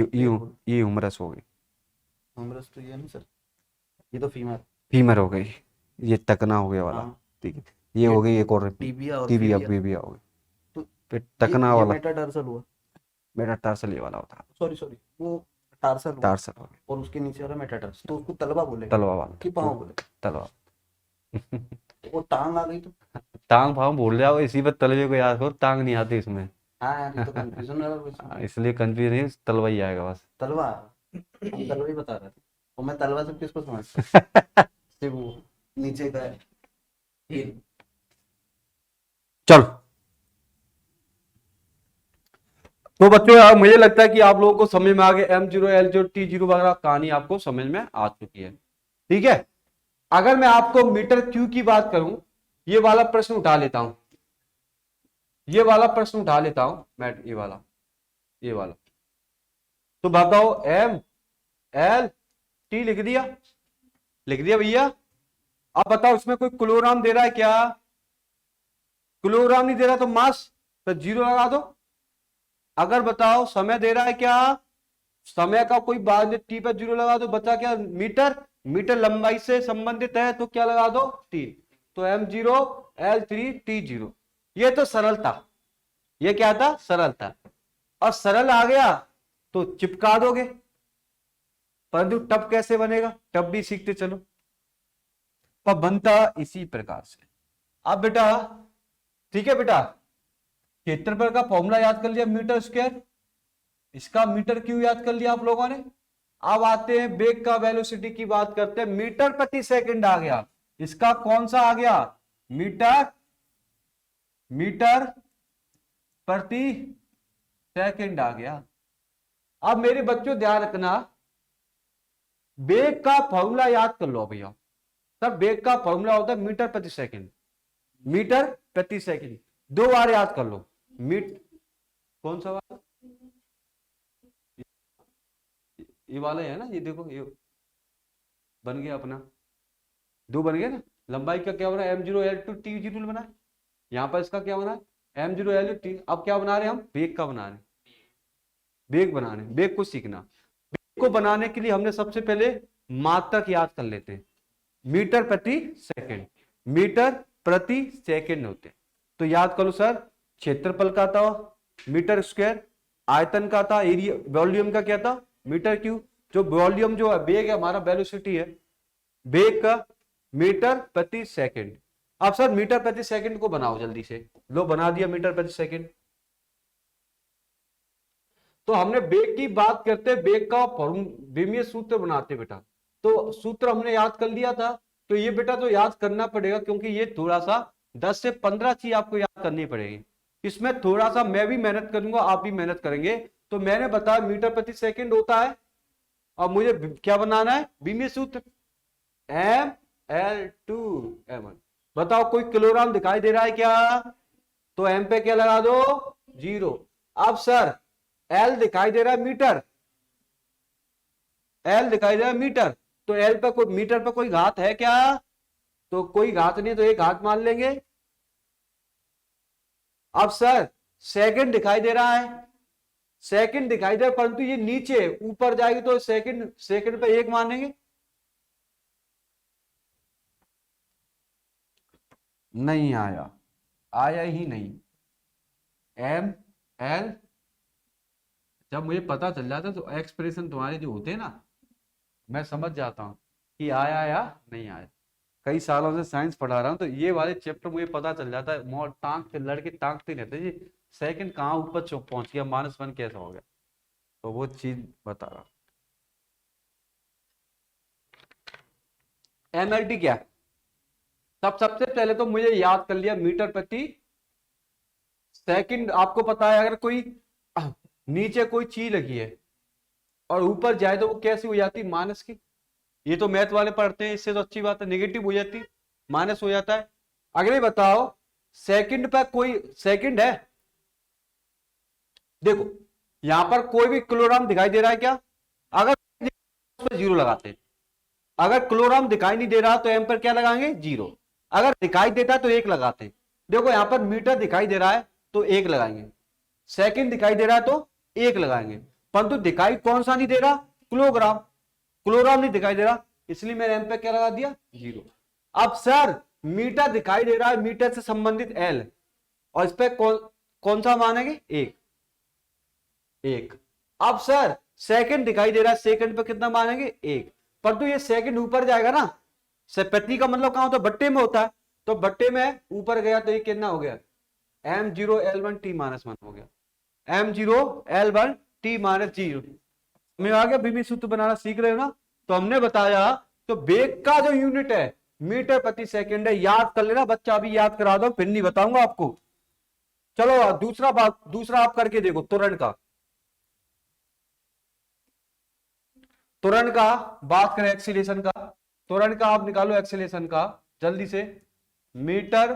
ह्यूमरस हो गई। ह्यूमरस तो ये नहीं सर, ये तो फीमर। फीमर हो गई, ये टकना हो गया वाला। हाँ, ठीक है, ये हो गई एक और टीबिया और टीबिया, फिबिया। फीबिया हो गई। तो फिर टकना ये वाला मेटाटार्सल हुआ। मेटाटार्सल ये वाला होता है। सॉरी सॉरी, वो टार्सल हुआ। टार्सल हो गया, और उसके नीचे वाला मेटाटार्सल, तो उसको तलवा बोले तलवा वाला। कि पाँव बोले? तलवा। वो टांग आ गई तो। टांग फांग भूल जाओ, इसी पर तलवे को याद करो, टांग नहीं आती इसमें। हाँ यार, ये तो कंफ्यूजन वाला क्वेश्चन है। इसलिए कंफ्यूज नहीं, तलवा ही आएगा बस। तलवा, हम तलवा ही बता रहे थे। और मैं तलवा से किसको समझता? सिर्फ वो नीचे का है हील। चलो तो बच्चों यार मुझे लगता है कि आप लोगों को समझ में आ गया, M0L0T0 वगैरह कहानी आपको समझ में आ चुकी है। ठीक है, अगर मैं आपको मीटर क्यू की बात करूं, ये वाला प्रश्न उठा लेता हूं, ये वाला प्रश्न उठा लेता हूं मैं, ये वाला तो बताओ MLT लिख दिया भैया। अब बताओ इसमें कोई किलोग्राम दे रहा है क्या? किलोग्राम नहीं दे रहा तो मास, तो जीरो लगा दो। अगर बताओ समय दे रहा है क्या? समय का कोई बाद टी पर जीरो लगा दो, बचा क्या? मीटर। मीटर लंबाई से संबंधित है तो क्या लगा दो? टी। तो M0L3T0। ये तो सरल था, ये क्या था? सरल था। और सरल आ गया तो चिपका दोगे, परंतु टब कैसे बनेगा? टब भी सीखते चलो। पर बनता इसी प्रकार से। अब बेटा, ठीक है बेटा, क्षेत्रफल का फॉर्मूला याद कर लिया मीटर स्क्वायर, इसका मीटर क्यों याद कर लिया आप लोगों ने। अब आते हैं वेग का, वेलोसिटी की बात करते हैं। मीटर प्रति सेकंड आ गया, इसका कौन सा आ गया? मीटर, मीटर प्रति सेकंड आ गया। अब मेरे बच्चों ध्यान रखना, वेग का फॉर्मूला याद कर लो भैया। तब वेग का फॉर्मूला होता है मीटर प्रति सेकंड, मीटर प्रति सेकंड। दो बार याद कर लो। कौन सा वाला? ये वाला है ना, ये देखो, ये बन गया अपना, दो बन गया ना। लंबाई का क्या बना? M0L2T0 बना। यहाँ पर इसका क्या बना है m0 अब क्या बना रहे हैं हम वेग का बना रहे हैं, वेग बना रहे हैं, वेग को सीखना। वेग को बनाने के लिए हमने सबसे पहले मात्रक याद कर लेते हैं, मीटर प्रति सेकंड, मीटर प्रति सेकंड होते हैं। तो याद करो सर, क्षेत्रफल का था मीटर स्क्वायर, आयतन का था एरिया, वॉल्यूम का क्या था मीटर क्यूब, जो वॉल्यूम जो है वेग है हमारा वेलोसिटी है, वेग का मीटर प्रति सेकंड। अब सर मीटर प्रति सेकंड को बनाओ जल्दी से, लो बना दिया मीटर प्रति सेकंड। तो हमने वेग की बात करते वेग का विमीय सूत्र बनाते बेटा, तो सूत्र हमने याद कर लिया था। तो ये बेटा तो याद करना पड़ेगा, क्योंकि ये थोड़ा सा 10 से 15 चीज आपको याद करनी पड़ेगी। इसमें थोड़ा सा मैं भी मेहनत करूंगा, आप भी मेहनत करेंगे। तो मैंने बताया मीटर प्रति सेकंड होता है, और मुझे क्या बनाना है विमीय सूत्र mL/m1। बताओ कोई किलोग्राम दिखाई दे रहा है क्या, तो m पे क्या लगा दो 0। अब सर L दिखाई दे रहा है मीटर, L दिखाई दे रहा है मीटर, तो L पे कोई मीटर पे कोई घात है क्या, तो कोई घात नहीं, तो एक घात मान लेंगे। अब सर सेकंड दिखाई दे रहा है, सेकंड दिखाई दे रहा है, परंतु ये नीचे ऊपर जाएगी तो सेकंड, सेकंड पे एक मानेंगे, नहीं आया, आया ही नहीं। एम एल जब मुझे पता चल जाता है तो एक्सप्रेशन तुम्हारे जो होते हैं ना, मैं समझ जाता हूं कि आया या नहीं आया। कई सालों से साइंस पढ़ा रहा हूं, तो ये वाले चैप्टर मुझे पता चल जाता है, मोर टांगते लड़के टांगते रहते जी सेकंड कहाँ ऊपर पहुंच गया, -1 कैसा हो गया, तो वो चीज बता रहा। MLT क्या, तब सबसे पहले तो मुझे याद कर लिया मीटर प्रति सेकंड। आपको पता है अगर कोई नीचे कोई चीज लगी है और ऊपर जाए तो वो कैसी हो जाती माइनस की, ये तो मैथ वाले पढ़ते हैं, इससे तो अच्छी बात है, नेगेटिव हो जाती माइनस हो जाता है। अगले बताओ सेकंड पर कोई सेकंड है, देखो यहां पर कोई भी किलोग्राम दिखाई दे रहा है क्या, अगर उस पर 0 लगाते हैं, अगर किलोग्राम दिखाई नहीं दे रहा तो एम पर क्या लगाएंगे 0, अगर दिखाई देता है तो 1 लगाते हैं। देखो यहां पर मीटर दिखाई दे रहा है तो 1 लगाएंगे, सेकंड दिखाई दे रहा है तो 1 लगाएंगे, परंतु दिखाई कौन सा नहीं दे रहा, किलोग्राम, किलोग्राम नहीं दिखाई दे रहा, इसलिए मैंने एम पे क्या लगा दिया 0। अब सर मीटर दिखाई दे रहा है, मीटर से संबंधित एल, और इस पे कौन सा मानेंगे 1। अब सर सेकंड दिखाई दे रहा है, सेकंड पे कितना मानेंगे 1, परंतु ये सेकंड ऊपर जाएगा ना, प्रति का मतलब कहां होता है बट्टे में होता है, तो बट्टे में ऊपर गया तो ये कितना हो गया m0L1T-1 हो गया, m0L1T-0। में आ गया, विमीय सूत्र बनाना सीख रहे हो ना। तो हमने बताया तो वेग का जो यूनिट है मीटर प्रति सेकंड है, याद कर लेना बच्चा, अभी याद करा दो फिर नहीं बताऊंगा आपको। चलो दूसरा आप करके देखो, त्वरण का, त्वरण का बात करें, एक्सीलरेशन का, त्वरण का आप निकालो एक्सीलरेशन का जल्दी से, मीटर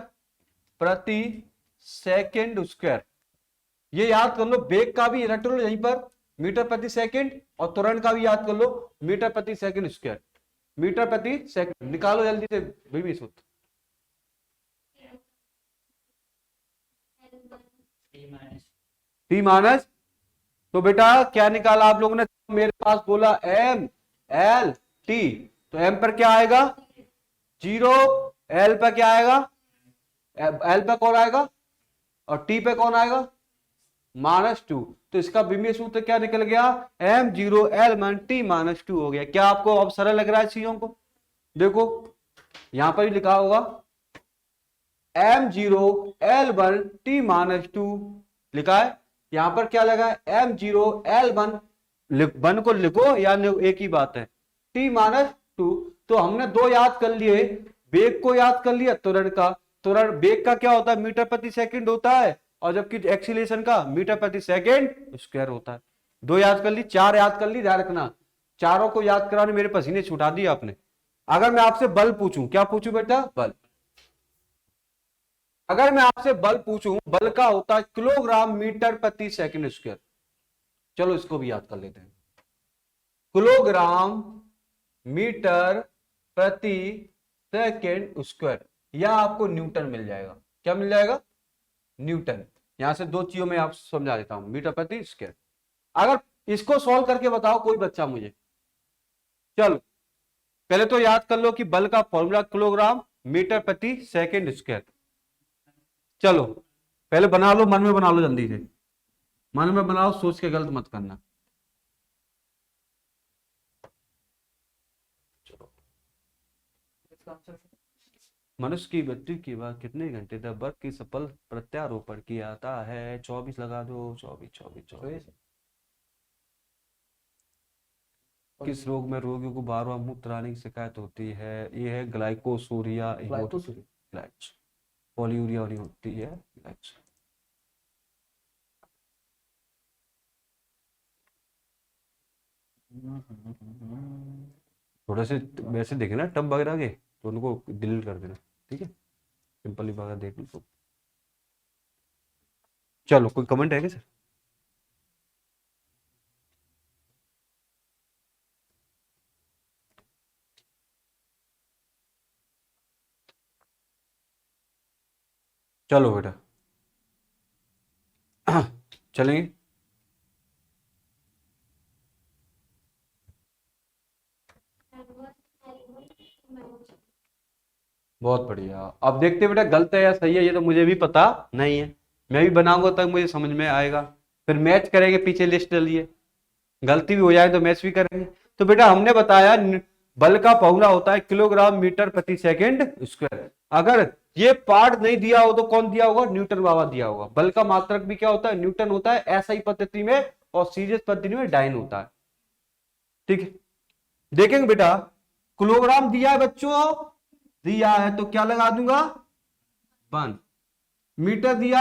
प्रति सेकंड स्क्वायर, ये याद कर लो, वेग का भी रट लो यहीं पर मीटर प्रति सेकंड, और त्वरण का भी याद कर लो मीटर प्रति सेकंड स्क्वायर, मीटर प्रति सेकंड निकालो जल्दी से विमीय सूत्र। T-, तो बेटा क्या निकाला आप लोगों ने, मेरे पास बोला MLT, तो M पर क्या आएगा 0, L पर क्या आएगा, L पर कौन आएगा और T पे कौन आएगा -2, तो इसका विमीय सूत्र क्या निकल गया m0L1T-2 हो गया। क्या आपको अब सरल लग रहा है चीजों को, देखो यहां पर ही लिखा होगा m0L1T-2 लिखा है, यहां पर क्या लगा m0L1, 1 को लिखो या एक ही बात है, T-2। तो हमने 2 याद कर लिए, वेग को याद कर लिया, त्वरण का, त्वरण वेग का क्या होता है मीटर प्रति सेकंड होता है, और जबकि एक्सीलरेशन का मीटर प्रति सेकंड स्क्वायर होता है। 2 याद कर ली, 4 याद कर ली, ध्यान रखना चारों को याद कराने मेरे पसीने छुटा दिए आपने। अगर मैं आपसे बल पूछूं, क्या पूछूं बेटा बल, अगर मैं आपसे बल पूछूं, बल का होता है किलोग्राम मीटर प्रति सेकंड स्क्वायर, चलो इसको भी याद कर लेते हैं, किलोग्राम मीटर प्रति सेकंड स्क्वायर, या आपको न्यूटन मिल जाएगा, क्या मिल जाएगा, न्यूटन। यहां से दो चीजों में आप समझा देता हूं, मीटर प्रति स्क्वायर। अगर इसको सॉल्व करके बताओ कोई बच्चा मुझे, चलो पहले तो याद कर लो कि बल का फॉर्मूला किलोग्राम मीटर प्रति सेकंड स्क्वायर। चलो पहले बना लो, मन में बना लो, जल्दी से मन में बनाओ, सोच के गलत मत करना। मनुष्य की मृत्यु के बाद कितने घंटे तक बर्फ की सफल प्रत्यारोपण किया जाता है? 24 लगा दो, 24 24 24। किस रोग में रोगियों को बार बार मूत्र आने की शिकायत होती है? ये है ग्लाइकोसूरिया, पॉलीयूरिया नहीं होती है, थोड़ा से वैसे देखे ना टब वगैरह के, तो उनको डिलीट कर देना, ठीक है, सिंपली वगैरह देख लो तो। चलो कोई कमेंट है क्या सर? चलो बेटा चलेंगे। बहुत बढ़िया। अब देखते हैं बेटा गलत है या सही है, ये तो मुझे भी पता नहीं है, मैं भी बनाऊंगा तब मुझे समझ में आएगा, फिर मैच करेंगे, पीछे लिस्ट डालिए, गलती भी हो जाए तो मैच भी करेंगे। तो बेटा हमने बताया बल का फॉर्मूला होता है किलोग्राम मीटर प्रति सेकंड स्क्वायर। अगर ये पार्ट नहीं दिया हो तो कौन दिया होगा, न्यूटन बाबा दिया होगा। बल का मात्रक भी क्या होता है, न्यूटन होता है, ऐसा ही पद्धति में, और सीरीज पद्धति में डाइन होता है, ठीक है। देखेंगे बेटा किलोग्राम दिया है बच्चों, दिया है तो क्या लगा दूंगा, 1। मीटर दिया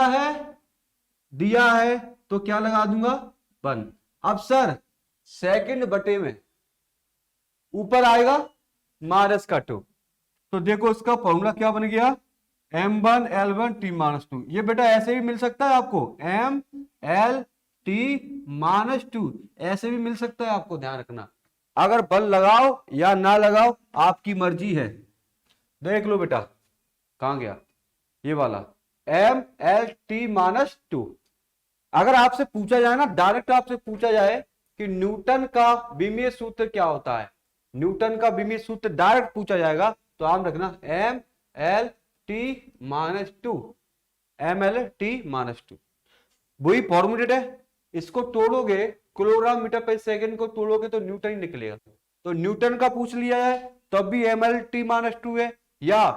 है तो क्या लगा दूंगा, 1। अब सर सेकंड बटे में ऊपर आएगा -2, तो देखो इसका फॉर्मूला क्या बन गया, m1 l1 t-2। ये बेटा ऐसे भी मिल सकता है आपको, m l t-2 ऐसे भी मिल सकता है आपको, ध्यान रखना। अगर बल लगाओ या ना लगाओ आपकी मर्जी है। देख लो बेटा कहां गया ये वाला, m l t-2। अगर आपसे पूछा जाए ना, डायरेक्ट आपसे पूछा जाए कि न्यूटन का विमीय सूत्र क्या होता है, न्यूटन का विमीय सूत्र डायरेक्ट पूछा जाएगा, तो आप रखना m l t-2, m l t-2, वही फॉर्मूलेट है। इसको तोड़ोगे, किलोग्राम मीटर पर सेकंड को तोड़ोगे तो न्यूटन ही निकलेगा। तो न्यूटन का पूछ लिया है तब भी m l t-2 है, या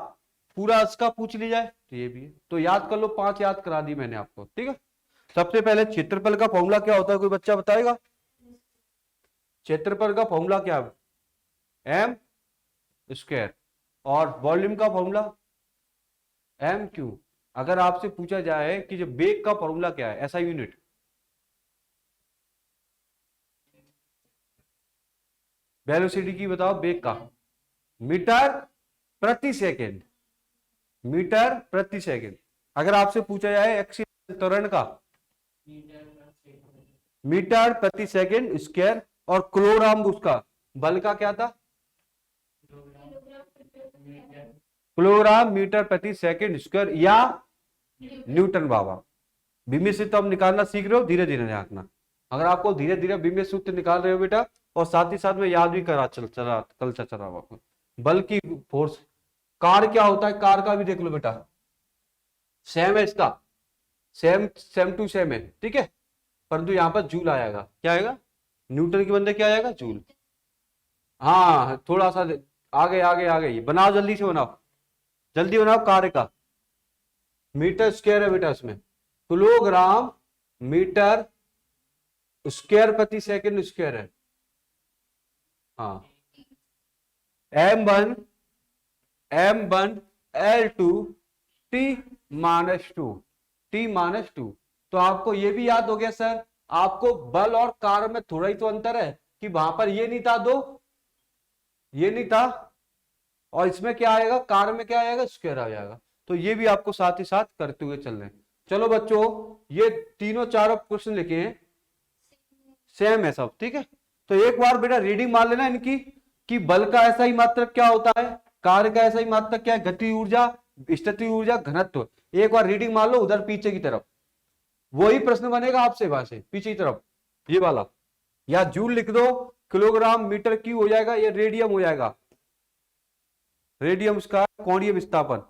पूरा इसका पूछ लिया जाए तो ये भी है। तो याद कर लो, 5 याद करा दी मैंने आपको, ठीक है। सबसे पहले क्षेत्रफल का फॉर्मूला क्या होता है, कोई बच्चा बताएगा? क्षेत्रफल का फॉर्मूला क्या है, m स्क्वायर, और वॉल्यूम का फॉर्मूला m क्यू। अगर आपसे पूछा जाए कि जो वेग का फॉर्मूला क्या है, ऐसा यूनिट, वेलोसिटी की बताओ, वेग का, मीटर प्रति सेकंड, मीटर प्रति सेकंड। अगर आपसे पूछा जाए एक्सीलरेशन त्वरण का, मीटर प्रति सेकंड स्क्वायर, और किलोग्राम उसका बल का क्या था, किलोग्राम मीटर प्रति सेकंड स्क्वायर, या न्यूटन बाबा। विमीय सूत्र अब निकालना सीख रहे हो, धीरे धीरे रखना। अगर आपको धीरे धीरे विमीय सूत्र निकाल रहे हो बेटा, और साथ ही साथ में याद भी करा कल चल रहा आपको, बल की फोर्स, कार क्या होता है, कार का भी देख लो बेटा, सेम है इसका, सेम टू सेम है, ठीक है, परंतु यहां पर जूल आएगा, क्या आएगा, न्यूटन के बंदे क्या आएगा, जूल। हाँ थोड़ा सा आगे आगे आगे, बनाओ जल्दी से बनाओ, जल्दी बनाओ। कार्य का मीटर स्क्वायर है बेटा, इसमें किलोग्राम मीटर स्क्वायर प्रति सेकंड स्क्वायर है। हाँ m1 l2 t-2 तो आपको ये भी याद हो गया सर, आपको बल और कार्य में थोड़ा ही तो अंतर है, कि वहां पर ये नहीं था, ये नहीं था, और इसमें क्या आएगा, कार्य में क्या आएगा, स्क्वायर आ जाएगा। तो ये भी आपको साथ ही साथ करते हुए चल रहे हैं। चलो बच्चों ये तीनों चारों क्वेश्चन लिखे हैं, सेम है सब, ठीक है। तो एक बार बेटा रीडिंग मान लेना इनकी, कि बल का ऐसा ही मात्रक क्या होता है, कार्य का ऐसा ही मात्रक क्या है, गति ऊर्जा, स्थितिज ऊर्जा घनत्व, एक बार रीडिंग मान लो उधर पीछे की तरफ, वही प्रश्न बनेगा आपसे वहां से पीछे की तरफ, ये वाला, या जूल लिख दो, किलोग्राम मीटर क्यूब हो जाएगा, ये रेडियम हो जाएगा, रेडियम का कोणीय विस्थापन,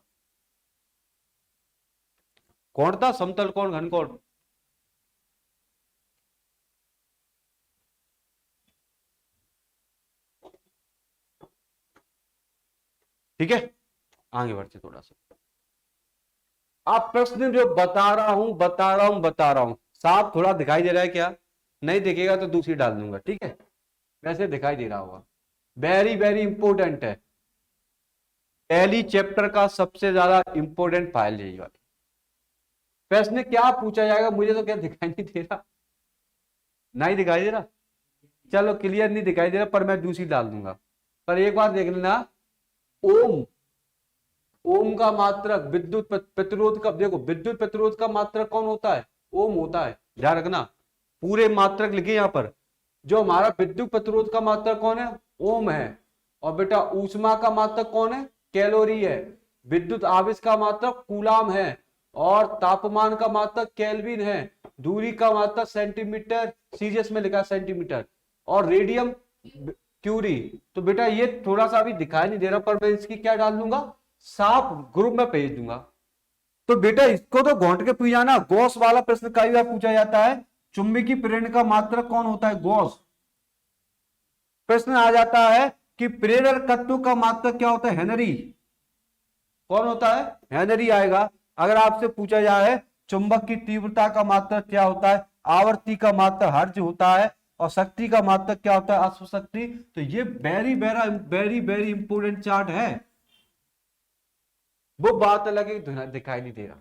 कौन था, समतल कौन, घन कौन, ठीक है। आगे बढ़ते थोड़ा सा, आप प्रश्न जो बता रहा हूं साफ थोड़ा दिखाई दे रहा है क्या, नहीं दिखेगा तो दूसरी डाल दूंगा, ठीक है, वैसे दिखाई दे रहा होगा, वेरी वेरी इंपॉर्टेंट है, पहली चैप्टर का सबसे ज्यादा इंपॉर्टेंट फाइल यही वाली। प्रश्न क्या पूछा जाएगा मुझे तो क्या दिखाई नहीं दे रहा, नहीं दिखाई दे रहा, चलो क्लियर नहीं दिखाई दे रहा, पर मैं दूसरी डाल दूंगा, पर एक बार देख लेना, ओम, ओम का मात्रक, विद्युत प्रतिरोध का, देखो विद्युत प्रतिरोध का मात्रक कौन होता है, ओम होता है, ध्यान रखना, पूरे मात्रक लिखे यहां पर, जो हमारा विद्युत प्रतिरोध का मात्रक कौन है, ओम है, और बेटा ऊष्मा का मात्रक कौन है, कैलोरी है, विद्युत आवेश का मात्रक कूलाम है, और तापमान का मात्रक केल्विन है, दूरी का मात्रक सेंटीमीटर, सीरियस में लिखा सेंटीमीटर, और रेडियम क्यूरी। तो बेटा ये थोड़ा सा अभी दिखाई नहीं दे रहा, पर मैं इसकी क्या डाल दूंगा, साफ ग्रुप में भेज दूंगा। तो बेटा इसको तो घोंट के पी जाना, गॉस वाला प्रश्न कई बार पूछा जाता है, चुंबकीय प्रेरण का मात्रक कौन होता है, गॉस। प्रश्न आ जाता है कि प्रेरक तत्व का मात्रक क्या होता है, हेनरी, कौन होता है, हेनरी आएगा। अगर आपसे पूछा जाए चुंबक की तीव्रता का मात्रक क्या होता है, आवर्ती का मात्रक हर्ट्ज होता है, और शक्ति का मात्रक क्या होता है, अश्व शक्ति। तो ये very very very important chart है, वो बात अलग है, दिखाई नहीं दे रहा,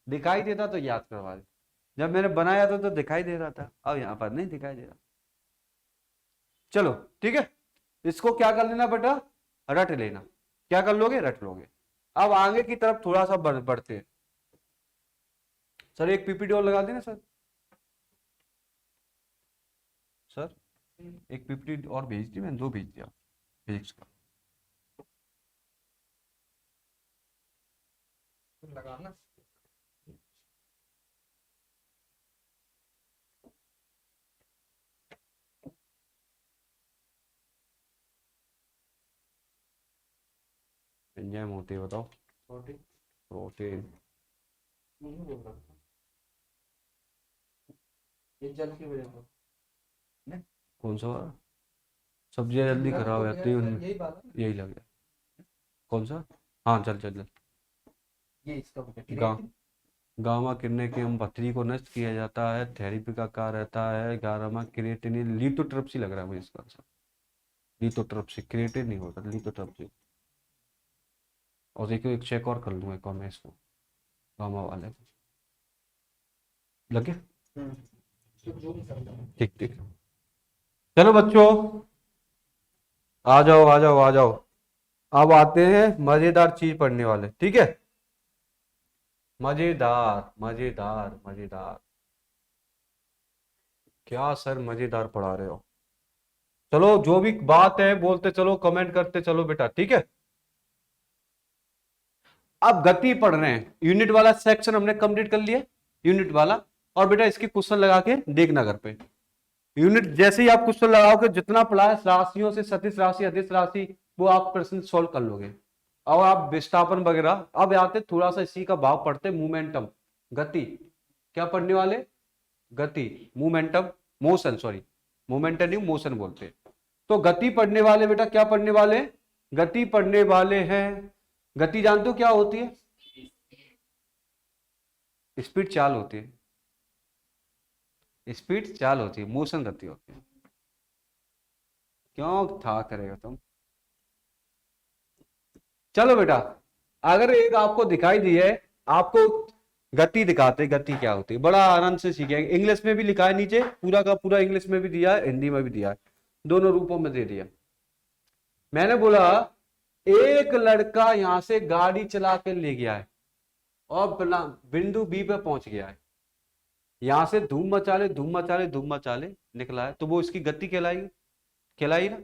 दिखाई देता तो याद करवा दे, जब मैंने बनाया था तो दिखाई दे रहा था, अब यहां पर नहीं दिखाई दे रहा। चलो ठीक है, इसको क्या कर लेना बेटा, रट लेना, क्या कर लोगे, रट लोगे। अब आगे की तरफ थोड़ा सा बढ़ते हैं, सर एक पीपीटी और लगा देना सर, सर एक पीपीटी और भेज दी, मैंने 2 भेज दिया फिजिक्स का, लगाना। एंजाइम होते हैं बताओ, प्रोटीन प्रोटीन, नहीं बोल रहा, ये जल की वजह से, कौन सा वाला? सब्जियां जल्दी खराब हो जाती है उनमें, यही बात है, यही लग गया, कौन सा, हाँ चल चल चल, ये इसका हो गया, गा गामा किरणें के पथरी को नष्ट किया जाता है, थेरेपी का कार्य रहता है, गामा क्रिएटिनिन, लिथोट्रिप्सी लग रहा है मुझे इसका आंसर, लिथोट्रिप्सी, क्रिएटिन नहीं होता, लिथोट्रिप्सी। और देखो एक चेक और कर लूंगा एक और मैं इसको, गामा वाले को, लगे, ठीक ठीक। चलो बच्चों आ जाओ आ जाओ आ जाओ, अब आते हैं मजेदार चीज पढ़ने वाले, ठीक है, मजेदार मजेदार मजेदार, क्या सर मजेदार पढ़ा रहे हो, चलो जो भी बात है बोलते चलो, कमेंट करते चलो बेटा, ठीक है। अब गति पढ़ रहे हैं, यूनिट वाला सेक्शन हमने कंप्लीट कर लिया, यूनिट वाला, और बेटा इसके क्वेश्चन लगा के देखना घर पे, यूनिट जैसे ही आप क्वेश्चन लगाओगे, जितना पढ़ा है राशियों से, सदिश राशि, अदिश राशि, वो आप प्रश्न सॉल्व कर लोगे, और आप विस्थापन वगैरह। अब आते थोड़ा सा इसी का भाव पढ़ते, मोमेंटम, गति, क्या पढ़ने वाले, गति, मोमेंटम, मोशन, सॉरी मोमेंटम नहीं मोशन बोलते। तो गति पढ़ने वाले बेटा, क्या पढ़ने वाले, गति पढ़ने वाले हैं। गति जानते हो क्या होती है, स्पीड चाल होती है, स्पीड चाल होती है, मोशन गति होती है, क्यों था करेगा तुम। चलो बेटा, अगर एक आपको दिखाई दी है, आपको गति दिखाते, गति क्या होती है, बड़ा आनंद से सीखेंगे, इंग्लिश में भी लिखा है नीचे, पूरा का पूरा इंग्लिश में भी दिया है, हिंदी में भी दिया है, दोनों रूपों में दे दिया। मैंने बोला एक लड़का यहां से गाड़ी चला के ले गया है, और बिंदु बी पे पहुंच गया है, यहां से धूम मचाले धूम मचाले धूम मचाले निकला है, तो वो इसकी गति कहलाई, कहलाई ना।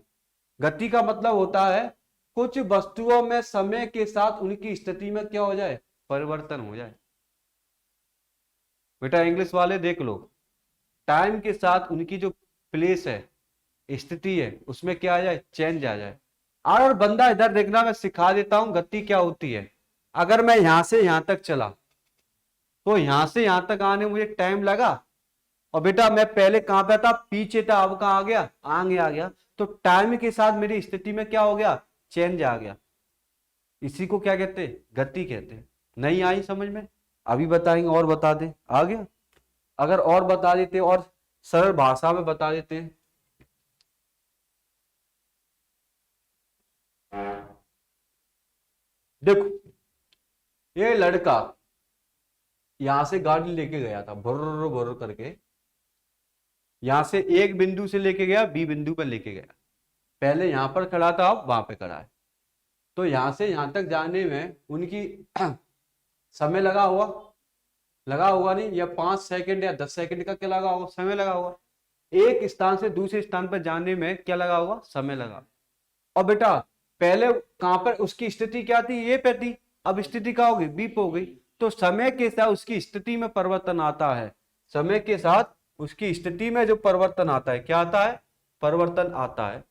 गति का मतलब होता है कुछ वस्तुओं में समय के साथ उनकी स्थिति में क्या हो जाए, परिवर्तन हो जाए। बेटा इंग्लिश वाले देख लो, टाइम के साथ उनकी जो प्लेस है, स्थिति है, उसमें क्या आ जाए, चेंज आ जाए। और बंदा इधर देखना, मैं सिखा देता हूं गति क्या होती है। अगर मैं यहां से यहां तक चला तो यहां से यहां तक आने में मुझे टाइम लगा, और बेटा मैं पहले कहां पे था, पीछे था, अब कहां आ गया, आगे आ गया। तो टाइम के साथ मेरी स्थिति में क्या हो गया, चेंज आ गया। इसी को क्या कहते हैं, गति कहते हैं। नहीं आई समझ में, अभी बताएंगे और बता दें, आ गया। अगर और बता देते और सरल भाषा में बता देते हैं। देखो ये लड़का यहां से गाड़ी लेके गया था, भुर्र भुर्र करके, यहां से एक बिंदु से लेके गया बी बिंदु पर लेके गया। पहले यहां पर खड़ा था, अब वहां पे खड़ा है। तो यहां से यहां तक जाने में उनकी समय लगा होगा नहीं, या 5 सेकंड या 10 सेकंड का क्या लगा होगा, समय लगा होगा। एक स्थान से दूसरे स्थान पर जाने में क्या लगा होगा, समय लगा। और बेटा पहले कहां पर उसकी स्थिति क्या थी, ए पे थी, अब स्थिति क्या होगी, बी पे हो गई। तो समय के साथ उसकी स्थिति में परिवर्तन आता है। समय के साथ उसकी स्थिति में जो परिवर्तन आता है, क्या आता है, परिवर्तन आता है।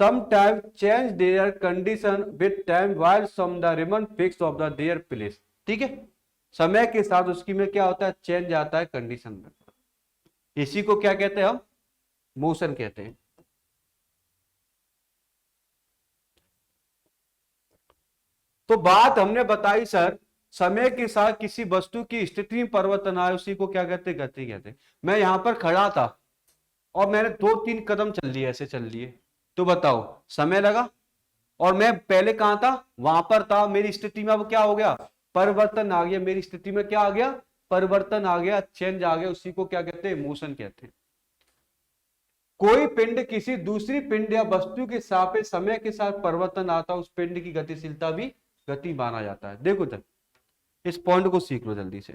Sometimes change their condition with time while some the remain fixed of the their place। ठीक है, समय के साथ उसकी में क्या होता है, चेंज आता है कंडीशन में। इसी को क्या कहते हैं हम, मोशन कहते हैं। तो बात हमने बताई सर, समय के साथ किसी वस्तु की स्थिति में परिवर्तन आए, उसी को क्या कहते हैं, गति कहते हैं। मैं यहां पर खड़ा था और मैंने 2-3 कदम चल लिए, ऐसे चल लिए, तो बताओ समय लगा। और मैं पहले कहां था, वहां पर था, मेरी स्थिति में अब क्या हो गया, परिवर्तन आ गया। मेरी स्थिति में क्या आ गया, परिवर्तन आ गया, चेंज आ गया। उसी को क्या कहते हैं, मोशन कहते हैं। कोई पिंड किसी दूसरी पिंड या वस्तु के सापेक्ष समय के साथ परिवर्तन आता है, उस पिंड की गतिशीलता भी गति माना जाता है। देखो जब इस पॉइंट को सीख लो जल्दी से,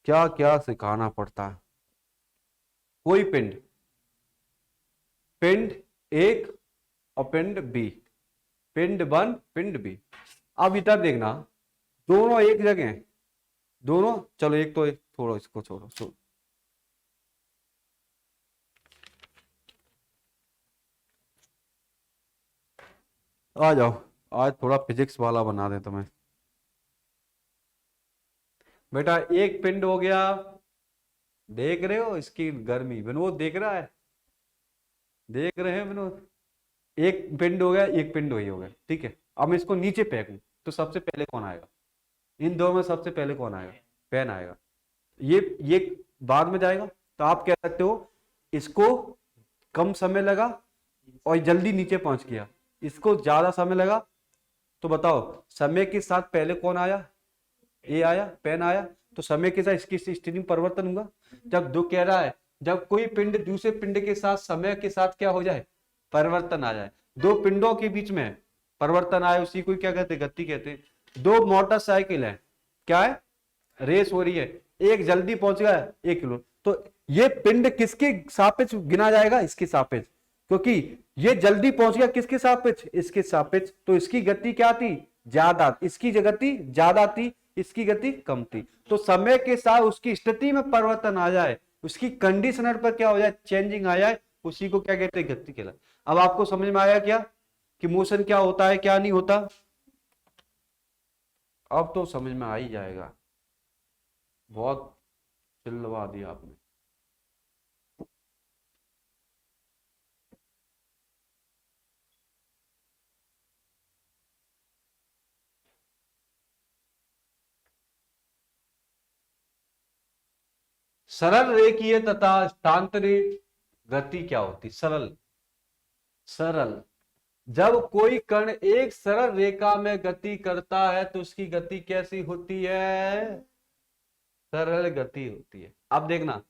क्या क्या सिखाना पड़ता है। कोई पिंड, पिंड एक और पिंड बी, पिंड 1 पिंड बी। अब इधर देखना, दोनों एक जगह हैं, दोनों, चलो एक तो एक छोड़ो, इसको छोड़ो। आ जाओ, आज थोड़ा फिजिक्स वाला बना दे तुम्हें। बेटा एक पिंड हो गया, देख रहे हो इसकी गर्मी, विनोद देख रहा है, देख रहे हैं विनोद। एक पिंड हो गया, एक पिंड वही हो गया, ठीक है। अब मैं इसको नीचे फेंकूं तो सबसे पहले कौन आएगा, इन दोनों में सबसे पहले कौन आएगा, पेन आएगा। ये बाद में जाएगा। तो आप कह सकते हो इसको कम समय लगा और जल्दी नीचे पहुंच गया, इसको ज्यादा समय लगा। तो बताओ समय के साथ पहले कौन आया, ए आया, पेन आया। तो समय के साथ इसकी स्थिति में परिवर्तन हुआ। जब दो कह रहा है, जब कोई पिंड दूसरे पिंड के साथ समय के साथ क्या हो जाए, परिवर्तन आ जाए, दो पिंडों के बीच में परिवर्तन आए, उसी को क्या कहते हैं, गति कहते हैं। दो मोटरसाइकिल है, क्या है, रेस हो रही है, एक जल्दी पहुंच गया 1 किलो, तो ये पिंड किसके सापेक्ष गिना जाएगा, इसके सापेक्ष, क्योंकि ये जल्दी पहुंच गया किसके सापेक्ष, इसके सापेक्ष। तो इसकी गति क्या थी, ज्यादा, इसकी गति ज्यादा थी, इसकी गति कम थी। तो समय के साथ उसकी स्थिति में परिवर्तन आ जाए, उसकी कंडीशनर पर क्या हो जाए, चेंजिंग आ जाए, उसी को क्या कहते हैं, गति कहलाती। अब आपको समझ में आया क्या कि मोशन क्या होता है, क्या नहीं होता। अब तो समझ में आ ही जाएगा, बहुत चिल्लवा दिया आपने। सरल रेखीय तथा स्थानांतरित गति क्या होती, सरल, सरल, जब कोई कण एक सरल रेखा में गति करता है तो उसकी गति कैसी होती है, सरल गति होती है। अब देखना,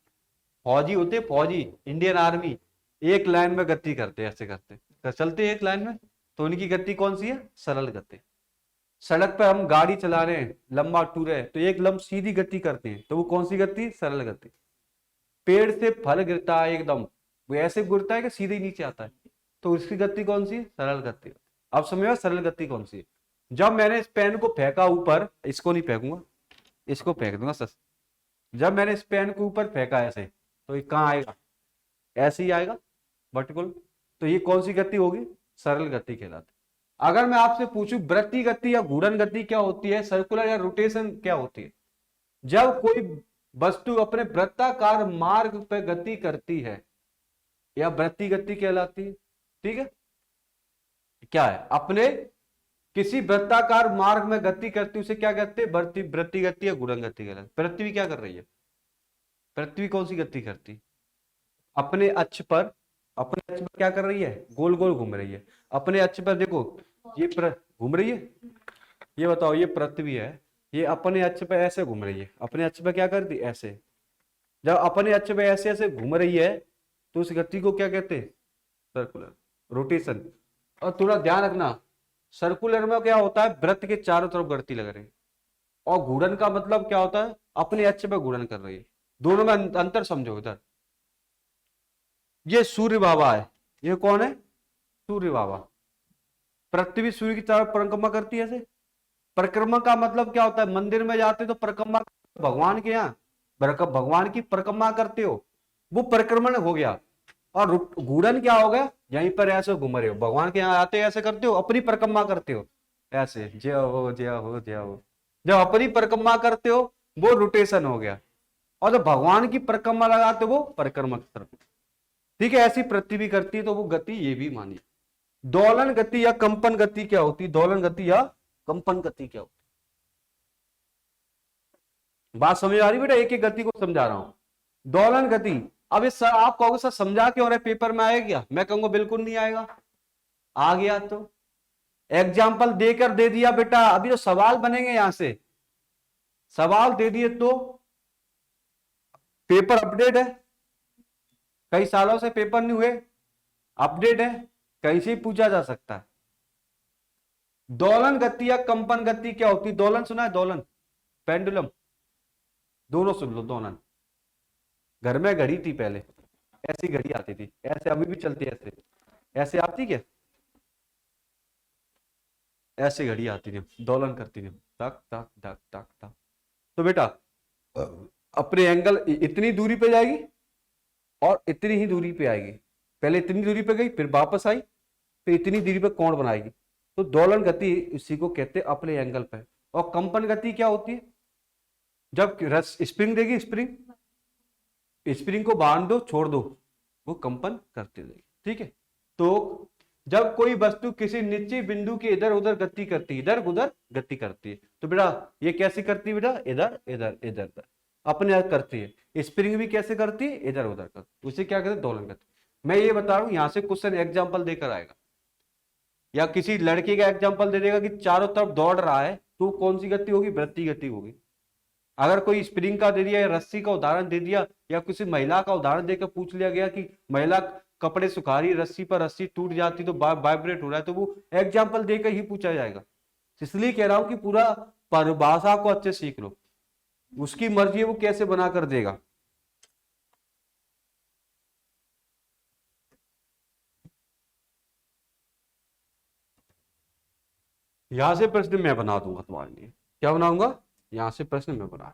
फौजी होते, फौजी इंडियन आर्मी एक लाइन में गति करते, ऐसे करते तो चलते एक लाइन में, तो उनकी गति कौन सी है, सरल गति। सड़क पर हम गाड़ी चला रहे हैं, लंबा टूर है, तो एक लंब सीधी गति करते हैं, तो वो कौन सी गति, सरल गति। पेड़ से फल गिरता है एकदम, वो ऐसे गिरता है कि सीधे नीचे आता है, तो उसकी गति कौन सी है? सरल गति। अब समझो सरल गति कौन सी है। जब मैंने इस पेन को फेंका ऊपर, इसको नहीं फेंकूंगा, इसको फेंक दूंगा सच। जब मैंने इस पेन को ऊपर फेंका ऐसे, तो ये कहाँ आएगा? ऐसे ही आएगा, वर्टिकल। तो ये कौन सी गति होगी? सरल गति कहलाती। अगर मैं आपसे पूछूं वृत्तीय गति या घूर्णन गति क्या होती है, सर्कुलर या रोटेशन क्या होती है? जब कोई वस्तु अपने वृत्ताकार मार्ग पर गति करती है, या वृत्तीय गति कहलाती है। ठीक है, क्या है? अपने किसी वृत्ताकार मार्ग में गति करती, उसे क्या कहते हैं? वृत्तीय गति या घूर्णन गति कहलाती। पृथ्वी क्या कर रही है? पृथ्वी कौन सी गति करती है? अपने अक्ष पर, अपने अक्ष पर क्या कर रही है? गोल गोल घूम रही है। अपने अक्ष पर देखो, ये घूम रही है। ये बताओ, ये पृथ्वी है, ये अपने अक्ष पे ऐसे घूम रही है। अपने अक्ष पे क्या करती? ऐसे। जब अपने अक्ष पे ऐसे ऐसे घूम रही है, तो उस गति को क्या कहते हैं? Circular, rotation. और थोड़ा ध्यान रखना, सर्कुलर में क्या होता है? वृत्त के चारों तरफ गति लग रही है। और घूर्णन का मतलब क्या होता है? अपने अक्ष पे घूर्णन कर रही है। दोनों में अंतर समझो। इधर ये सूर्य बाबा है, ये कौन है? सूर्य बाबा। पृथ्वी सूर्य की तरफ परिक्रमा करती है ऐसे। परिक्रमा का मतलब क्या होता है? मंदिर में जाते तो परिक्रमा, भगवान के यहाँ भगवान की परिक्रमा करते हो, वो परिक्रमण हो गया। और घूर्णन क्या हो गया? यहीं पर ऐसे घूम रहे हो, भगवान के यहाँ आते ऐसे करते हो, अपनी परिक्रमा करते हो ऐसे, जय हो जय हो जय हो। जब अपनी परिक्रमा करते हो वो रोटेशन हो गया, और जब भगवान की परिक्रमा लगाते हो वो परिक्रमा की तरफ। ठीक है, ऐसी पृथ्वी करती है, तो वो गति ये भी मानी। दोलन गति या कंपन गति क्या होती है? दोलन गति या कंपन गति क्या होती है? बात समझ आ रही बेटा? एक एक गति को समझा रहा हूं। दोलन गति, अब इस सर आप कहोगे सर समझा क्यों रहे, पेपर में आएगा क्या? मैं कहूंगा बिल्कुल नहीं आएगा। आ गया तो एग्जाम्पल देकर दे दिया बेटा। अभी तो सवाल बनेंगे, यहां से सवाल दे दिए तो पेपर अपडेट है। कई सालों से पेपर नहीं हुए, अपडेट है, कहीं से ही पूछा जा सकता है। दोलन गति या कंपन गति क्या होती है? दोलन सुना है? दोलन, पेंडुलम, दोनों सुन लो। दोलन, घर में घड़ी थी पहले, ऐसी घड़ी आती थी, ऐसे अभी भी चलती है, ऐसे ऐसे आती क्या? ऐसे घड़ी आती थी, दोलन करती थी, टक टक टक टक टक। तो बेटा अपने एंगल इतनी दूरी पे जाएगी और इतनी ही दूरी पे आएगी। पहले इतनी दूरी पे गई, फिर वापस आई, फिर इतनी दूरी पे कोण बनाएगी। तो दोलन गति इसी को कहते हैं, अपने एंगल पे। और कंपन गति क्या होती है? जब स्प्रिंग देगी, स्प्रिंग को बांध दो, छोड़ दो, वो कंपन करती रहेगी। ठीक है, तो जब कोई वस्तु किसी निश्चित बिंदु की इधर उधर गति करती है, इधर उधर गति करती है, तो बेटा ये कैसी करती है बेटा? इधर इधर इधर उधर अपने आप करती है। स्प्रिंग भी कैसे करती है? इधर उधर करती, उसे क्या कहते हैं? दोलन गति। मैं ये बता रहा हूं, यहां से क्वेश्चन एग्जाम्पल देकर आएगा, या किसी लड़के का एग्जाम्पल दे देगा कि चारों तरफ दौड़ रहा है, तो कौन सी गति होगी? वृत्तीय गति होगी। अगर कोई स्प्रिंग का दे दिया या रस्सी का उदाहरण दे दिया, या किसी महिला का उदाहरण देकर पूछ लिया गया कि महिला कपड़े सुखा रही, रस्सी पर रस्सी टूट जाती तो वाइब्रेट हो रहा है, तो वो एग्जाम्पल देकर ही पूछा जाएगा। इसलिए कह रहा हूं कि पूरा परिभाषा को अच्छे सीख लो, उसकी मर्जी है वो कैसे बनाकर देगा। यहां से प्रश्न मैं बना दूंगा तुम्हारे लिए। क्या बनाऊंगा? यहां से प्रश्न मैं बना,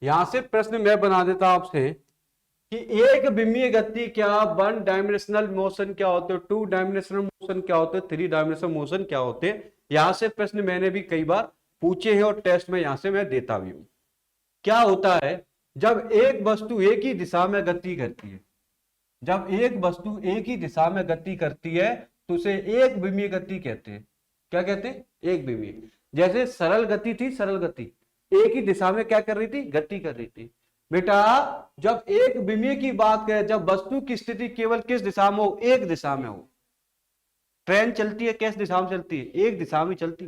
यहां से प्रश्न मैं बना देता आपसे कि एक विमीय गति क्या, वन डायमेंशनल मोशन क्या होते हैं, टू डायमेंशनल मोशन क्या होते हैं, थ्री डायमेंशनल मोशन क्या होते हैं। यहां से प्रश्न मैंने भी कई बार पूछे हैं और टेस्ट में यहां से मैं देता भी हूं। क्या होता है जब एक वस्तु एक ही दिशा में गति करती है? जब एक वस्तु एक ही दिशा में गति करती है तो उसे एक विमीय गति कहते हैं। क्या कहते हैं? एक विमीय। जैसे सरल गति थी, सरल गति एक ही दिशा में क्या कर रही थी? गति कर रही थी। बेटा जब एक विमीय की बात करें, जब वस्तु की स्थिति केवल किस दिशा में हो? एक दिशा में हो। ट्रेन चलती है किस दिशा में चलती है? एक दिशा में चलती,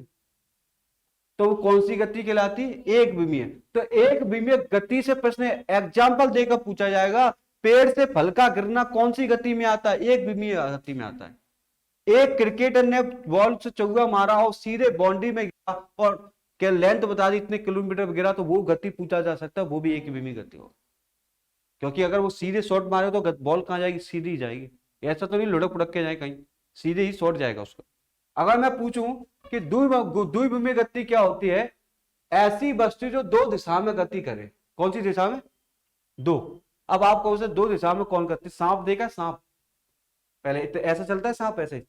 तो कौन सी गति कहलाती? एक विमीय। तो एक विमीय गति से प्रश्न एग्जाम्पल देकर पूछा जाएगा, पेड़ से फल का गिरना कौन सी गति में आता है? एक विमीय गति में आता है। एक क्रिकेटर ने बॉल से चौका मारा और सीधे बाउंड्री में गिरा और क्या लेंथ बता दी इतने किलोमीटर गिरा, तो वो गति पूछा जा सकता है, वो भी एक विमीय गति हो। क्योंकि अगर वो सीधे शॉट मारे तो बॉल कहाँ जाएगी, सीधी जाएगी। ऐसा तो नहीं लुढ़क पुढ़क के जाए कहीं, सीधे ही शॉट जाएगा उसका। अगर मैं पूछूं कि द्विविमीय गति क्या होती है, ऐसी वस्तु जो दो दिशा में गति करे। कौन सी दिशा में, दो। अब आप कहो से दो दिशा में कौन गति, सांप देखा, सांप पहले तो ऐसा चलता है, सांप ऐसे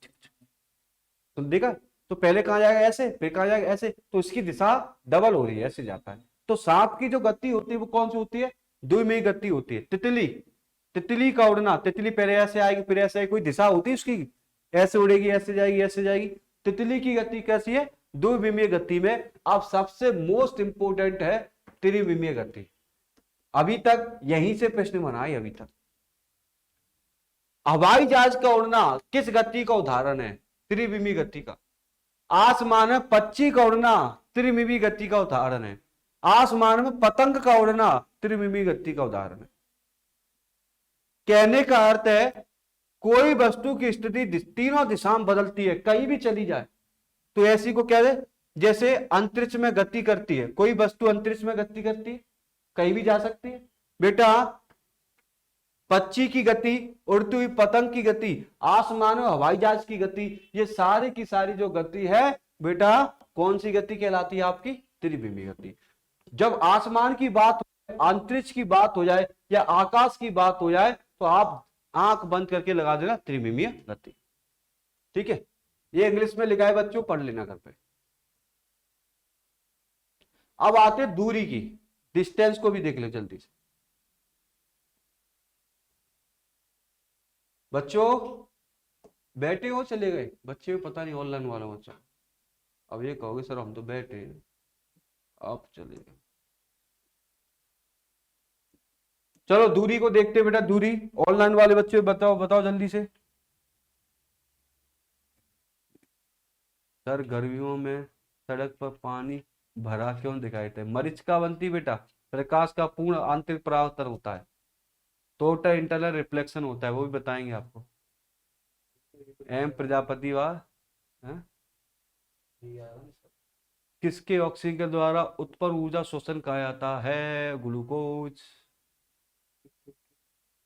तुम देखा, तो पहले कहां जाएगा ऐसे, फिर कहां जाएगा ऐसे, तो इसकी दिशा डबल हो रही है, ऐसे जाता है। तो सांप की जो गति होती है वो कौन सी होती है, द्विमीय गति होती है। तितली, तितली का उड़ना, तितली पहले ऐसे आएगी फिर ऐसे आएगी, कोई दिशा होती है उसकी, ऐसे उड़ेगी ऐसे जाएगी ऐसे जाएगी। तितली की गति कैसी है, द्विविमीय गति में। अब सबसे मोस्ट इंपोर्टेंट है त्रिविमीय गति। अभी तक यहीं से प्रश्न बना है अभी तक। हवाई जहाज का उड़ना किस गति का उदाहरण है, त्रिविमीय गति का। आसमान में पक्षी का उड़ना त्रिविमीय गति का उदाहरण है। आसमान में पतंग का उड़ना त्रिविमीय गति का उदाहरण है। कहने का अर्थ है कोई वस्तु की स्थिति तीनों दिशा में बदलती है, कहीं भी चली जाए तो ऐसी को कह दे, जैसे अंतरिक्ष में गति करती है, कोई वस्तु अंतरिक्ष में गति करती है, कहीं भी जा सकती है। बेटा पक्षी की गति, उड़ती हुई पतंग की गति, आसमान में हवाई जहाज की गति, ये सारी की सारी जो गति है बेटा कौन सी गति कहलाती है आपकी, त्रिविमीय गति। जब आसमान की बात, अंतरिक्ष की बात हो जाए या आकाश की बात हो जाए तो आप आंख बंद करके लगा देना त्रिविमीय गति। ठीक है, ये इंग्लिश में लिखा है बच्चों, पढ़ लेना घर पे। अब आते दूरी की, डिस्टेंस को भी देख ले जल्दी से बच्चों। बैठे हो चले गए बच्चे, पता नहीं ऑनलाइन वाला बच्चा। अब ये कहोगे सर हम तो बैठे हैं, आप चले गए। चलो दूरी को देखते बेटा, दूरी ऑनलाइन वाले बच्चे बताओ, बताओ जल्दी से। सर गर्मियों में सड़क पर पानी भरा क्यों दिखाई देता है, मरीचिका बनती बेटा, प्रकाश का पूर्ण आंतरिक परावर्तन होता है, टोटल इंटरनल रिफ्लेक्शन होता है, वो भी बताएंगे आपको। एम प्रजापति व किसके ऑक्सीजन के द्वारा उत्पन्न ऊर्जा शोषण कहा जाता है, ग्लूकोज।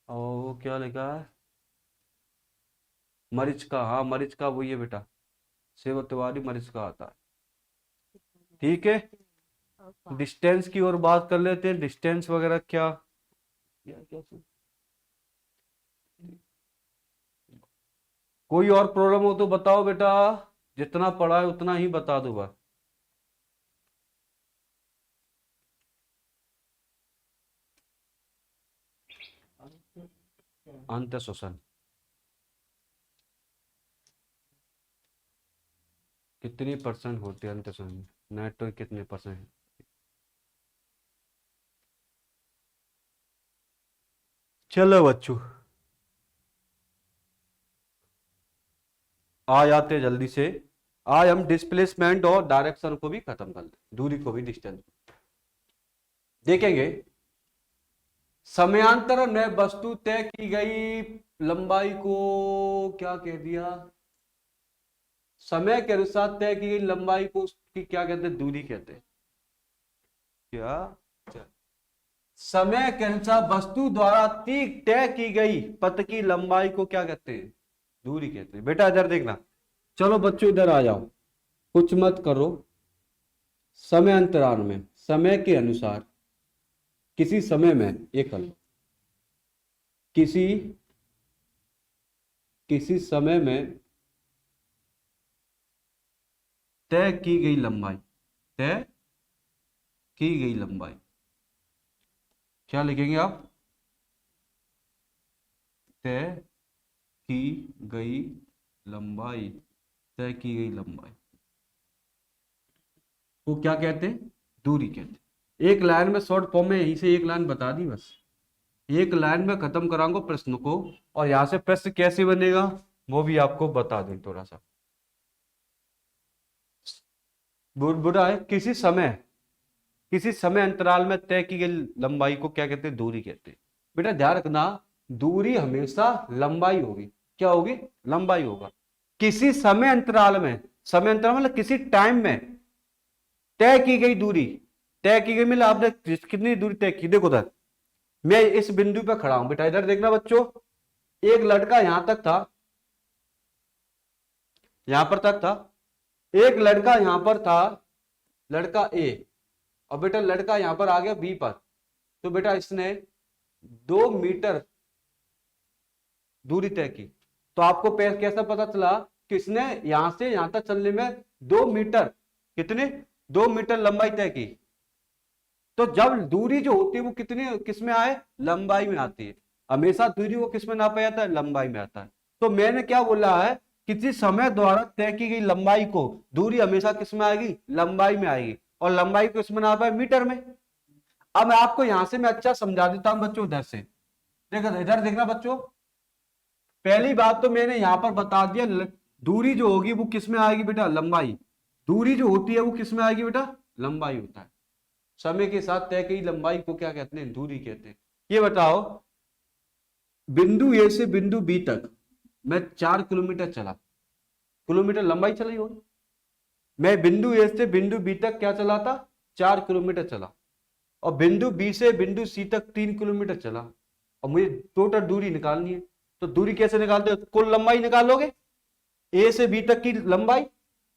और क्या लिखा है, मरीचिका, हाँ मरीचिका वही है बेटा, सेवतवादी मरीचिका आता है। ठीक है, डिस्टेंस की ओर बात कर लेते हैं, डिस्टेंस वगैरह क्या, कोई और प्रॉब्लम हो तो बताओ बेटा, जितना पढ़ा है उतना ही बता दो बस। अंत शोषण कितनी परसेंट होती है, अंत शोषण नेटवर्क तो कितने परसेंट है। चलो बच्चों आ जाते जल्दी से। आज हम डिस्प्लेसमेंट और डायरेक्शन को भी खत्म कर दें, दूरी को भी, डिस्टेंस देखेंगे। समयांतर में वस्तु तय की गई लंबाई को क्या कह दिया, समय के अनुसार तय की गई लंबाई को उसकी क्या कहते हैं, दूरी कहते हैं। क्या समय के अनुसार वस्तु द्वारा तय की गई पथ की लंबाई को क्या कहते हैं, दूरी कहते हैं। बेटा इधर देखना, चलो बच्चों इधर आ जाओ, कुछ मत करो। समय अंतराल में, समय के अनुसार किसी समय में एकल, किसी समय में तय की गई लंबाई, तय की गई लंबाई क्या लिखेंगे आप, तय की गई लंबाई, तय की गई लंबाई को क्या कहते हैं, दूरी कहते हैं। एक लाइन में शॉर्ट फॉर्म में यहीं से एक लाइन बता दी बस, एक लाइन में खत्म कराऊंगा प्रश्न को, और यहां से प्रश्न कैसे बनेगा वो भी आपको बता दें थोड़ा सा। बुरा है, किसी समय अंतराल में तय की गई लंबाई को क्या कहते हैं, दूरी कहते हैं। बेटा ध्यान रखना, दूरी हमेशा लंबाई होगी, क्या होगी, लंबाई होगा। किसी समय अंतराल में, समय अंतराल मतलब किसी टाइम में तय की गई दूरी, तय की गई मतलब आपने कितनी दूरी तय की, देखो उधर मैं इस बिंदु पे खड़ा हूं बेटा, इधर देखना बच्चों, एक लड़का यहां तक था, यहां पर तक था, एक लड़का यहां पर था, लड़का ए, और बेटा लड़का यहां पर आ गया बी पर। तो बेटा इसने 2 मीटर दूरी तय की। तो आपको कैसा पता चला कि इसने यहां से यहां तक चलने में 2 मीटर, कितने, 2 मीटर लंबाई तय की। तो जब दूरी जो होती है वो कितनी, किस में आए, लंबाई में आती है। हमेशा दूरी को किस में नापा जाता है, लंबाई में आता है। तो मैंने क्या बोला है, किसी समय द्वारा तय की गई लंबाई को, दूरी हमेशा किस में आएगी, लंबाई में आएगी, और लंबाई को किसमें नापा है, मीटर में। अब मैं आपको यहां से मैं अच्छा समझा देता हूं बच्चों, इधर से देखो, इधर देखना बच्चों। पहली बात तो मैंने यहां पर बता दिया, दूरी जो होगी वो किस में आएगी बेटा, लंबाई। दूरी जो होती है वो किस में आएगी बेटा, लंबाई होता है। समय के साथ तय की लंबाई को क्या कहते हैं, दूरी कहते हैं। ये बताओ, बिंदु ए से बिंदु बी तक मैं 4 किलोमीटर चला, किलोमीटर लंबाई चली होगी। मैं बिंदु ए से बिंदु बी तक क्या चला था, 4 किलोमीटर चला, और बिंदु बी से बिंदु सी तक 3 किलोमीटर चला, और मुझे टोटल दूरी निकालनी है। तो दूरी कैसे निकालते हो, कुल लंबाई निकालोगे, ए से बी तक की लंबाई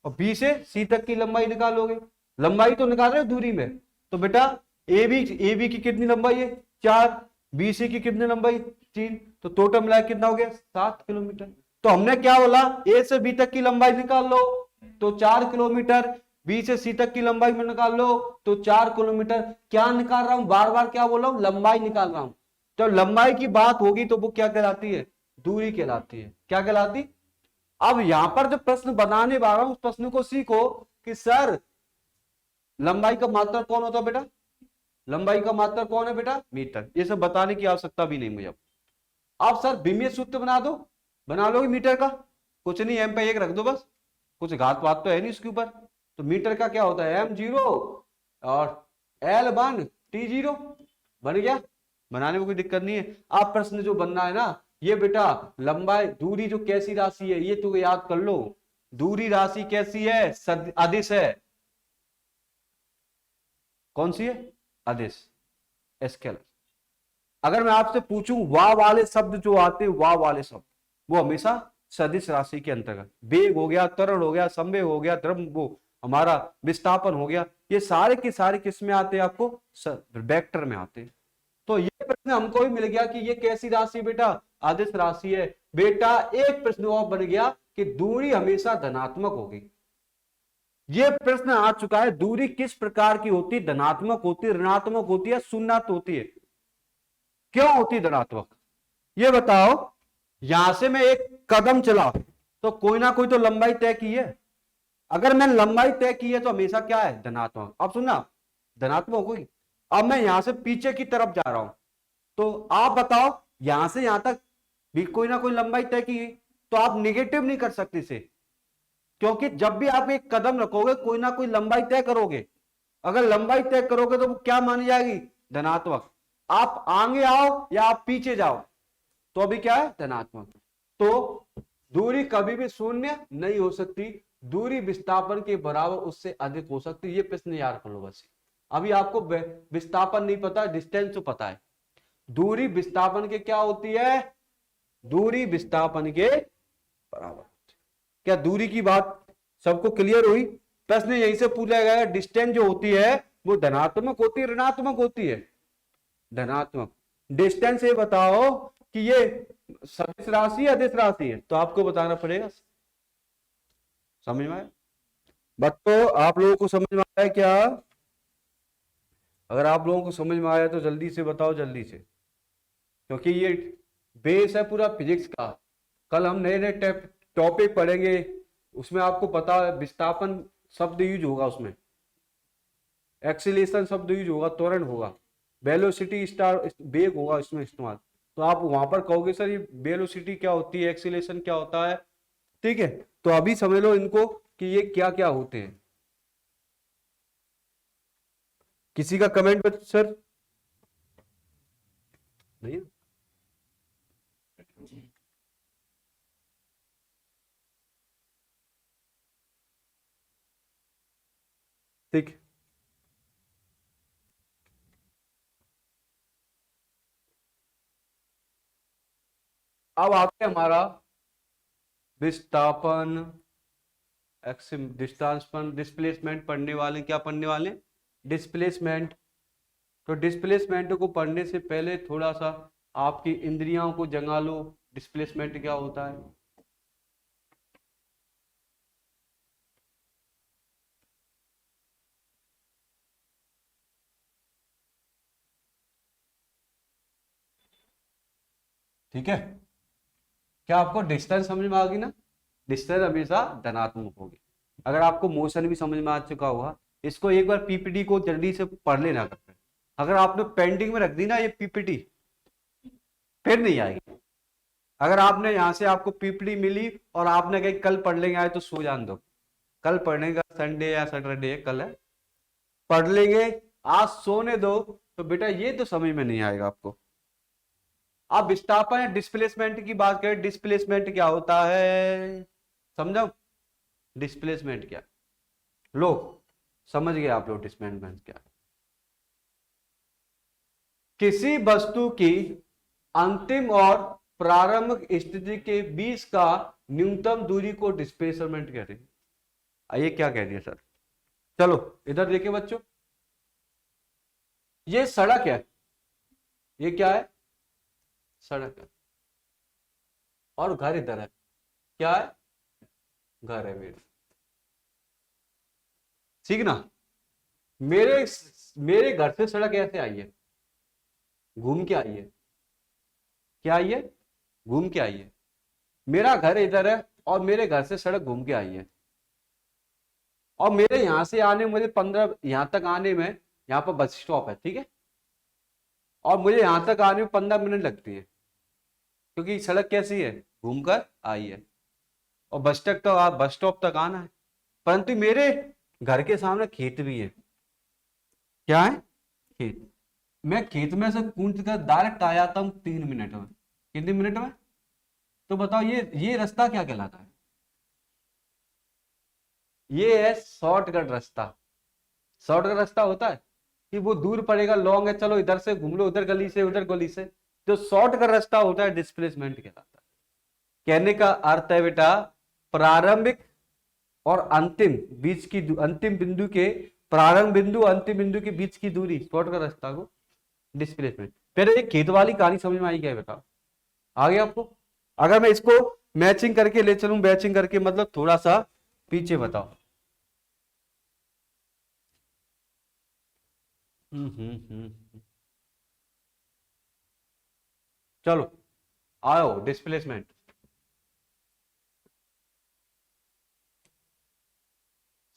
और बी से सी तक की लंबाई निकालोगे। लंबाई तो निकाल रहे हो दूरी में। तो बेटा ए बी की कितनी लंबाई है, 4, बी सी की कितनी लंबाई, 3, तो टोटल मिला कितना हो गया, 7 किलोमीटर। तो हमने क्या बोला, ए से बी तक की लंबाई निकाल लो तो 4 किलोमीटर, बी से सी तक की लंबाई में निकाल लो तो 4 किलोमीटर। क्या निकाल रहा हूं, बार बार क्या बोल रहा हूं, लंबाई निकाल रहा हूं। जब लंबाई की बात होगी तो वो क्या कहलाती है, दूरी कहलाती है। क्या कहलाती। अब यहां पर जो प्रश्न बनाने वाला हूं उस प्रश्न को सीखो कि सर लंबाई का मात्रक कौन होता है बेटा, लंबाई का मात्रक कौन है बेटा, मीटर। ये सब बताने की आवश्यकता भी नहीं मुझे। आप सर विमीय सूत्र बना दो, बना लोगे मीटर का, कुछ नहीं, एम पे 1 रख दो बस, कुछ घात पात तो है नहीं उसके ऊपर। तो मीटर का क्या होता है, M0 और L1 T0, बन गया, बनाने में कोई दिक्कत नहीं है। आप प्रश्न जो बनना है ना, ये बेटा लंबाई दूरी जो कैसी राशि है ये तो याद कर लो। दूरी राशि कैसी है, अदिश है। कौन सी है, अदिश, स्केलर। अगर मैं आपसे पूछूं वाह वाले शब्द जो आते हैं, वाह वाले शब्द वो हमेशा सदिश राशि के अंतर्गत, वेग हो गया, त्वरण हो गया, संवेग हो गया, द्रव वो हमारा विस्थापन हो गया, ये सारे के सारे किस में आते हैं, आपको वेक्टर में आते हैं। तो ये प्रश्न हमको भी मिल गया कि ये कैसी राशि बेटा, अदिश राशि है। बेटा एक प्रश्न और बन गया कि दूरी हमेशा धनात्मक होगी। ये प्रश्न आ चुका है, दूरी किस प्रकार की होती, धनात्मक होती, ऋणात्मक होती है, शून्यात्मक होती है। क्यों होती धनात्मक, ये बताओ। यहां से मैं एक कदम चला तो कोई ना कोई तो लंबाई तय की है। अगर मैंने लंबाई तय की है तो हमेशा क्या है, धनात्मक। अब सुनना, धनात्मक होगी। अब मैं यहां से पीछे की तरफ जा रहा हूं, तो आप बताओ यहां से यहां तक भी कोई ना कोई लंबाई तय की है, तो आप निगेटिव नहीं कर सकते इसे, क्योंकि जब भी आप एक कदम रखोगे कोई ना कोई लंबाई तय करोगे। अगर लंबाई तय करोगे तो वो क्या मानी जाएगी, धनात्मक। आप आगे आओ या आप पीछे जाओ तो अभी क्या है, धनात्मक। तो दूरी कभी भी शून्य नहीं हो सकती, दूरी विस्थापन के बराबर उससे अधिक हो सकती है। ये प्रश्न याद कर लो बस। अभी आपको विस्थापन नहीं पता, डिस्टेंस तो पता है। दूरी विस्थापन के क्या होती है, दूरी विस्थापन के बराबर। क्या दूरी की बात सबको क्लियर हुई। प्रश्न यहीं से पूछा गया, डिस्टेंस जो होती है वो धनात्मक होती है, ऋणात्मक होती है, धनात्मक। डिस्टेंस ये बताओ कि ये सदिश राशि है, अदिश राशि है, तो आपको बताना पड़ेगा। समझ में आया, बच्चों आप लोगों को समझ में आया क्या। अगर आप लोगों को समझ में आया तो जल्दी से बताओ, जल्दी से, क्योंकि ये बेस है पूरा फिजिक्स का। कल हम नए नए टॉपिक पढ़ेंगे, उसमें आपको पता है विस्थापन शब्द यूज होगा, उसमें एक्सीलेशन शब्द यूज होगा, त्वरण होगा, वेलोसिटी स्टार वेग होगा इसमें इस्तेमाल। तो आप वहां पर कहोगे सर ये वेलोसिटी क्या होती है, एक्सीलेशन क्या होता है, ठीक है। तो अभी समझ लो इनको कि ये क्या क्या होते हैं। किसी का कमेंट पर सर नहीं, ठीक। अब आगे हमारा विस्थापन, डिस्प्लेसमेंट पढ़ने वाले, क्या पढ़ने वाले? डिस्प्लेसमेंट। तो डिस्प्लेसमेंट को पढ़ने से पहले थोड़ा सा आपकी इंद्रियों को जगा लो, डिस्प्लेसमेंट क्या होता है। ठीक है, क्या आपको डिस्टेंस समझ में आ गई ना? डिस्टेंस हमेशा धनात्मक होगी। अगर आपको मोशन भी समझ में आ चुका होगा, इसको एक बार पीपीटी को जल्दी से पढ़ लेना करते। अगर आपने पेंडिंग में रख दी ना ये पीपीटी, फिर नहीं आएगी। अगर आपने यहां से आपको पीपीटी मिली और आपने कही कल पढ़ लेंगे, आए तो सो जान दो। कल पढ़ने का संडे या सैटरडे कल है, पढ़ लेंगे, आज सोने दो, तो बेटा ये तो समझ में नहीं आएगा आपको। आप विस्थापन या डिस्प्लेसमेंट की बात करें, डिस्प्लेसमेंट क्या होता है समझो। डिस्प्लेसमेंट क्या, लो समझ गए आप लोग डिस्प्लेसमेंट क्या? किसी वस्तु की अंतिम और प्रारंभिक स्थिति के बीच का न्यूनतम दूरी को डिस्प्लेसमेंट कहते हैं। ये क्या कह दिया सर? चलो इधर देखिए बच्चों, ये सड़क है, ये क्या है? सड़क है। और घर इधर है, क्या है? घर है मेरे, ठीक ना? मेरे मेरे घर से सड़क ऐसे आई है, घूम के आई है। क्या आई है? घूम के आई है। मेरा घर इधर है और मेरे घर से सड़क घूम के आई है। और मेरे यहां से आने, मुझे 15 यहां तक आने में, यहाँ पर बस स्टॉप है, ठीक है, और मुझे यहां तक आने में 15 मिनट लगती है, क्योंकि सड़क कैसी है? घूमकर आई है। और बस स्टॉप तक आना है। परंतु मेरे घर के सामने खेत भी है। क्या है? खेत। मैं खेत में से कूद कर डायरेक्ट आ जाता हूँ 3 मिनट में। कितने मिनट में? तो बताओ ये रास्ता क्या कहलाता है? ये है शॉर्टकट रास्ता। शॉर्टकट रास्ता होता है कि वो दूर पड़ेगा, लॉन्ग है, चलो इधर से घूम लो, उधर गली से उधर गली से। जो शॉर्टकट रास्ता होता है डिस्प्लेसमेंट कहलाता है। कहने का अर्थ है बेटा, प्रारंभिक और अंतिम बिंदु के, प्रारंभ बिंदु अंतिम बिंदु के बीच की दूरी, शॉर्टकट रास्ता को डिस्प्लेसमेंट। पहले ये खेत वाली कहानी समझ में आई क्या बेटा? आगे आपको अगर मैं इसको मैचिंग करके ले चलूं, मैचिंग करके मतलब थोड़ा सा पीछे बताओ। चलो आओ displacement.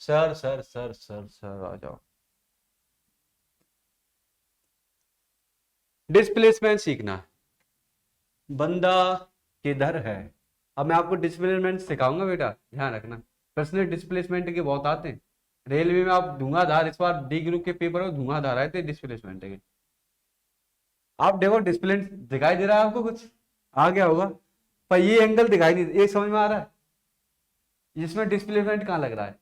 Sir sir sir sir sir आ जाओ। डिस्प्लेसमेंट सीखना है। बंदा किधर है? अब मैं आपको डिस्प्लेसमेंट सिखाऊंगा बेटा, ध्यान रखना। प्रश्न डिस्प्लेसमेंट के बहुत आते हैं। रेलवे में आप धुआंधार, इस बार डी ग्रुप के पेपर में धुआंधार आए थे डिस्प्लेसमेंट के। आप देखो डिस्प्ले दिखाई दे रहा है आपको? कुछ आ गया होगा, पर ये एंगल दिखाई नहीं, ये समझ में आ रहा है? इसमें डिस्प्लेसमेंट कहाँ लग रहा है?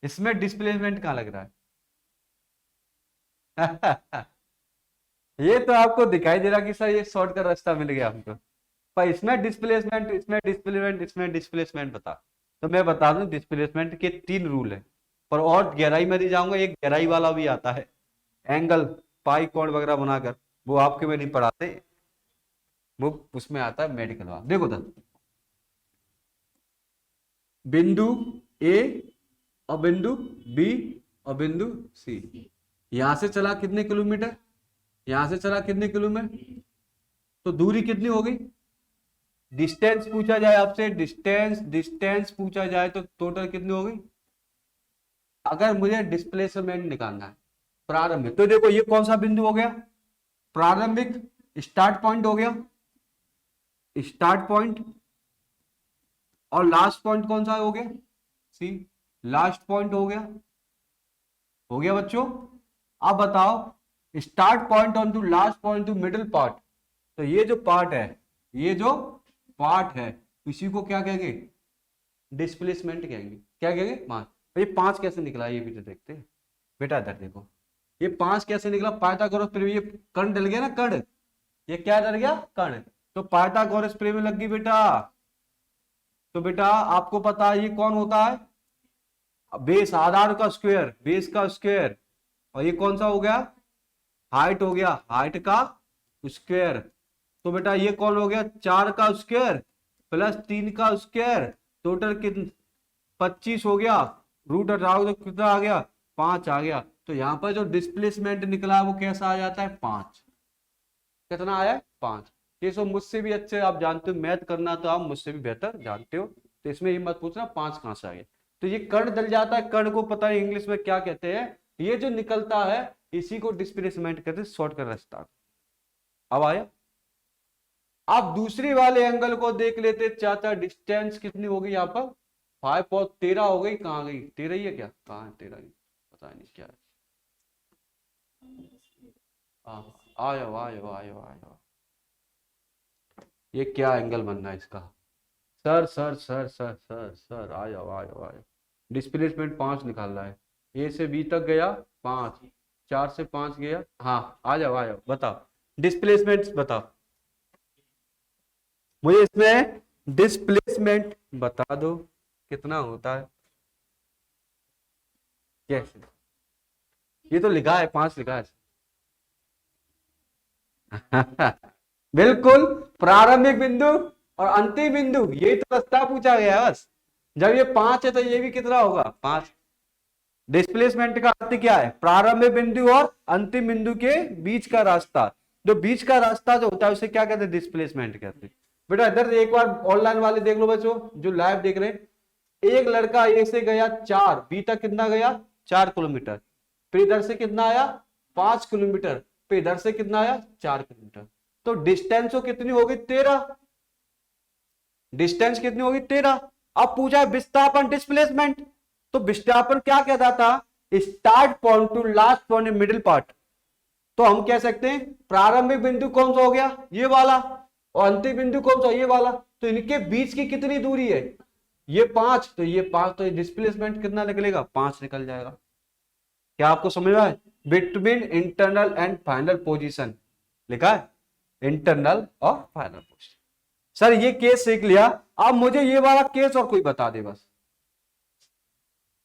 इसमें डिस्प्लेसमेंट कहाँ लग रहा है? ये तो आपको दिखाई दे रहा कि सर ये शॉर्ट का रास्ता मिल गया हमको, पर इसमें डिस्प्लेसमेंट, इसमें डिस्प्लेसमेंट, इसमें डिस्प्लेसमेंट बता। तो मैं बता दूं डिस्प्लेसमेंट के 3 रूल है, पर और गहराई में नहीं जाऊंगा। एक गहराई वाला भी आता है, एंगल पाई कोण वगैरह बनाकर, वो आपके में नहीं पढ़ाते, वो उसमें आता है मेडिकल वाला। देखो था बिंदु ए और बिंदु बी और बिंदु सी, यहां से चला कितने किलोमीटर, यहां से चला कितने किलोमीटर, तो दूरी कितनी हो गई? डिस्टेंस पूछा जाए आपसे, डिस्टेंस पूछा जाए तो टोटल कितनी हो गई? अगर मुझे डिस्प्लेसमेंट निकालना है प्रारंभिक, तो देखो ये कौन सा बिंदु हो गया? प्रारंभिक, स्टार्ट पॉइंट हो गया, स्टार्ट पॉइंट। और लास्ट पॉइंट कौन सा हो गया? सी, लास्ट पॉइंट हो गया। हो गया बच्चों? अब बताओ, start point on to last point to middle part, तो ये जो पार्ट है, ये जो पार्ट है, इसी को क्या कहेंगे? डिस्प्लेसमेंट कहेंगे। क्या कहेंगे? 5। ये 5 कैसे निकला ये भी तो देखते हैं बेटा। इधर देखो ये 5 कैसे निकला, पाइथागोरस, फिर ये कर्ण डल गया ना, कर्ण, ये क्या डल गया? कर्ण। तो पाइथागोरस प्रमेय लग गई बेटा। तो बेटा आपको पता है ये कौन होता है, बेस, आधार का स्क्वायर, बेस का स्क्वायर, और ये कौन सा हो गया, हाइट हो गया, हाइट का स्क्वायर। तो बेटा ये कौन हो गया, 4 का स्क्वायर प्लस 3 का स्क्वायर, टोटल कितना 25 हो गया, रूट हटाओ तो कितना आ गया, 5 आ गया। तो यहाँ पर जो डिस्प्लेसमेंट निकला है वो कैसा आ जाता है, 5। कितना आया है, 5। ये सब मुझसे भी अच्छे आप जानते हो, मैथ करना तो आप मुझसे भी बेहतर जानते हो, तो इसमें ये मत पूछना 5 कहां से आ गया। तो ये कण डल जाता है, कण को पता है इंग्लिश में क्या कहते हैं, ये जो निकलता है इसी को डिस्प्लेसमेंट कहते हैं, शॉर्ट का रास्ता। अब आया, आप दूसरी वाले एंगल को देख लेते, चाचा डिस्टेंस कितनी होगी यहाँ पर, 5 और 13 हो गई, कहाँ गई, 13 ही है क्या, कहाँ है 13, पता नहीं क्या है। आयो आयो आयो आयो, ये क्या एंगल बनना है इसका, sir sir sir sir sir sir, आयो आयो आयो, डिस्प्लेसमेंट 5 निकाल रहा है, ए से बी तक गया 5, 4 से 5 गया, हाँ आ जाओ आ जाओ, बताओ डिस्प्लेसमेंट बताओ मुझे, इसमें डिस्प्लेसमेंट बता दो कितना होता है, कैसे, ये तो लिखा है 5 लिखा है। बिल्कुल, प्रारंभिक बिंदु और अंतिम बिंदु, यही तो रास्ता पूछा गया है बस। जब ये 5 है तो ये भी कितना होगा, 5। डिस्प्लेसमेंट का अर्थ क्या है, प्रारंभिक बिंदु और अंतिम बिंदु के बीच का रास्ता, जो बीच का रास्ता जो होता है उसे क्या कहते हैं, डिस्प्लेसमेंट कहते हैं। बेटा इधर एक बार ऑनलाइन वाले देख लो बच्चों, जो लाइव देख रहे हैं, एक लड़का ए से गया 4, बी तक कितना गया, 4 किलोमीटर, फिर इधर से कितना आया, 5 किलोमीटर, फिर इधर से कितना आया, 4 किलोमीटर, तो डिस्टेंस तो कितनी होगी, 13। डिस्टेंस कितनी होगी, 13। अब पूछा विस्थापन डिस्प्लेसमेंट, तो विस्थापन क्या कहता था, start point two last point middle part. तो हम कह सकते हैं प्रारंभिक बिंदु कौन सा हो गया, ये वाला, और अंतिम बिंदु कौन सा, ये वाला, तो इनके बीच की कितनी दूरी है, ये 5, तो ये 5, तो डिस्प्लेसमेंट कितना निकलेगा, 5 निकल जाएगा। क्या आपको समझ में आए, between internal and final position लिखा है, इंटरनल और फाइनल पोजीशन। सर ये केस सीख लिया, अब मुझे ये वाला केस और कोई बता दे बस,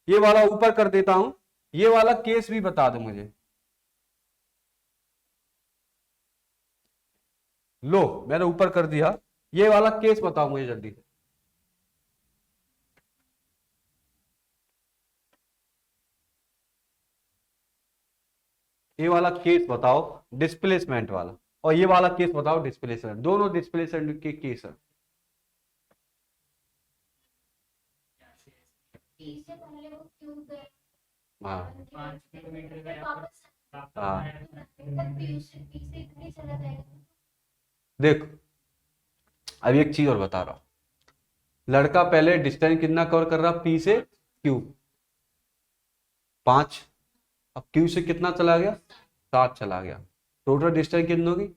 ये वाला ऊपर कर देता हूं, ये वाला केस भी बता दो मुझे। लो मैंने ऊपर कर दिया, ये वाला केस बताओ मुझे जल्दी से। ये वाला केस बताओ डिस्प्लेसमेंट वाला, और ये वाला केस बताओ डिस्प्लेसमेंट, दोनों डिस्प्लेसमेंट के केस है। हाँ हाँ, देखो अब एक चीज और बता रहा हूं, लड़का पहले डिस्टेंस कितना कवर कर रहा, पी से क्यू 5, अब क्यू से कितना चला गया, 7 चला गया, टोटल डिस्टेंस कितनी होगी।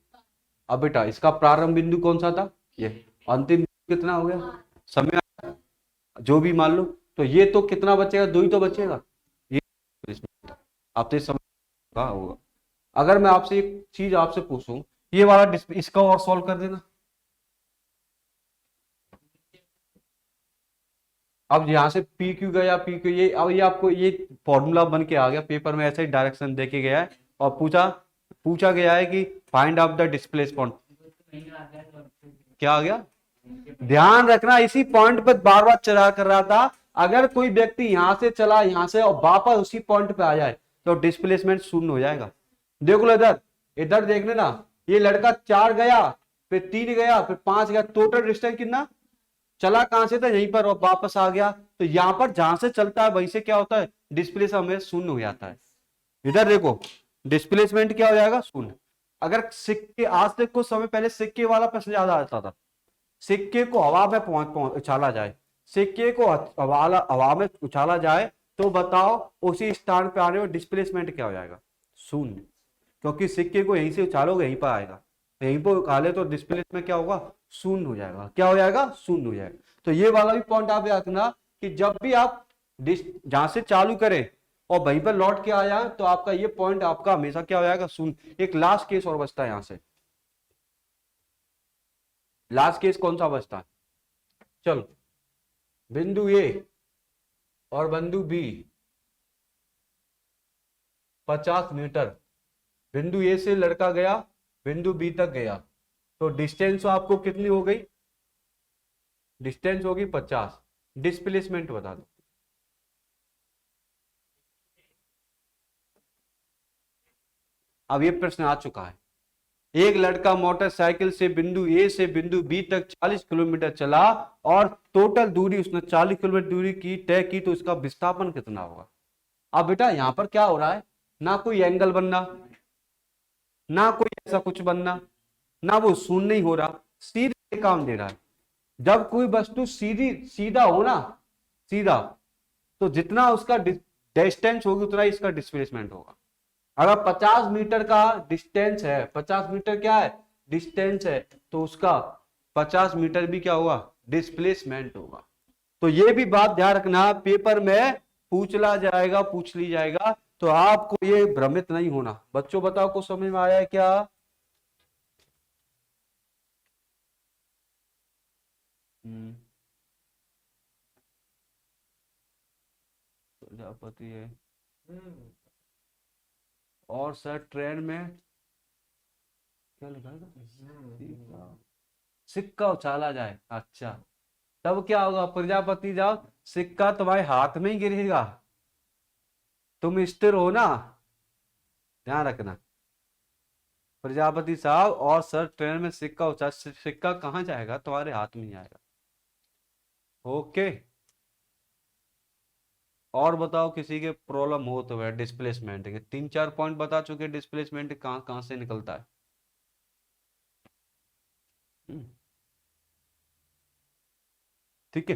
अब बेटा इसका प्रारंभ बिंदु कौन सा था, ये, अंतिम बिंदु कितना हो गया, समय जो भी मान लो, तो ये तो कितना बचेगा, 2 ही तो बचेगा, ये आप तो समझ होगा। अगर मैं आपसे एक चीज आपसे पूछूं, ये वाला इसका और सॉल्व कर देना। अब यहां से पी क्यू गया, पी क्यू, ये अब ये आपको ये फॉर्मूला बन के आ गया, पेपर में ऐसे ही डायरेक्शन देके गया है, और पूछा गया है कि फाइंड आउट द डिस्प्लेसमेंट, क्या आ गया, ध्यान रखना इसी पॉइंट पर बार बार चला कर रहा था, अगर कोई व्यक्ति यहां से चला यहां से और वापस उसी पॉइंट पे आ जाए तो डिस्प्लेसमेंट शून्य हो जाएगा। देख लो इधर, इधर देख लेना, ये लड़का 4 गया, फिर 3 गया, फिर 5 गया, टोटल डिस्टेंस कितना, चला कहां से था, यहीं पर, और वापस आ गया, तो यहां पर जहां से चलता है वहीं से क्या होता है, डिस्प्लेसमेंट शून्य हो जाता है। इधर देखो डिस्प्लेसमेंट क्या हो जाएगा, शून्य। अगर सिक्के, आज से कुछ समय पहले सिक्के वाला प्रश्न ज्यादा आता था, सिक्के को हवा में उछाला जाए, सिक्के को हवा में उछाला जाए, तो बताओ उसी स्थान पे आने में डिस्प्लेसमेंट क्या हो जाएगा, शून्य, क्योंकि सिक्के को यहीं से उछालोगे यहीं पर आएगा, यहीं पर उछाले तो डिस्प्लेसमेंट क्या होगा, शून्य हो जाएगा, क्या हो जाएगा, शून्य हो जाएगा। तो ये वाला भी पॉइंट आप याद रखना कि जब भी आप जहां से चालू करें और वहीं पर लौट के आया तो आपका ये पॉइंट आपका हमेशा क्या हो जाएगा, शून्य। एक लास्ट केस और बचता है यहां से, लास्ट केस कौन सा बचता है? चलो, बिंदु ए और बिंदु बी 50 मीटर, बिंदु ए से लड़का गया बिंदु बी तक गया, तो डिस्टेंस आपको कितनी हो गई? डिस्टेंस होगी 50। डिस्प्लेसमेंट बता दो। अब ये प्रश्न आ चुका है, एक लड़का मोटरसाइकिल से बिंदु ए से बिंदु बी तक 40 किलोमीटर चला और टोटल दूरी उसने 40 किलोमीटर दूरी की तय की, तो उसका विस्थापन कितना होगा? अब बेटा यहां पर क्या हो रहा है, ना कोई एंगल बनना, ना कोई ऐसा कुछ बनना, ना वो शून्य ही हो रहा, सीधे काम दे रहा है। जब कोई वस्तु सीधी सीधा हो ना, सीधा, तो जितना उसका डिस्टेंस होगी उतना ही इसका डिस्प्लेसमेंट होगा। अगर 50 मीटर का डिस्टेंस है, 50 मीटर क्या है? डिस्टेंस है, तो उसका 50 मीटर भी क्या होगा? डिस्प्लेसमेंट होगा। तो ये भी बात ध्यान रखना, पेपर में पूछ ली जाएगा, तो आपको ये भ्रमित नहीं होना। बच्चों बताओ, कुछ समझ में आया है क्या? प्रजापति है। और सर ट्रेन में क्या लिखा था? सिक्का उछाला जाए। अच्छा, तब क्या होगा? प्रजापति जाओ, सिक्का तुम्हारे हाथ में ही गिरेगा, तुम स्थिर हो ना, ध्यान रखना। प्रजापति साहब और सर ट्रेन में सिक्का उछाल, सिक्का कहाँ जाएगा? तुम्हारे हाथ में ही आएगा। ओके, और बताओ किसी के प्रॉब्लम हो तो है डिस्प्लेसमेंट के। 3-4 पॉइंट बता चुके, डिस्प्लेसमेंट कहाँ कहाँ से निकलता है। ठीक है,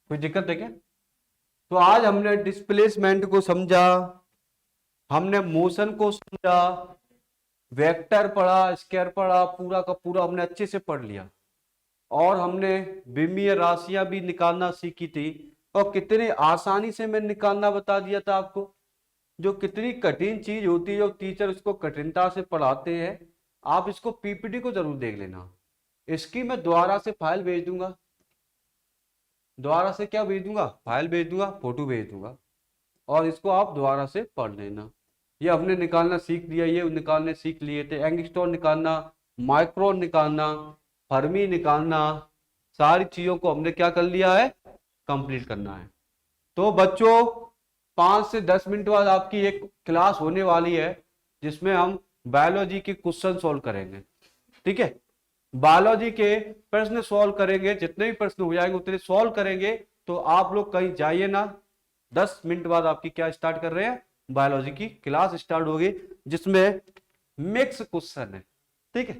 कोई दिक्कत है क्या? तो आज हमने डिस्प्लेसमेंट को समझा, हमने मोशन को समझा, वेक्टर पढ़ा, स्केयर पढ़ा, पूरा का पूरा हमने अच्छे से पढ़ लिया। और हमने विमीय राशियां भी निकालना सीखी थी, और कितने आसानी से मैं निकालना बता दिया था आपको। जो कितनी कठिन चीज होती है, जो टीचर उसको कठिनता से पढ़ाते हैं, आप इसको पीपीटी को जरूर देख लेना। इसकी मैं दोबारा से फाइल भेज दूंगा, दोबारा से क्या भेज दूंगा? फाइल भेज दूंगा, फोटो भेज दूंगा, और इसको आप दोबारा से पढ़ लेना। ये हमने निकालना सीख लिया, ये निकालने सीख लिए थे, एंगस्ट्रॉम निकालना, माइक्रोन निकालना, फर्मी निकालना, सारी चीजों को हमने क्या कर लिया है? कंप्लीट करना है। तो बच्चों 5 से 10 मिनट बाद आपकी एक क्लास होने वाली है, जिसमें हम बायोलॉजी के क्वेश्चन सॉल्व करेंगे। ठीक है, बायोलॉजी के प्रश्न सॉल्व करेंगे, जितने भी प्रश्न हो जाएंगे उतने सॉल्व करेंगे। तो आप लोग कहीं जाइए ना, 10 मिनट बाद आपकी क्या स्टार्ट कर रहे हैं? बायोलॉजी की क्लास स्टार्ट होगी, जिसमें मिक्स क्वेश्चन है। ठीक है,